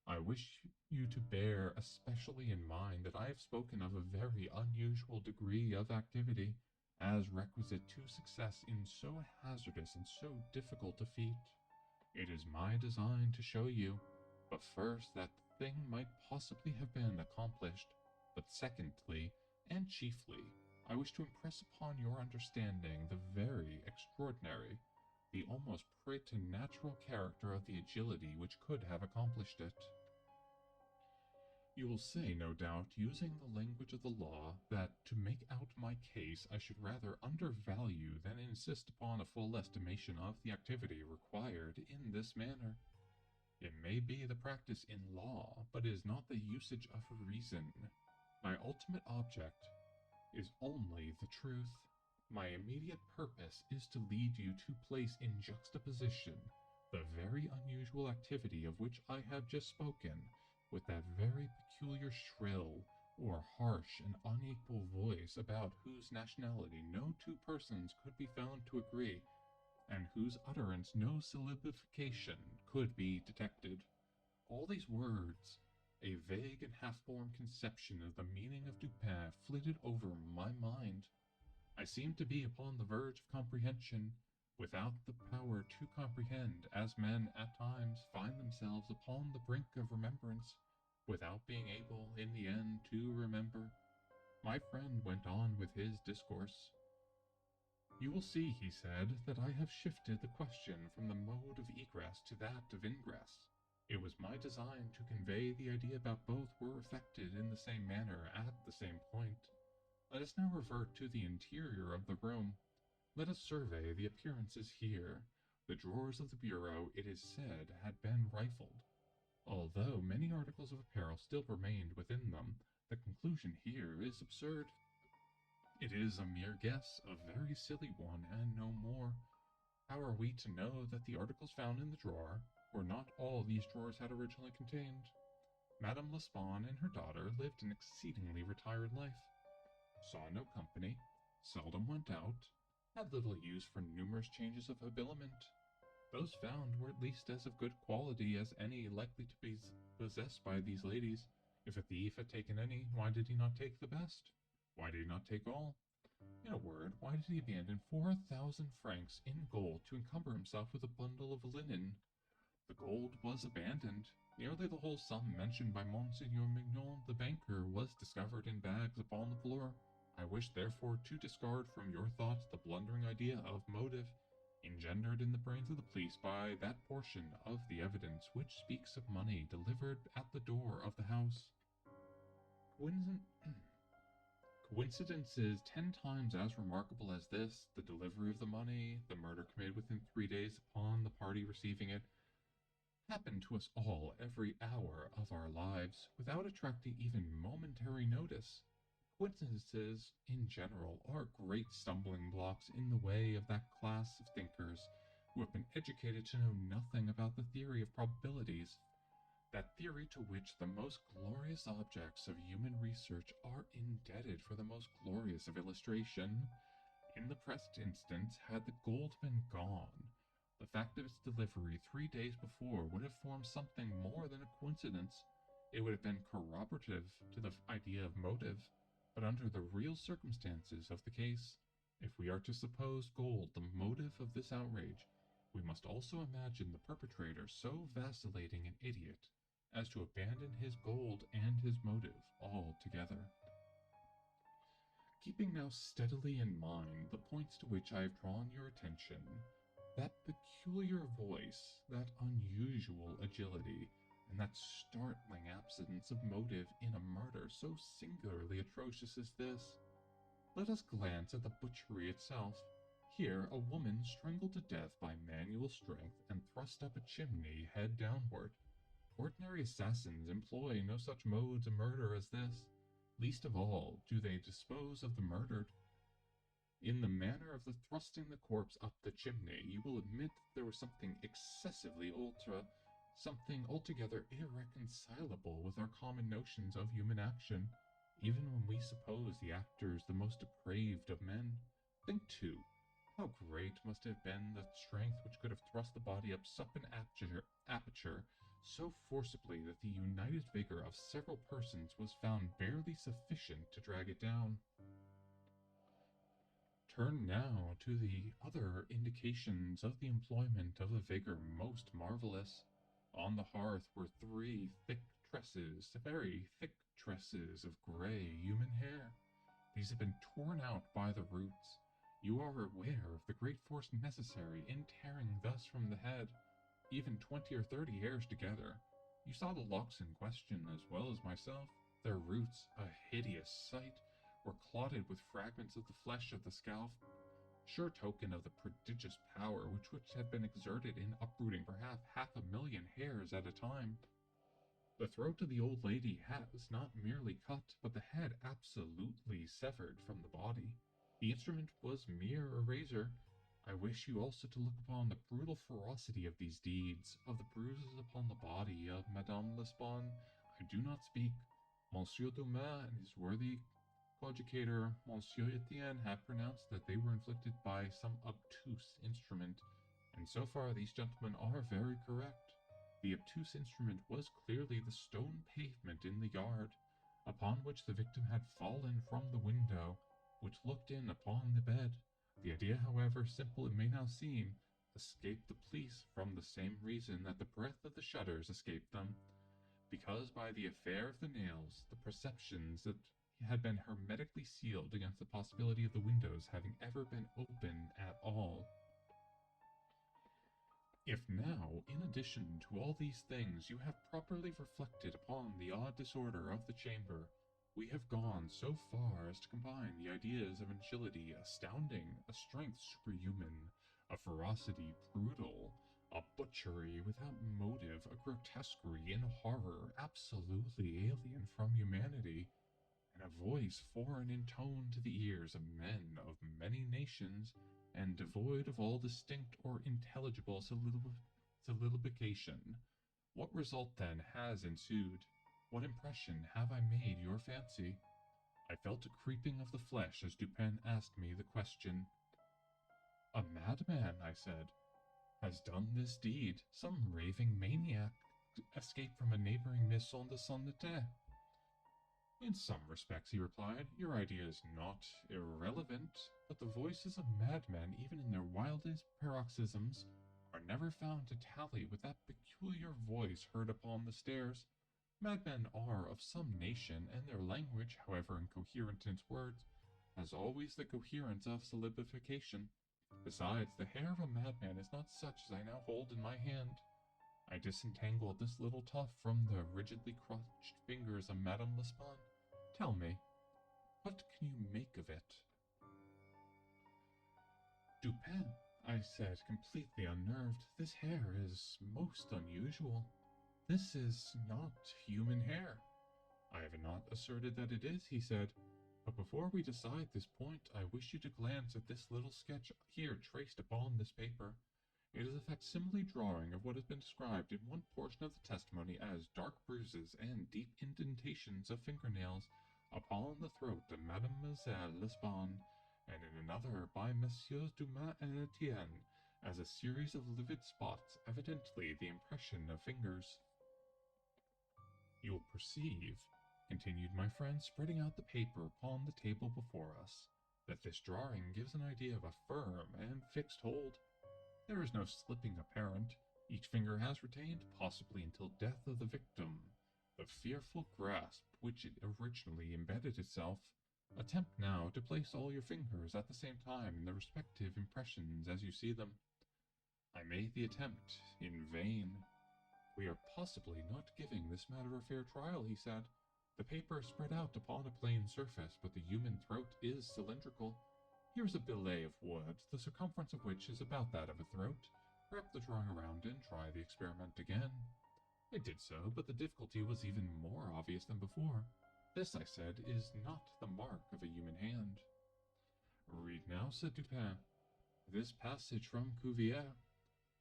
A: I wish you to bear especially in mind that I have spoken of a very unusual degree of activity, as requisite to success in so hazardous and so difficult a feat. It is my design to show you, but first, that the thing might possibly have been accomplished, but secondly, and chiefly, I wish to impress upon your understanding the very extraordinary, the almost preternatural character of the agility which could have accomplished it. You will say, no doubt, using the language of the law, that to make out my case I should rather undervalue than insist upon a full estimation of the activity required in this manner. It may be the practice in law, but it is not the usage of reason. My ultimate object is only the truth. My immediate purpose is to lead you to place in juxtaposition the very unusual activity of which I have just spoken, with that very peculiar shrill, or harsh and unequal voice about whose nationality no two persons could be found to agree, and whose utterance no syllabification could be detected. All these words, a vague and half-formed conception of the meaning of Dupin flitted over my mind. I seemed to be upon the verge of comprehension, without the power to comprehend, as men at times find themselves upon the brink of remembrance, without being able, in the end, to remember. My friend went on with his discourse. You will see, he said, that I have shifted the question from the mode of egress to that of ingress. It was my design to convey the idea that both were effected in the same manner at the same point. Let us now revert to the interior of the room. Let us survey the appearances here. The drawers of the bureau, it is said, had been rifled. Although many articles of apparel still remained within them, the conclusion here is absurd. It is a mere guess, a very silly one, and no more. How are we to know that the articles found in the drawer were not all these drawers had originally contained? Madame L'Espan and her daughter lived an exceedingly retired life, saw no company, seldom went out, had little use for numerous changes of habiliment. Those found were at least as of good quality as any likely to be possessed by these ladies. If a thief had taken any, why did he not take the best? Why did he not take all? In a word, why did he abandon 4,000 francs in gold to encumber himself with a bundle of linen? The gold was abandoned. Nearly the whole sum mentioned by Monseigneur Mignon, the banker, was discovered in bags upon the floor. I wish, therefore, to discard from your thoughts the blundering idea of motive, engendered in the brains of the police by that portion of the evidence which speaks of money delivered at the door of the house. Coincidences 10 times as remarkable as this, the delivery of the money, the murder committed within 3 days upon the party receiving it, happen to us all every hour of our lives, without attracting even momentary notice. Coincidences, in general, are great stumbling blocks in the way of that class of thinkers who have been educated to know nothing about the theory of probabilities, that theory to which the most glorious objects of human research are indebted for the most glorious of illustration. In the present instance, had the gold been gone, the fact of its delivery 3 days before would have formed something more than a coincidence. It would have been corroborative to the idea of motive. But under the real circumstances of the case, if we are to suppose gold the motive of this outrage, we must also imagine the perpetrator so vacillating an idiot as to abandon his gold and his motive altogether. Keeping now steadily in mind the points to which I have drawn your attention, That peculiar voice, that unusual agility, and that startling absence of motive in a murder so singularly atrocious as this. Let us glance at the butchery itself. Here, a woman strangled to death by manual strength and thrust up a chimney head downward. Ordinary assassins employ no such modes of murder as this. Least of all do they dispose of the murdered. In the manner of the thrusting the corpse up the chimney, you will admit that there was something something altogether irreconcilable with our common notions of human action, even when we suppose the actors the most depraved of men. Think, too, how great must have been the strength which could have thrust the body up such an aperture so forcibly that the united vigor of several persons was found barely sufficient to drag it down. Turn now to the other indications of the employment of a vigor most marvelous. On the hearth were very thick tresses of gray human hair. These had been torn out by the roots. You are aware of the great force necessary in tearing thus from the head, even 20 or 30 hairs together. You saw the locks in question as well as myself. Their roots, a hideous sight, were clotted with fragments of the flesh of the scalp, sure token of the prodigious power which had been exerted in uprooting perhaps 500,000 hairs at a time. The throat of the old lady was not merely cut, but the head absolutely severed from the body. The instrument was mere a razor. I wish you also to look upon the brutal ferocity of these deeds, of the bruises upon the body of Madame L'Espagne. I do not speak. Monsieur Dumas and his worthy coadjutor, Monsieur Etienne, have pronounced that they were inflicted by some obtuse instrument, and so far these gentlemen are very correct. The obtuse instrument was clearly the stone pavement in the yard, upon which the victim had fallen from the window, which looked in upon the bed. The idea, however simple it may now seem, escaped the police from the same reason that the breadth of the shutters escaped them, because by the affair of the nails, the perceptions that had been hermetically sealed against the possibility of the windows having ever been open at all. If now, in addition to all these things, you have properly reflected upon the odd disorder of the chamber, we have gone so far as to combine the ideas of agility astounding, a strength superhuman, a ferocity brutal, a butchery without motive, a grotesquerie and horror absolutely alien from humanity, and a voice foreign in tone to the ears of men of many nations, and devoid of all distinct or intelligible soliloquication. What result, then, has ensued? What impression have I made your fancy? I felt a creeping of the flesh as Dupin asked me the question. A madman, I said, has done this deed. Some raving maniac escaped from a neighboring maison de santé. In some respects, he replied, your idea is not irrelevant, but the voices of madmen, even in their wildest paroxysms, are never found to tally with that peculiar voice heard upon the stairs. Madmen are of some nation, and their language, however incoherent in its words, has always the coherence of syllabification. Besides, the hair of a madman is not such as I now hold in my hand. I disentangled this little tuft from the rigidly crushed fingers of Madame L'Espagne. Tell me, what can you make of it? Dupin, I said, completely unnerved, this hair is most unusual. This is not human hair. I have not asserted that it is, he said, but before we decide this point, I wish you to glance at this little sketch here traced upon this paper. It is a facsimile drawing of what has been described in one portion of the testimony as dark bruises and deep indentations of fingernails upon the throat of Mademoiselle L'Espagne, and in another by Messieurs Dumas and Etienne as a series of livid spots, evidently the impression of fingers. You will perceive, continued my friend, spreading out the paper upon the table before us, that this drawing gives an idea of a firm and fixed hold. There is no slipping apparent. Each finger has retained, possibly until death of the victim, the fearful grasp which it originally embedded itself. Attempt now to place all your fingers at the same time in their respective impressions as you see them. I made the attempt, in vain. We are possibly not giving this matter a fair trial, he said. The paper is spread out upon a plain surface, but the human throat is cylindrical. Here is a billet of wood, the circumference of which is about that of a throat. Wrap the drawing around and try the experiment again. I did so, but the difficulty was even more obvious than before. This, I said, is not the mark of a human hand. Read now, said Dupin. This passage from Cuvier.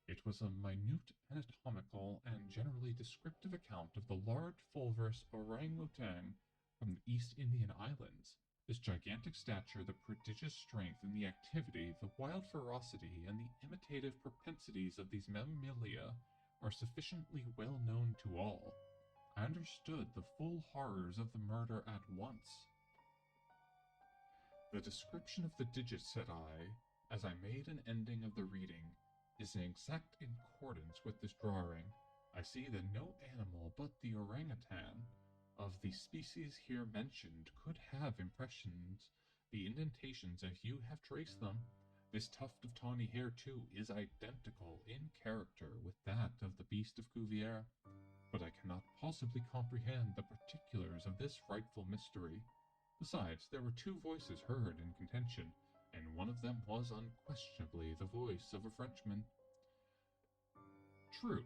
A: It was a minute anatomical and generally descriptive account of the large fulvous orang-outan from the East Indian Islands. This gigantic stature, the prodigious strength and the activity, the wild ferocity, and the imitative propensities of these mammalia are sufficiently well known to all. I understood the full horrors of the murder at once. The description of the digits, said I, as I made an ending of the reading, is in exact accordance with this drawing. I see that no animal but the orangutan of the species here mentioned could have impressions the indentations as you have traced them. This tuft of tawny hair, too, is identical in character with that of the beast of Cuvier, but I cannot possibly comprehend the particulars of this frightful mystery. Besides, there were two voices heard in contention, and one of them was unquestionably the voice of a Frenchman. True,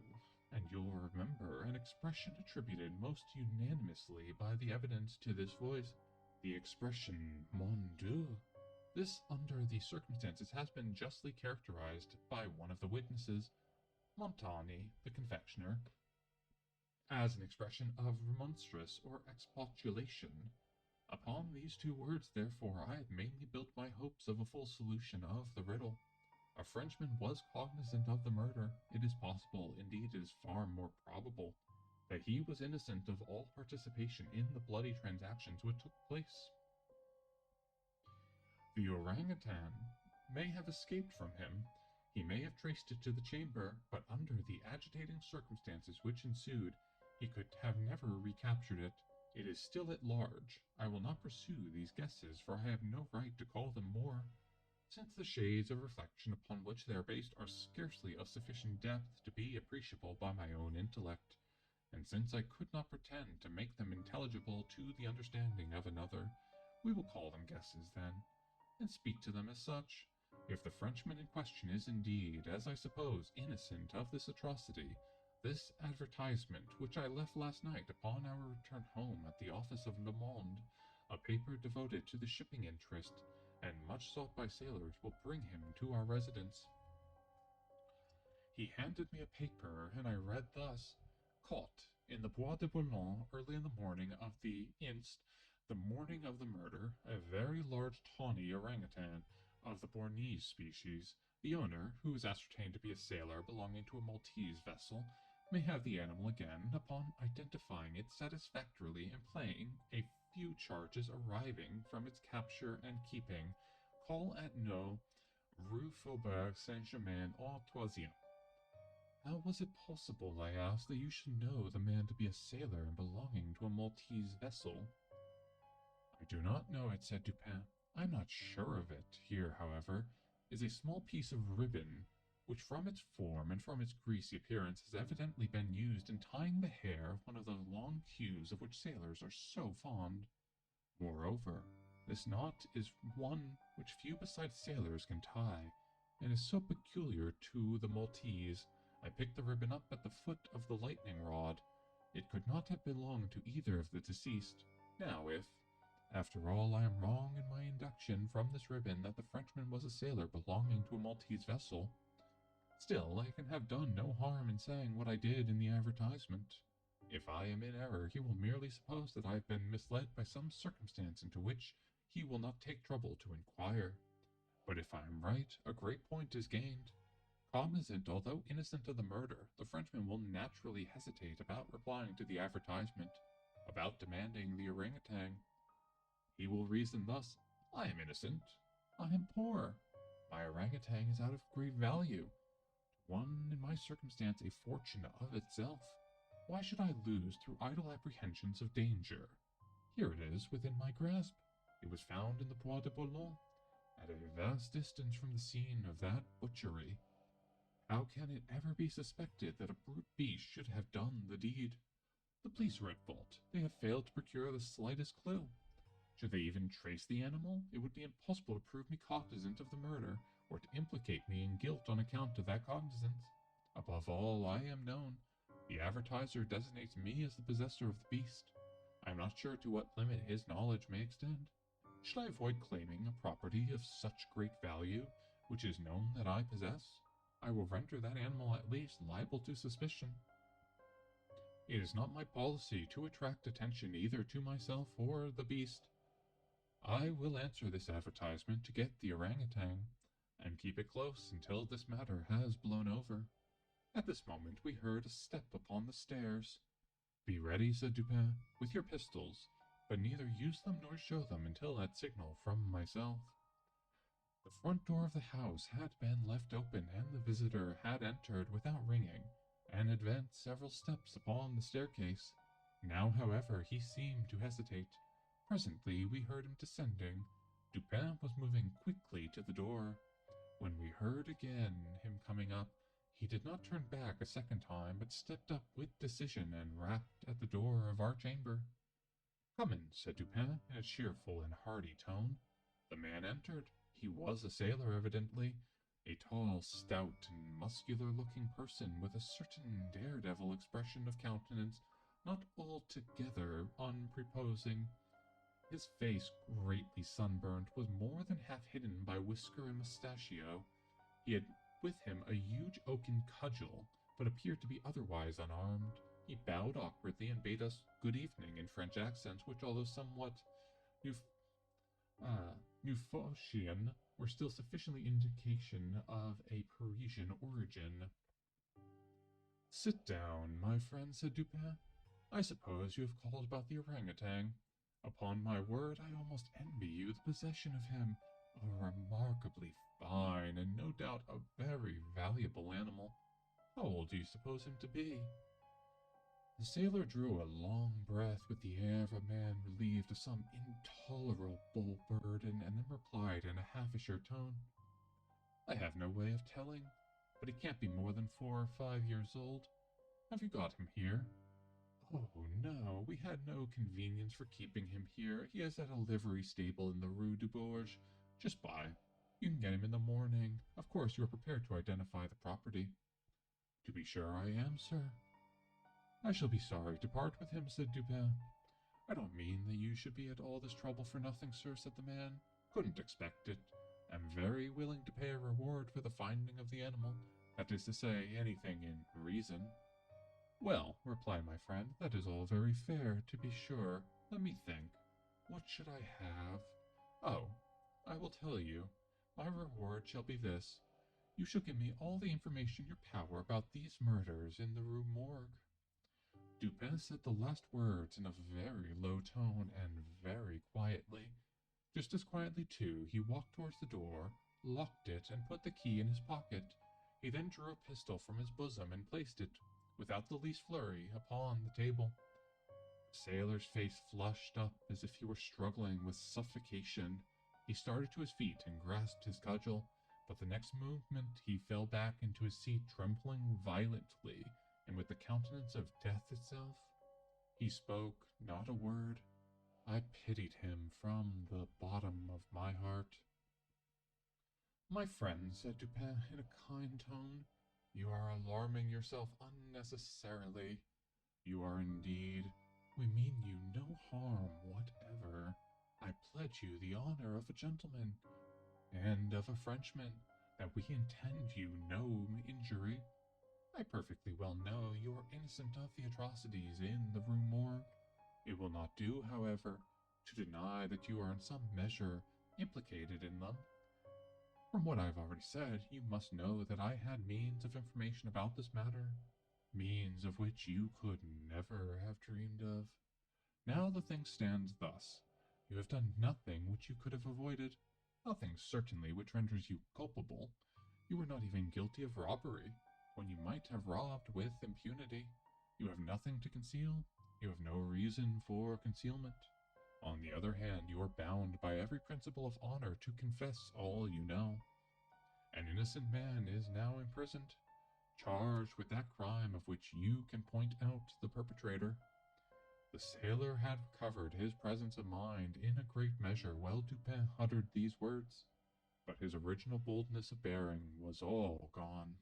A: and you'll remember an expression attributed most unanimously by the evidence to this voice, the expression "Mon Dieu." This, under the circumstances, has been justly characterized by one of the witnesses, Montaigne, the confectioner, as an expression of remonstrance or expostulation. Upon these two words, therefore, I had mainly built my hopes of a full solution of the riddle. A Frenchman was cognizant of the murder. It is possible, indeed it is far more probable, that he was innocent of all participation in the bloody transactions which took place. The orangutan may have escaped from him. He may have traced it to the chamber, but under the agitating circumstances which ensued, he could have never recaptured it. It is still at large. I will not pursue these guesses, for I have no right to call them more, since the shades of reflection upon which they are based are scarcely of sufficient depth to be appreciable by my own intellect, and since I could not pretend to make them intelligible to the understanding of another, we will call them guesses then, and speak to them as such. If the Frenchman in question is indeed, as I suppose, innocent of this atrocity, this advertisement, which I left last night upon our return home at the office of Le Monde, a paper devoted to the shipping interest, and much sought by sailors, will bring him to our residence. He handed me a paper, and I read thus: Caught in the Bois de Boulogne early in the morning of the the morning of the murder, a very large tawny orangutan of the Bornese species. The owner, who is ascertained to be a sailor belonging to a Maltese vessel, may have the animal again upon identifying it satisfactorily and playing a few charges arriving from its capture and keeping. Call at No, Rue Faubourg Saint-Germain-en-Troisième. How was it possible, I asked, that you should know the man to be a sailor and belonging to a Maltese vessel? I do not know it, said Dupin. I am not sure of it. Here, however, is a small piece of ribbon, which from its form and from its greasy appearance has evidently been used in tying the hair of one of those long queues of which sailors are so fond. Moreover, this knot is one which few besides sailors can tie, and is so peculiar to the Maltese. I picked the ribbon up at the foot of the lightning rod. It could not have belonged to either of the deceased. Now, if, after all, I am wrong in my induction from this ribbon that the Frenchman was a sailor belonging to a Maltese vessel, still I can have done no harm in saying what I did in the advertisement. If I am in error, he will merely suppose that I have been misled by some circumstance into which he will not take trouble to inquire. But if I am right, a great point is gained. Cognizant, although innocent of the murder, the Frenchman will naturally hesitate about replying to the advertisement, about demanding the orangutan. He will reason thus: I am innocent, I am poor, my orangutan is out of great value, to one in my circumstance a fortune of itself. Why should I lose through idle apprehensions of danger? Here it is within my grasp. It was found in the Bois de Boulogne, at a vast distance from the scene of that butchery. How can it ever be suspected that a brute beast should have done the deed? The police are at fault. They have failed to procure the slightest clue. Should they even trace the animal, it would be impossible to prove me cognizant of the murder, or to implicate me in guilt on account of that cognizance. Above all, I am known. The advertiser designates me as the possessor of the beast. I am not sure to what limit his knowledge may extend. Should I avoid claiming a property of such great value, which is known that I possess? I will render that animal at least liable to suspicion. It is not my policy to attract attention either to myself or the beast. I will answer this advertisement to get the orangutan, and keep it close until this matter has blown over. At this moment we heard a step upon the stairs. Be ready, said Dupin, with your pistols, but neither use them nor show them until at signal from myself. The front door of the house had been left open, and the visitor had entered without ringing, and advanced several steps upon the staircase. Now, however, he seemed to hesitate. Presently we heard him descending. Dupin was moving quickly to the door. When we heard again him coming up, he did not turn back a second time, but stepped up with decision and rapped at the door of our chamber. "Come in," said Dupin, in a cheerful and hearty tone. The man entered. He was a sailor, evidently, a tall, stout, and muscular-looking person with a certain daredevil expression of countenance not altogether unprepossessing. His face, greatly sunburnt, was more than half hidden by whisker and mustachio. He had with him a huge oaken cudgel, but appeared to be otherwise unarmed. He bowed awkwardly and bade us good evening in French accents, which, although somewhat Newfotian, were still sufficiently indication of a Parisian origin. "Sit down, my friend," said Dupin. "I suppose you have called about the orangutan. Upon my word, I almost envy you the possession of him. A remarkably fine and no doubt a very valuable animal. How old do you suppose him to be?" The sailor drew a long breath with the air of a man relieved of some intolerable burden, and then replied in a half-assured tone, "I have no way of telling, but he can't be more than 4 or 5 years old. Have you got him here?" "Oh, no, we had no convenience for keeping him here. He is at a livery stable in the Rue du Bourg, just by. You can get him in the morning. Of course you are prepared to identify the property." "To be sure I am, sir." "I shall be sorry to part with him," said Dupin. "I don't mean that you should be at all this trouble for nothing, sir," said the man. "Couldn't expect it. Am very willing to pay a reward for the finding of the animal, that is to say, anything in reason." "Well," replied my friend, "that is all very fair, to be sure. Let me think. What should I have? Oh, I will tell you. My reward shall be this. You shall give me all the information in your power about these murders in the Rue Morgue." Dupin said the last words in a very low tone and very quietly. Just as quietly, too, he walked towards the door, locked it, and put the key in his pocket. He then drew a pistol from his bosom and placed it, without the least flurry, upon the table. The sailor's face flushed up as if he were struggling with suffocation. He started to his feet and grasped his cudgel, but the next movement he fell back into his seat, trembling violently, and with the countenance of death itself. He spoke not a word. I pitied him from the bottom of my heart. "My friend," said Dupin in a kind tone, "you are alarming yourself unnecessarily. You are indeed. We mean you no harm whatever. I pledge you the honor of a gentleman, and of a Frenchman, that we intend you no injury. I perfectly well know you are innocent of the atrocities in the Rue Morgue. It will not do, however, to deny that you are in some measure implicated in them. From what I have already said, you must know that I had means of information about this matter, means of which you could never have dreamed of. Now the thing stands thus. You have done nothing which you could have avoided, nothing certainly which renders you culpable. You were not even guilty of robbery, when you might have robbed with impunity. You have nothing to conceal. You have no reason for concealment. On the other hand, you are bound by every principle of honor to confess all you know. An innocent man is now imprisoned. charged with that crime of which you can point out the perpetrator. The sailor had recovered his presence of mind in a great measure while Dupin uttered these words, but his original boldness of bearing was all gone.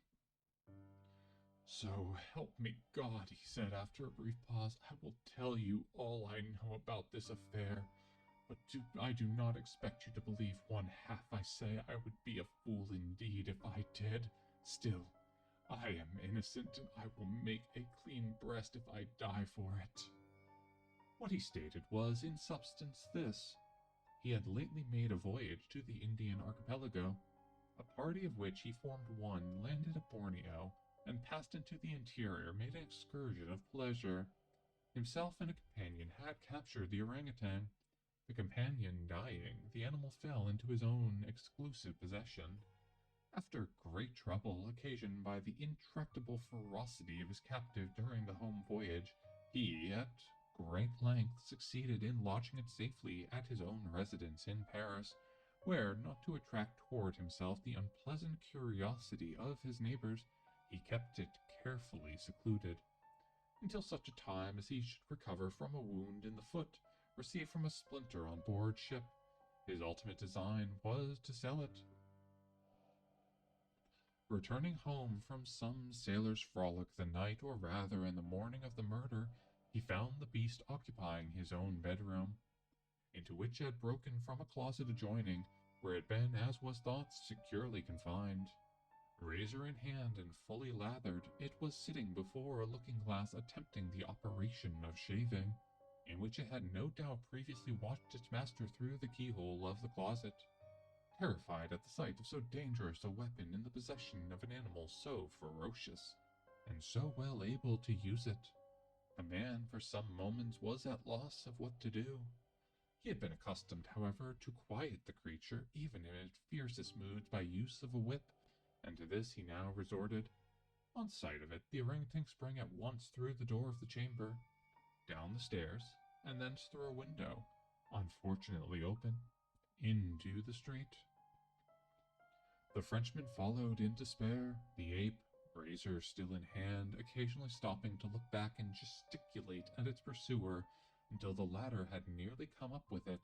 A: "So help me God," he said after a brief pause, "I will tell you all I know about this affair, but I do not expect you to believe one half I say. I would be a fool indeed if I did. Still, I am innocent, and I will make a clean breast if I die for it." What he stated was, in substance, this. He had lately made a voyage to the Indian archipelago, a party of which he formed one landed at Borneo, and passed into the interior, made an excursion of pleasure. Himself and a companion had captured the orangutan. The companion dying, the animal fell into his own exclusive possession. After great trouble occasioned by the intractable ferocity of his captive during the home voyage, he, at great length, succeeded in lodging it safely at his own residence in Paris, where, not to attract toward himself the unpleasant curiosity of his neighbors, he kept it carefully secluded, until such a time as he should recover from a wound in the foot received from a splinter on board ship. His ultimate design was to sell it. Returning home from some sailor's frolic the night, or rather in the morning of the murder, he found the beast occupying his own bedroom, into which it had broken from a closet adjoining, where it had been, as was thought, securely confined. Razor in hand and fully lathered, it was sitting before a looking-glass attempting the operation of shaving, in which it had no doubt previously watched its master through the keyhole of the closet. Terrified at the sight of so dangerous a weapon in the possession of an animal so ferocious, and so well able to use it, the man for some moments was at loss of what to do. He had been accustomed, however, to quiet the creature, even in its fiercest moods, by use of a whip, and to this he now resorted. On sight of it, the orangutan sprang at once through the door of the chamber, down the stairs, and thence through a window, unfortunately open, into the street. The Frenchman followed in despair, the ape, razor still in hand, occasionally stopping to look back and gesticulate at its pursuer until the latter had nearly come up with it.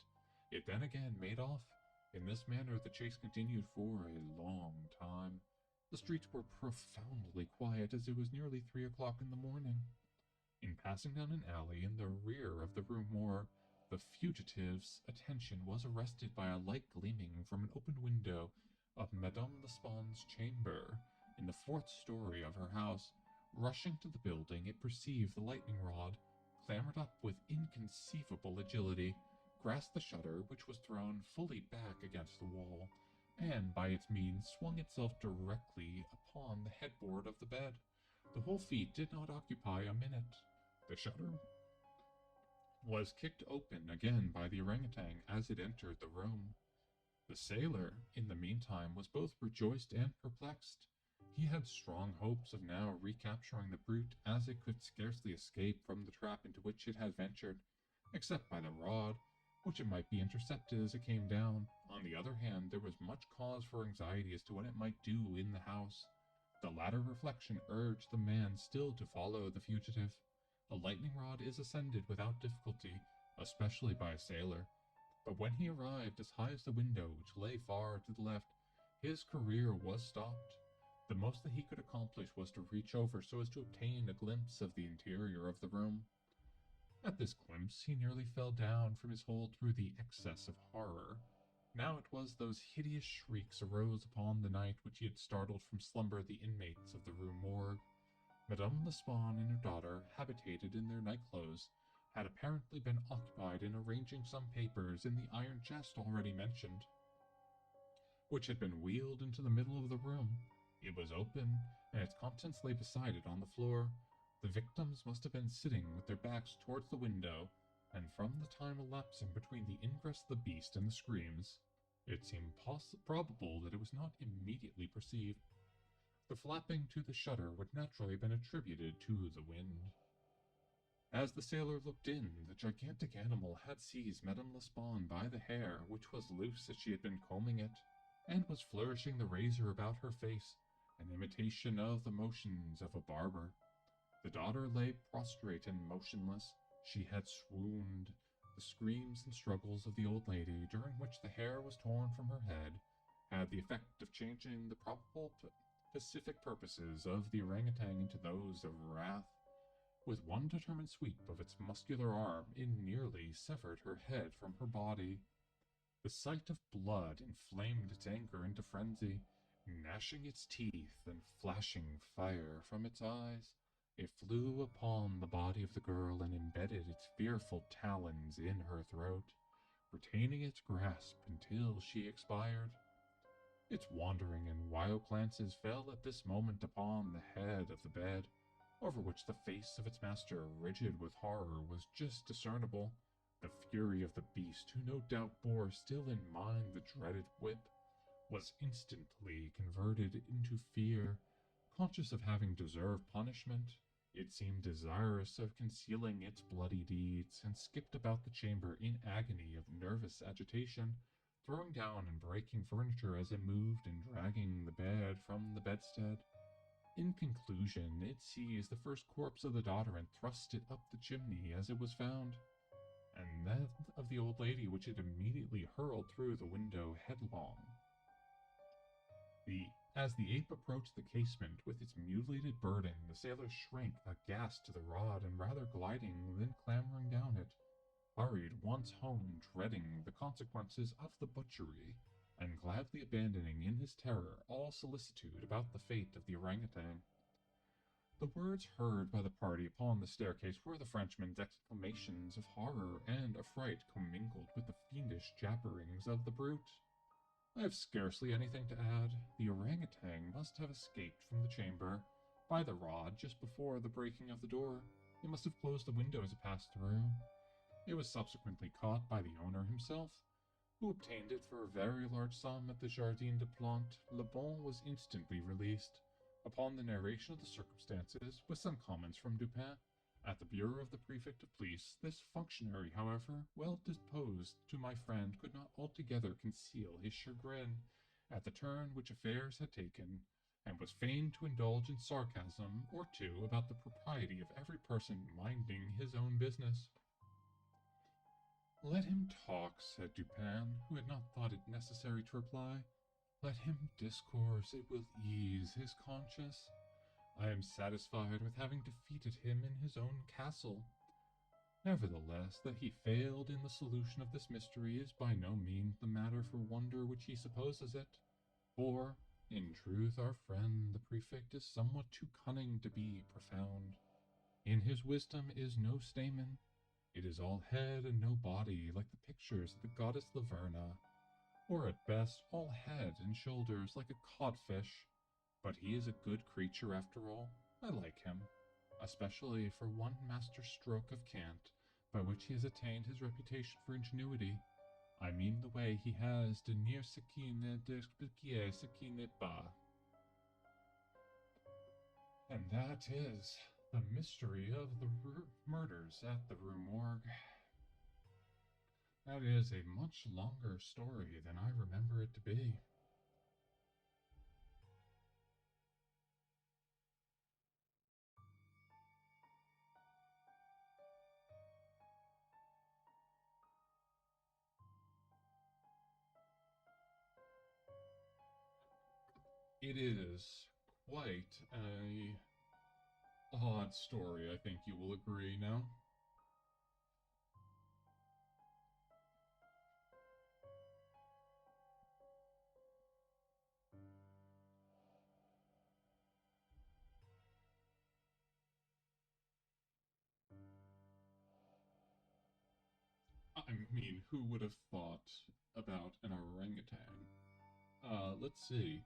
A: It then again made off. In this manner the chase continued for a long time. The streets were profoundly quiet, as it was nearly 3 o'clock in the morning. In passing down an alley in the rear of the Rue Morgue, the fugitive's attention was arrested by a light gleaming from an open window of Madame L'Espan's chamber in the 4th story of her house. Rushing to the building, it perceived the lightning rod, clambered up with inconceivable agility, grasped the shutter, which was thrown fully back against the wall, and by its means swung itself directly upon the headboard of the bed. The whole feat did not occupy a minute. The shutter was kicked open again by the orangutan as it entered the room. The sailor, in the meantime, was both rejoiced and perplexed. He had strong hopes of now recapturing the brute, as it could scarcely escape from the trap into which it had ventured, except by the rod, which it might be intercepted as it came down. On the other hand, there was much cause for anxiety as to what it might do in the house. The latter reflection urged the man still to follow the fugitive. A lightning rod is ascended without difficulty, especially by a sailor. But when he arrived as high as the window, which lay far to the left, his career was stopped. The most that he could accomplish was to reach over so as to obtain a glimpse of the interior of the room. At this glimpse he nearly fell down from his hold through the excess of horror. Now it was those hideous shrieks arose upon the night which he had startled from slumber the inmates of the Rue Morgue. Madame L'Espan and her daughter, habitated in their night-clothes, had apparently been occupied in arranging some papers in the iron chest already mentioned, which had been wheeled into the middle of the room. It was open, and its contents lay beside it on the floor. The victims must have been sitting with their backs towards the window, and from the time elapsing between the ingress of the beast and the screams, it seemed probable that it was not immediately perceived. The flapping to the shutter would naturally have been attributed to the wind. As the sailor looked in, the gigantic animal had seized Madame L'Espan by the hair, which was loose as she had been combing it, and was flourishing the razor about her face. an imitation of the motions of a barber. The daughter lay prostrate and motionless. She had swooned. The screams and struggles of the old lady, during which the hair was torn from her head, had the effect of changing the probable pacific purposes of the orangutan into those of wrath. With one determined sweep of its muscular arm, it nearly severed her head from her body. The sight of blood inflamed its anger into frenzy. Gnashing its teeth and flashing fire from its eyes, it flew upon the body of the girl and embedded its fearful talons in her throat, retaining its grasp until she expired. Its wandering and wild glances fell at this moment upon the head of the bed, over which the face of its master, rigid with horror, was just discernible. The fury of the beast, who no doubt bore still in mind the dreaded whip, was instantly converted into fear. Conscious of having deserved punishment, it seemed desirous of concealing its bloody deeds, and skipped about the chamber in agony of nervous agitation, throwing down and breaking furniture as it moved and dragging the bed from the bedstead. In conclusion, it seized the first corpse of the daughter and thrust it up the chimney as it was found, and that of the old lady, which it immediately hurled through the window headlong. As the ape approached the casement with its mutilated burden, the sailor shrank aghast to the rod, and rather gliding than clambering down it, hurried once home, dreading the consequences of the butchery, and gladly abandoning in his terror all solicitude about the fate of the orangutan. The words heard by the party upon the staircase were the Frenchman's exclamations of horror and affright commingled with the fiendish jabberings of the brute. I have scarcely anything to add. The orangutan must have escaped from the chamber by the rod just before the breaking of the door. It must have closed the window as it passed through. It was subsequently caught by the owner himself, who obtained it for a very large sum at the Jardin des Plantes. Le Bon was instantly released. Upon the narration of the circumstances, with some comments from Dupin, at the bureau of the prefect of police, this functionary, however, well disposed to my friend, could not altogether conceal his chagrin at the turn which affairs had taken, and was fain to indulge in sarcasm or two about the propriety of every person minding his own business. "Let him talk," said Dupin, who had not thought it necessary to reply. "Let him discourse, it will ease his conscience. I am satisfied with having defeated him in his own castle. Nevertheless, that he failed in the solution of this mystery is by no means the matter for wonder which he supposes it, for, in truth, our friend the prefect is somewhat too cunning to be profound. In his wisdom is no stamen. It is all head and no body, like the pictures of the goddess Laverna, or at best all head and shoulders like a codfish. But he is a good creature after all. I like him, especially for one master stroke of cant, by which he has attained his reputation for ingenuity. I mean the way he has de dire ce qui ne d'expliquer ce qui n'est pas. And that is the mystery of the murders at the Rue Morgue. That is a much longer story than I remember it to be. It is quite a odd story, I think you will agree now. I mean, who would have thought about an orangutan? Let's see.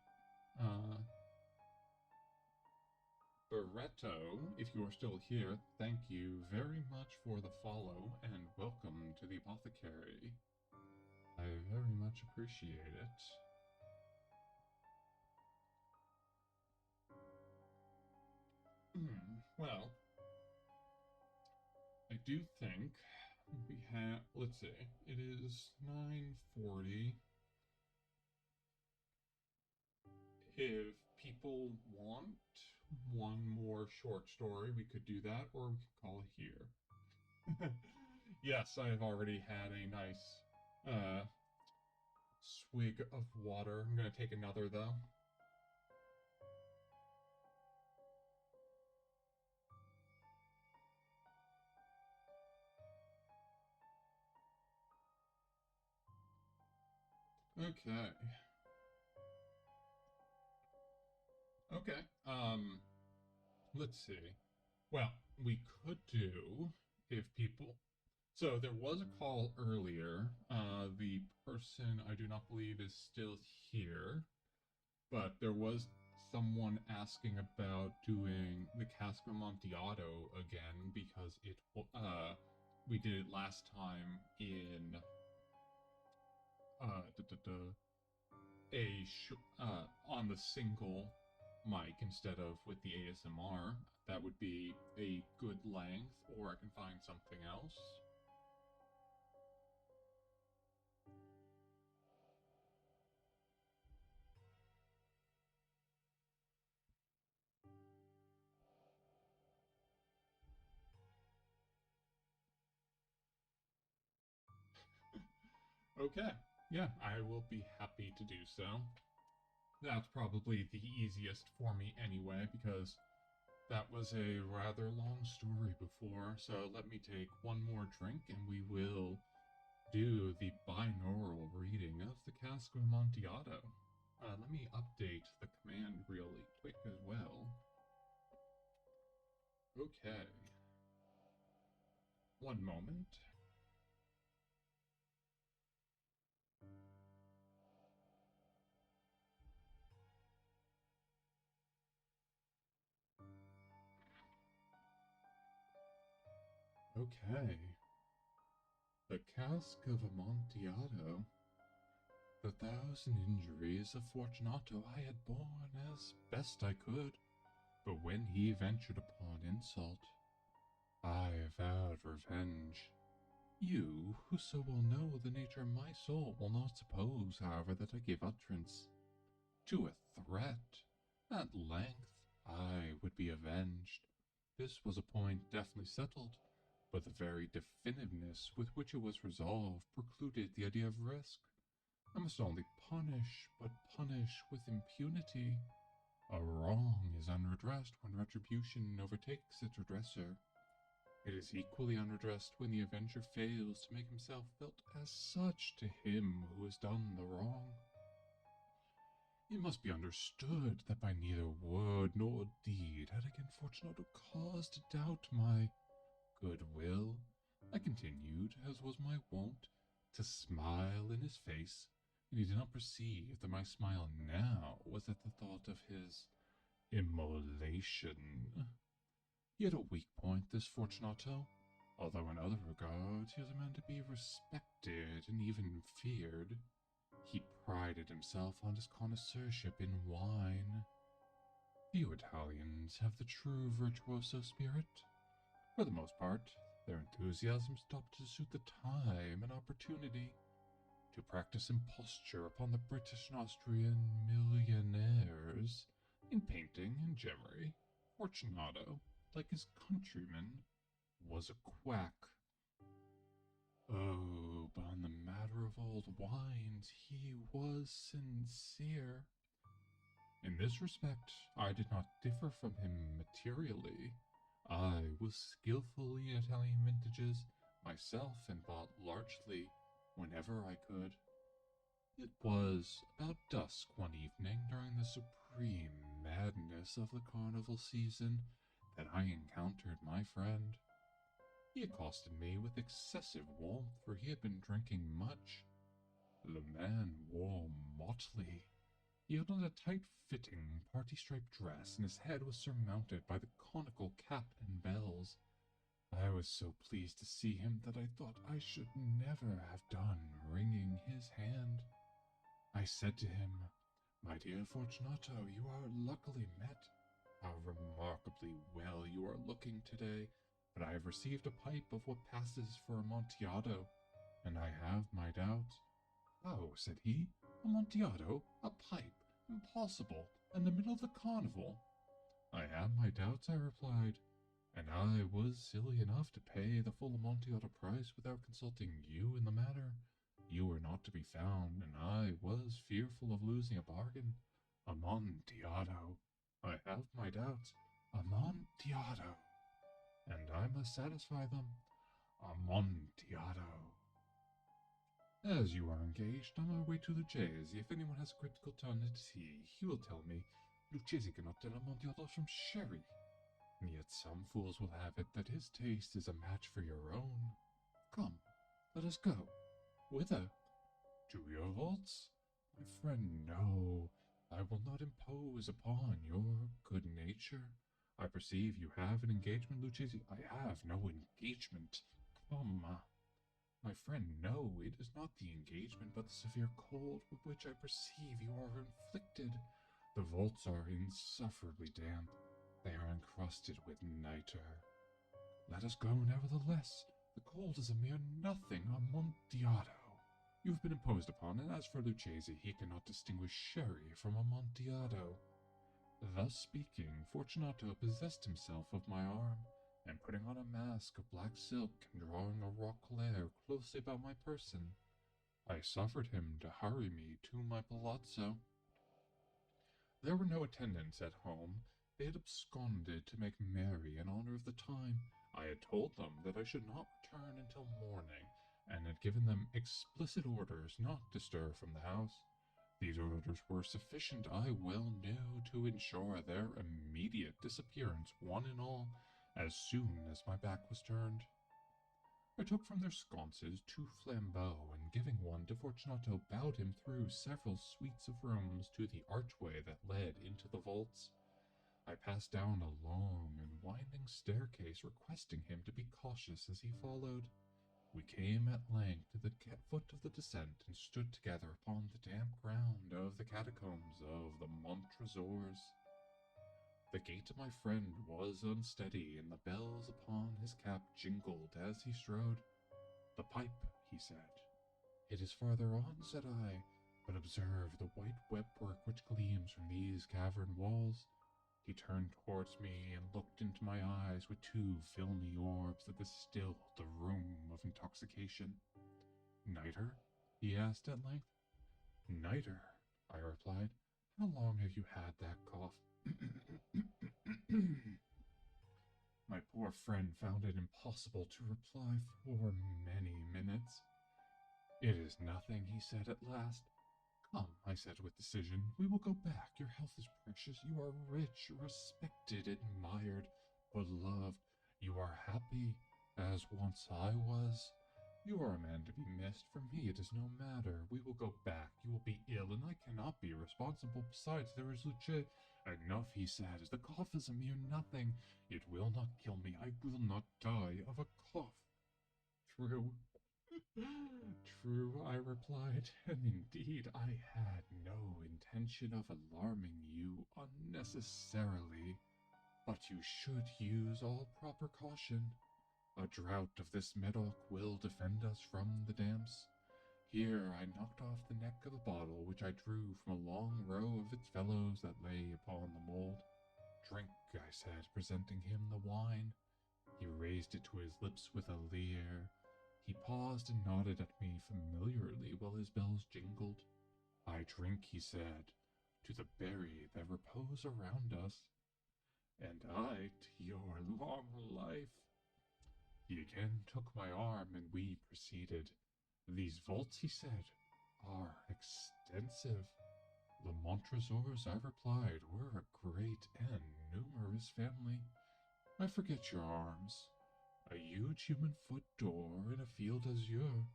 A: Barreto, if you are still here, thank you very much for the follow, and welcome to the apothecary. I very much appreciate it. Well, I do think we have, let's see, it is 9:40. If people want one more short story, we could do that, or we could call it here. Yes, I have already had a nice swig of water. I'm gonna take another though. Okay. Okay. Let's see. Well, we could do if people. So there was a call earlier. The person I do not believe is still here, but there was someone asking about doing the Cask of Amontillado again because we did it last time in on the single mic instead of with the ASMR. That would be a good length, or I can find something else. Okay, yeah, I will be happy to do so. That's probably the easiest for me anyway, because that was a rather long story before. So let me take one more drink and we will do the binaural reading of the Cask of Amontillado. Let me update the command really quick as well. Okay. One moment. Okay. The Cask of Amontillado. The 1,000 injuries of Fortunato I had borne as best I could, but when he ventured upon insult, I vowed revenge. You, who so well know the nature of my soul, will not suppose, however, that I gave utterance to a threat. At length, I would be avenged. This was a point definitely settled, but the very definitiveness with which it was resolved precluded the idea of risk. I must only punish, but punish with impunity. A wrong is unredressed when retribution overtakes its redresser. It is equally unredressed when the avenger fails to make himself felt as such to him who has done the wrong. It must be understood that by neither word nor deed had again Fortunato cause to doubt my goodwill. I continued, as was my wont, to smile in his face, and he did not perceive that my smile now was at the thought of his immolation. He had a weak point, this Fortunato, although in other regards he was a man to be respected and even feared. He prided himself on his connoisseurship in wine. Few Italians have the true virtuoso spirit. For the most part, their enthusiasm stopped to suit the time and opportunity, to practice imposture upon the British and Austrian millionaires in painting and gemmary. Fortunato, like his countrymen, was a quack. Oh, but on the matter of old wines, he was sincere. In this respect, I did not differ from him materially. I was skillful in Italian vintages myself and bought largely whenever I could. It was about dusk one evening during the supreme madness of the carnival season that I encountered my friend. He accosted me with excessive warmth, for he had been drinking much. The man wore motley. He had on a tight-fitting, party-striped dress, and his head was surmounted by the conical cap and bells. I was so pleased to see him that I thought I should never have done wringing his hand. I said to him, "My dear Fortunato, you are luckily met. How remarkably well you are looking today, but I have received a pipe of what passes for Amontillado, and I have my doubts." "Oh," said he, "Amontillado? A pipe? Impossible! In the middle of the carnival? I have my doubts, I replied, and I was silly enough to pay the full Amontillado price without consulting you in the matter. You were not to be found, and I was fearful of losing a bargain. Amontillado. I have my doubts. Amontillado. And I must satisfy them. Amontillado. As you are engaged, on my way to Lucchese. If anyone has a critical tongue at tea, he will tell me, Lucchese cannot tell Amontillado from sherry. And yet some fools will have it that his taste is a match for your own. Come, let us go. Whither? To your vaults? My friend, no. I will not impose upon your good nature. I perceive you have an engagement, Lucchese. I have no engagement. Come. My friend, no, it is not the engagement, but the severe cold with which I perceive you are inflicted. The vaults are insufferably damp. They are encrusted with nitre. Let us go, nevertheless. The cold is a mere nothing, Amontillado. You've been imposed upon, and as for Lucchese, he cannot distinguish sherry from Amontillado. Thus speaking, Fortunato possessed himself of my arm, and putting on a mask of black silk and drawing a roquelaire closely about my person, I suffered him to hurry me to my palazzo. There were no attendants at home. They had absconded to make merry in honor of the time. I had told them that I should not return until morning, and had given them explicit orders not to stir from the house. These orders were sufficient, I well knew, to ensure their immediate disappearance, one and all, as soon as my back was turned. I took from their sconces 2 flambeaux, and giving one to Fortunato, bowed him through several suites of rooms to the archway that led into the vaults. I passed down a long and winding staircase, requesting him to be cautious as he followed. We came at length to the foot of the descent, and stood together upon the damp ground of the catacombs of the Montresors. The gait of my friend was unsteady, and the bells upon his cap jingled as he strode. The pipe, he said. It is farther on, said I, but observe the white webwork which gleams from these cavern walls. He turned towards me and looked into my eyes with 2 filmy orbs that distilled the rheum of intoxication. Nitre? He asked at length. Nitre, I replied. How long have you had that cough? My poor friend found it impossible to reply for many minutes. It is nothing, he said at last. Come, I said with decision, we will go back. Your health is precious. You are rich, respected, admired, beloved. You are happy, as once I was. You are a man to be missed. For me it is no matter. We will go back. You will be ill, and I cannot be responsible. Besides, there is Luce. Enough, he said. The cough is a mere nothing. It will not kill me. I will not die of a cough. True. True, I replied, and indeed I had no intention of alarming you unnecessarily, but you should use all proper caution. A draught of this Medoc will defend us from the damps. Here I knocked off the neck of a bottle which I drew from a long row of its fellows that lay upon the mould. Drink, I said, presenting him the wine. He raised it to his lips with a leer. He paused and nodded at me familiarly while his bells jingled. I drink, he said, to the berry that repose around us, and I to your long life. He again took my arm, and we proceeded. These vaults, he said, are extensive. The Montresors, I replied, were a great and numerous family. I forget your arms. A huge human foot door in a field azure.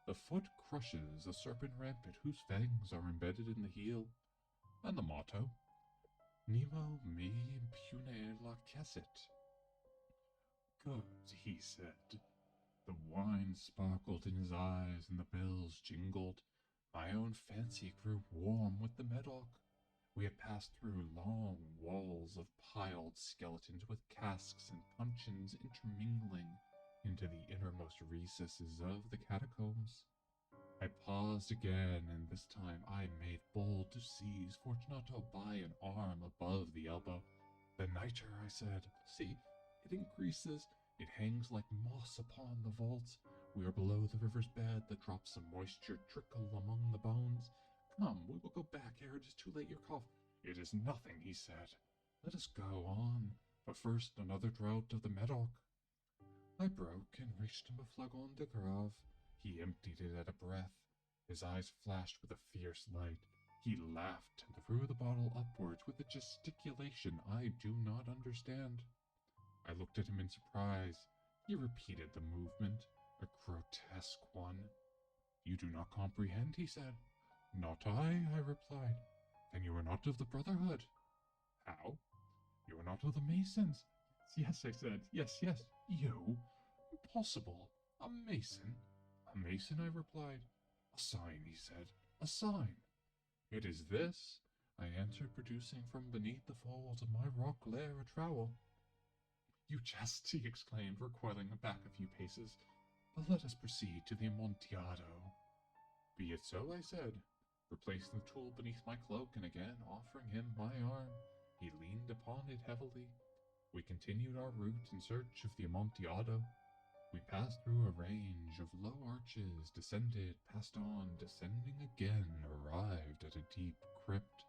A: The foot crushes a serpent rampant whose fangs are embedded in the heel. And the motto, Nemo me impune lacessit. Good, he said. The wine sparkled in his eyes and the bells jingled. My own fancy grew warm with the Medoc. We had passed through long walls of piled skeletons with casks and puncheons intermingling into the innermost recesses of the catacombs. I paused again, and this time I made bold to seize Fortunato by an arm above the elbow. The nitre, I said. See, it increases. It hangs like moss upon the vaults. We are below the river's bed. The drops of moisture trickle among the bones. Come, we will go back ere it is too late. Your cough. It is nothing, he said. Let us go on. But first, another draught of the Medoc. I broke and reached him a flagon de Grave. He emptied it at a breath. His eyes flashed with a fierce light. He laughed and threw the bottle upwards with a gesticulation I do not understand. I looked at him in surprise. He repeated the movement, a grotesque one. You do not comprehend, he said. Not I replied. Then you are not of the Brotherhood. How? You are not of the Masons. Yes, I said. Yes, you. Impossible. A Mason? A Mason, I replied. A sign, he said. A sign. It is this, I answered, producing from beneath the folds of my roquelaire a trowel. You jest, he exclaimed, recoiling back a few paces. But let us proceed to the Amontillado. Be it so, I said, replacing the tool beneath my cloak and again offering him my arm. He leaned upon it heavily. We continued our route in search of the Amontillado. We passed through a range of low arches, descended, passed on, descending again, arrived at a deep crypt,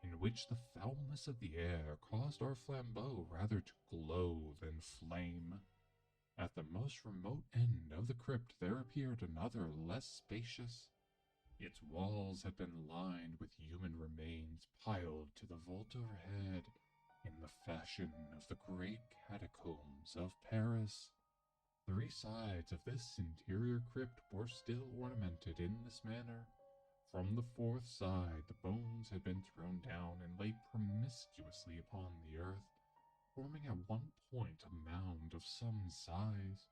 A: in which the foulness of the air caused our flambeau rather to glow than flame. At the most remote end of the crypt there appeared another less spacious. Its walls had been lined with human remains piled to the vault overhead, in the fashion of the great catacombs of Paris. 3 sides of this interior crypt were still ornamented in this manner. From the 4th side the bones had been thrown down and lay promiscuously upon the earth, forming at one point a mound of some size.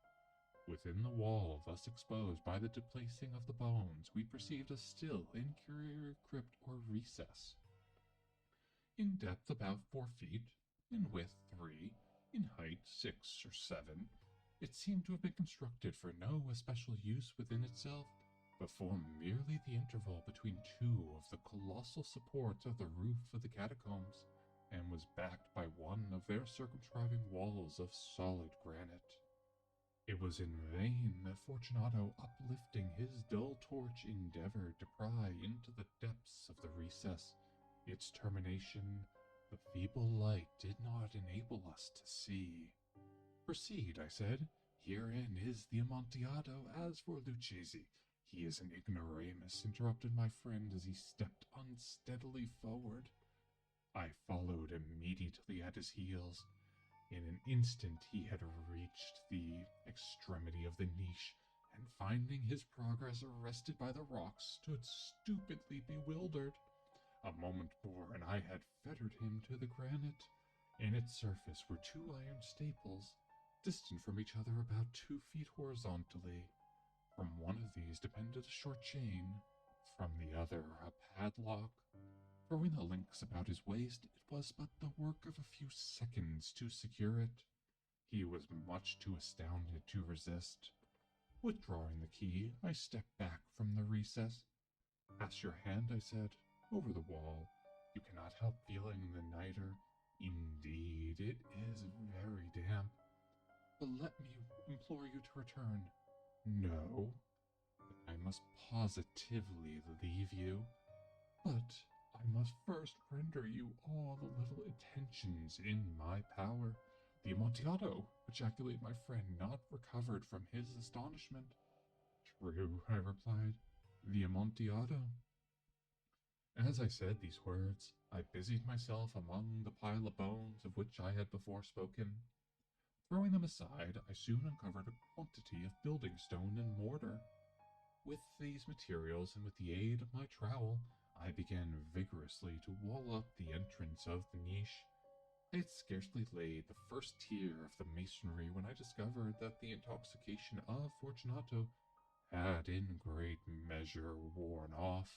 A: Within the wall thus exposed by the deplacing of the bones, we perceived a still interior crypt or recess. In depth about 4 feet, in width 3, in height 6 or 7, it seemed to have been constructed for no especial use within itself, but formed merely the interval between 2 of the colossal supports of the roof of the catacombs, and was backed by one of their circumscribing walls of solid granite. It was in vain that Fortunato, uplifting his dull torch, endeavored to pry into the depths of the recess. Its termination, the feeble light did not enable us to see. Proceed, I said. Herein is the Amontillado. As for Lucchesi, he is an ignoramus, interrupted my friend as he stepped unsteadily forward. I followed immediately at his heels. In an instant he had reached the extremity of the niche, and finding his progress arrested by the rocks, stood stupidly bewildered. A moment more, and I had fettered him to the granite. In its surface were 2 iron staples, distant from each other about 2 feet horizontally. From one of these depended a short chain, from the other a padlock. Throwing the links about his waist, it was but the work of a few seconds to secure it. He was much too astounded to resist. Withdrawing the key, I stepped back from the recess. Pass your hand, I said, over the wall. You cannot help feeling the nitre. Indeed, it is very damp. But let me implore you to return. No, I must positively leave you. But I must first render you all the little attentions in my power. The Amontillado, ejaculated my friend, not recovered from his astonishment. True, I replied. The Amontillado. As I said these words, I busied myself among the pile of bones of which I had before spoken. Throwing them aside, I soon uncovered a quantity of building stone and mortar. With these materials, and with the aid of my trowel, I began vigorously to wall up the entrance of the niche. I had scarcely laid the first tier of the masonry when I discovered that the intoxication of Fortunato had in great measure worn off.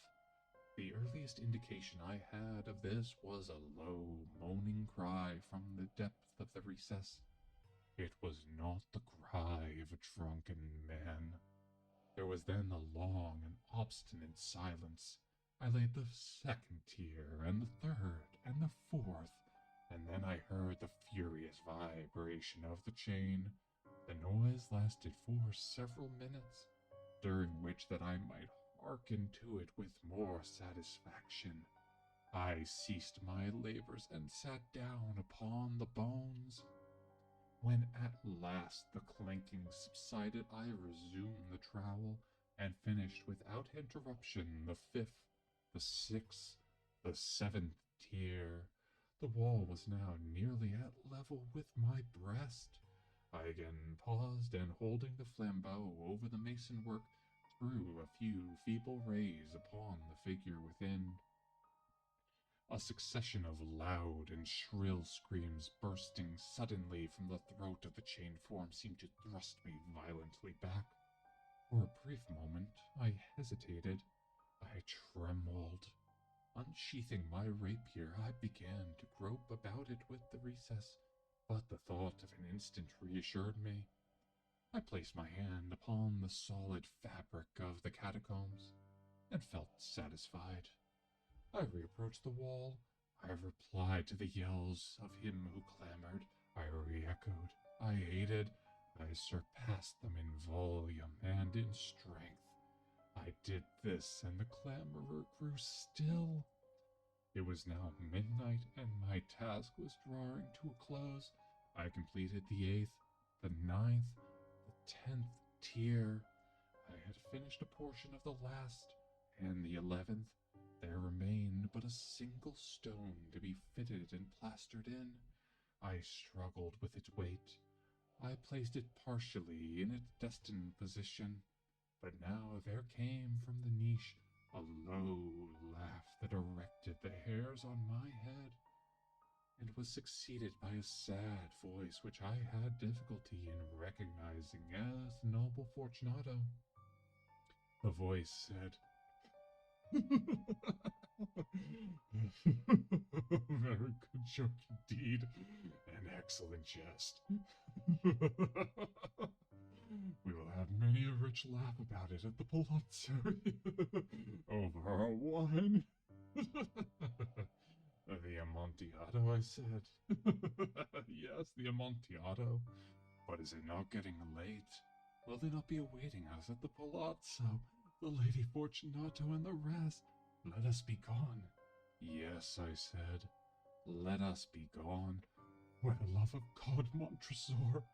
A: The earliest indication I had of this was a low, moaning cry from the depth of the recess. It was not the cry of a drunken man. There was then a long and obstinate silence. I laid the second tier, and the third, and the fourth, and then I heard the furious vibration of the chain. The noise lasted for several minutes, during which that I might hearken to it with more satisfaction. I ceased my labors and sat down upon the bones. When at last the clanking subsided, I resumed the trowel and finished without interruption the fifth, the sixth, the seventh tier. The wall was now nearly at level with my breast. I again paused, and holding the flambeau over the mason work, threw a few feeble rays upon the figure within. A succession of loud and shrill screams bursting suddenly from the throat of the chained form seemed to thrust me violently back. For a brief moment I hesitated. I trembled. Unsheathing my rapier, I began to grope about it with the recess, but the thought of an instant reassured me. I placed my hand upon the solid fabric of the catacombs, and felt satisfied. I reapproached the wall. I replied to the yells of him who clamored. I re-echoed. I aided. I surpassed them in volume and in strength. I did this, and the clamorer grew still. It was now midnight, and my task was drawing to a close. I completed the 8th, the 9th, the 10th tier. I had finished a portion of the last, and the 11th. There remained but a single stone to be fitted and plastered in. I struggled with its weight. I placed it partially in its destined position, but now there came from the niche a low laugh that erected the hairs on my head, and was succeeded by a sad voice which I had difficulty in recognizing as the noble Fortunato. The voice said, "Very good joke indeed, an excellent jest. We will have many a rich laugh about it at the palazzo over our wine." The Amontillado, I said. Yes, the Amontillado. But is it not getting late? Will they not be awaiting us at the palazzo? The Lady Fortunato and the rest. Let us be gone. Yes, I said. Let us be gone. For the love of God, Montresor.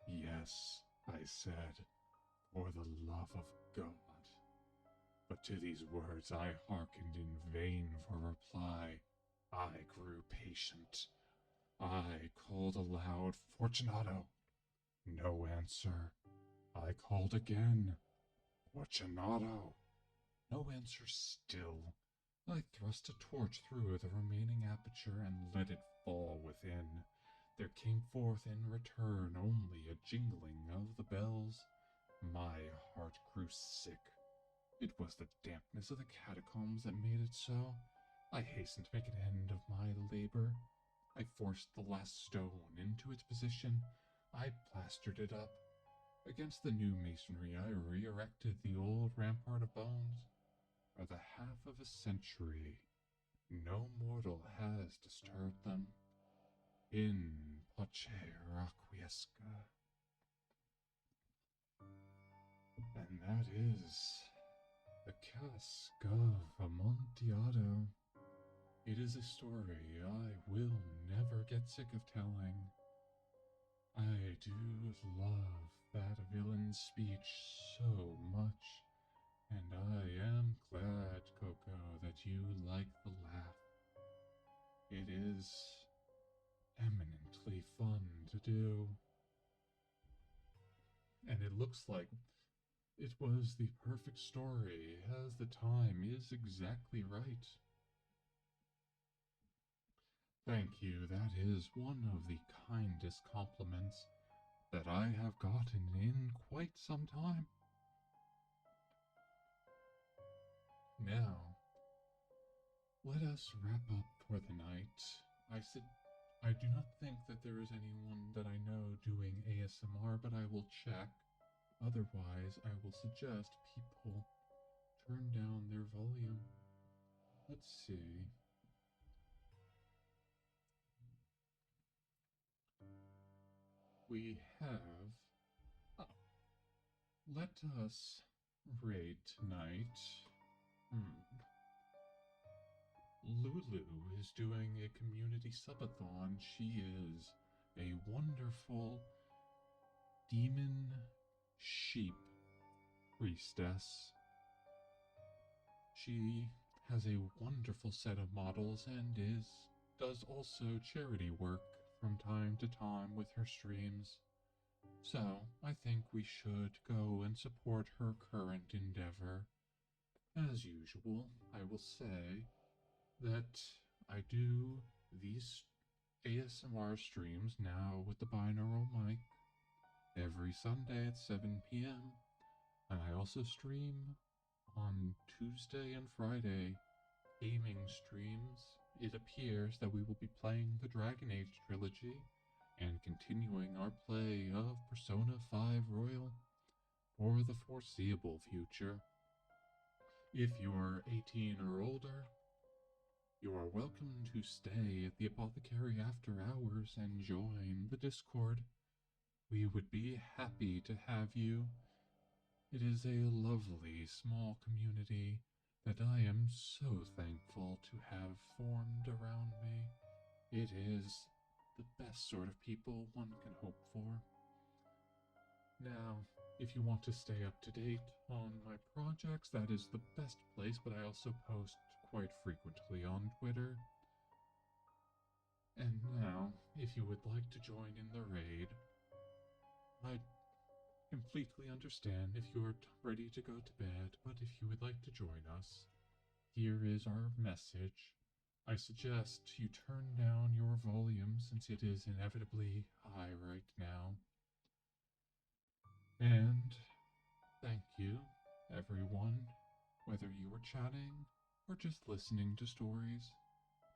A: Yes, I said. For the love of God. But to these words I hearkened in vain for reply. I grew patient. I called aloud, "Fortunato." No answer. I called again, "Fortunato." No answer still. I thrust a torch through the remaining aperture and let it fall within. There came forth in return only a jingling of the bells. My heart grew sick. It was the dampness of the catacombs that made it so. I hastened to make an end of my labor. I forced the last stone into its position. I plastered it up. Against the new masonry I re-erected the old rampart of bones. For the half of a century, no mortal has disturbed them. In pace requiescat. And that is the Cask of Amontillado. It is a story I will never get sick of telling. I do love that villain's speech so much, and I am glad, Coco, that you like the laugh. It is eminently fun to do. And it looks like it was the perfect story, as the time is exactly right. Thank you, that is one of the kindest compliments that I have gotten in quite some time. Now, let us wrap up for the night. I do not think that there is anyone that I know doing ASMR, but I will check. Otherwise, I will suggest people turn down their volume. Let's see. We have... Oh, let us raid tonight. Lulu is doing a community subathon. She is a wonderful demon sheep priestess. She has a wonderful set of models and does also charity work from time to time with her streams. So, I think we should go and support her current endeavor. As usual, I will say that I do these ASMR streams now with the binaural mic every Sunday at 7 p.m. And I also stream on Tuesday and Friday gaming streams. It appears that we will be playing the Dragon Age trilogy and continuing our play of Persona 5 Royal for the foreseeable future. If you are 18 or older, you are welcome to stay at the Apothecary after hours and join the Discord. We would be happy to have you. It is a lovely small community that I am so thankful to have formed around me. It is the best sort of people one can hope for. Now, if you want to stay up to date on my projects, that is the best place, but I also post quite frequently on Twitter. And now, if you would like to join in the raid, I completely understand if you are ready to go to bed, but if you would like to join us, here is our message. I suggest you turn down your volume since it is inevitably high right now. And thank you, everyone, whether you were chatting or just listening to stories.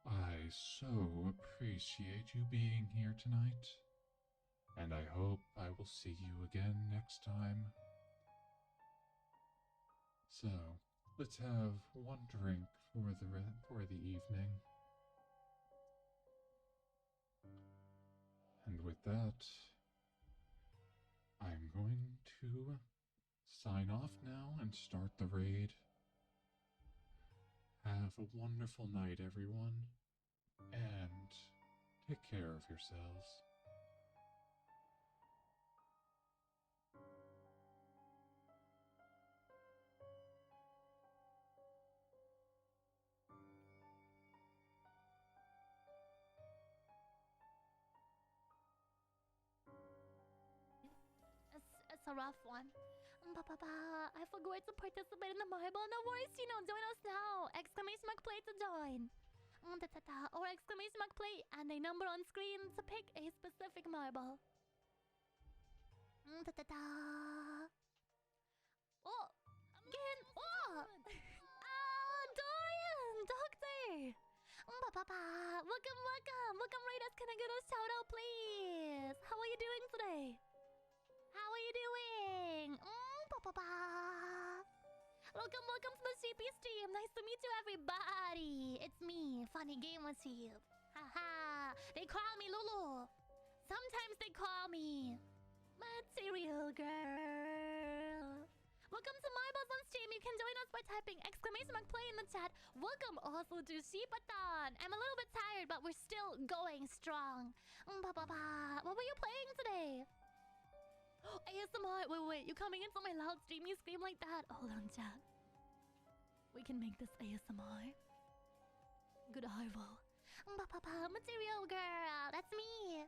A: I so appreciate you being here tonight, and I hope I will see you again next time. So, let's have one drink for the evening. And with that, I'm going to sign off now and start the raid. Have a wonderful night, everyone, and take care of yourselves.
B: It's a rough one. I forgot to participate in the marble. No worries, join us now. Exclamation mark play to join. Or exclamation mark play and a number on screen to pick a specific marble. Oh, again. Oh, Dorian, Doctor. Welcome, Raiders. Can I get a shout out, please? How are you doing today? How are you doing? Welcome to the CP stream. Nice to meet you, everybody. It's me, Funny Gamer Chief. Haha. They call me Lulu. Sometimes they call me Material Girl. Welcome to Marbles on stream. You can join us by typing exclamation mark play in the chat. Welcome also to Sheepathon. I'm a little bit tired, but we're still going strong. What were you playing today? ASMR. Wait. You coming into my loud streamy scream like that? Hold on, chat. We can make this ASMR. Good Harvo. Material Girl. That's me.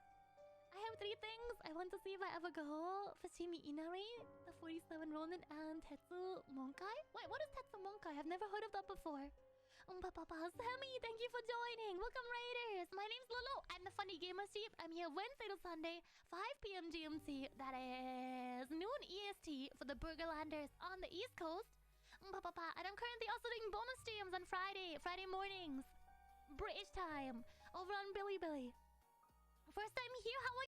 B: I have 3 things I want to see if I ever go. Fushimi Inari, the 47 Ronin, and Tetsu Monkai. Wait, what is Tetsu Monkai? I've never heard of that before. Sammy, thank you for joining. Welcome, Raiders. My name's Lulu. I'm the Funny Gamer Sheep. I'm here Wednesday to Sunday, 5 p.m. GMT. That is noon EST for the Burgerlanders on the East Coast. And I'm currently also doing bonus streams on Friday mornings. British time. Over on Billy. First time here, how are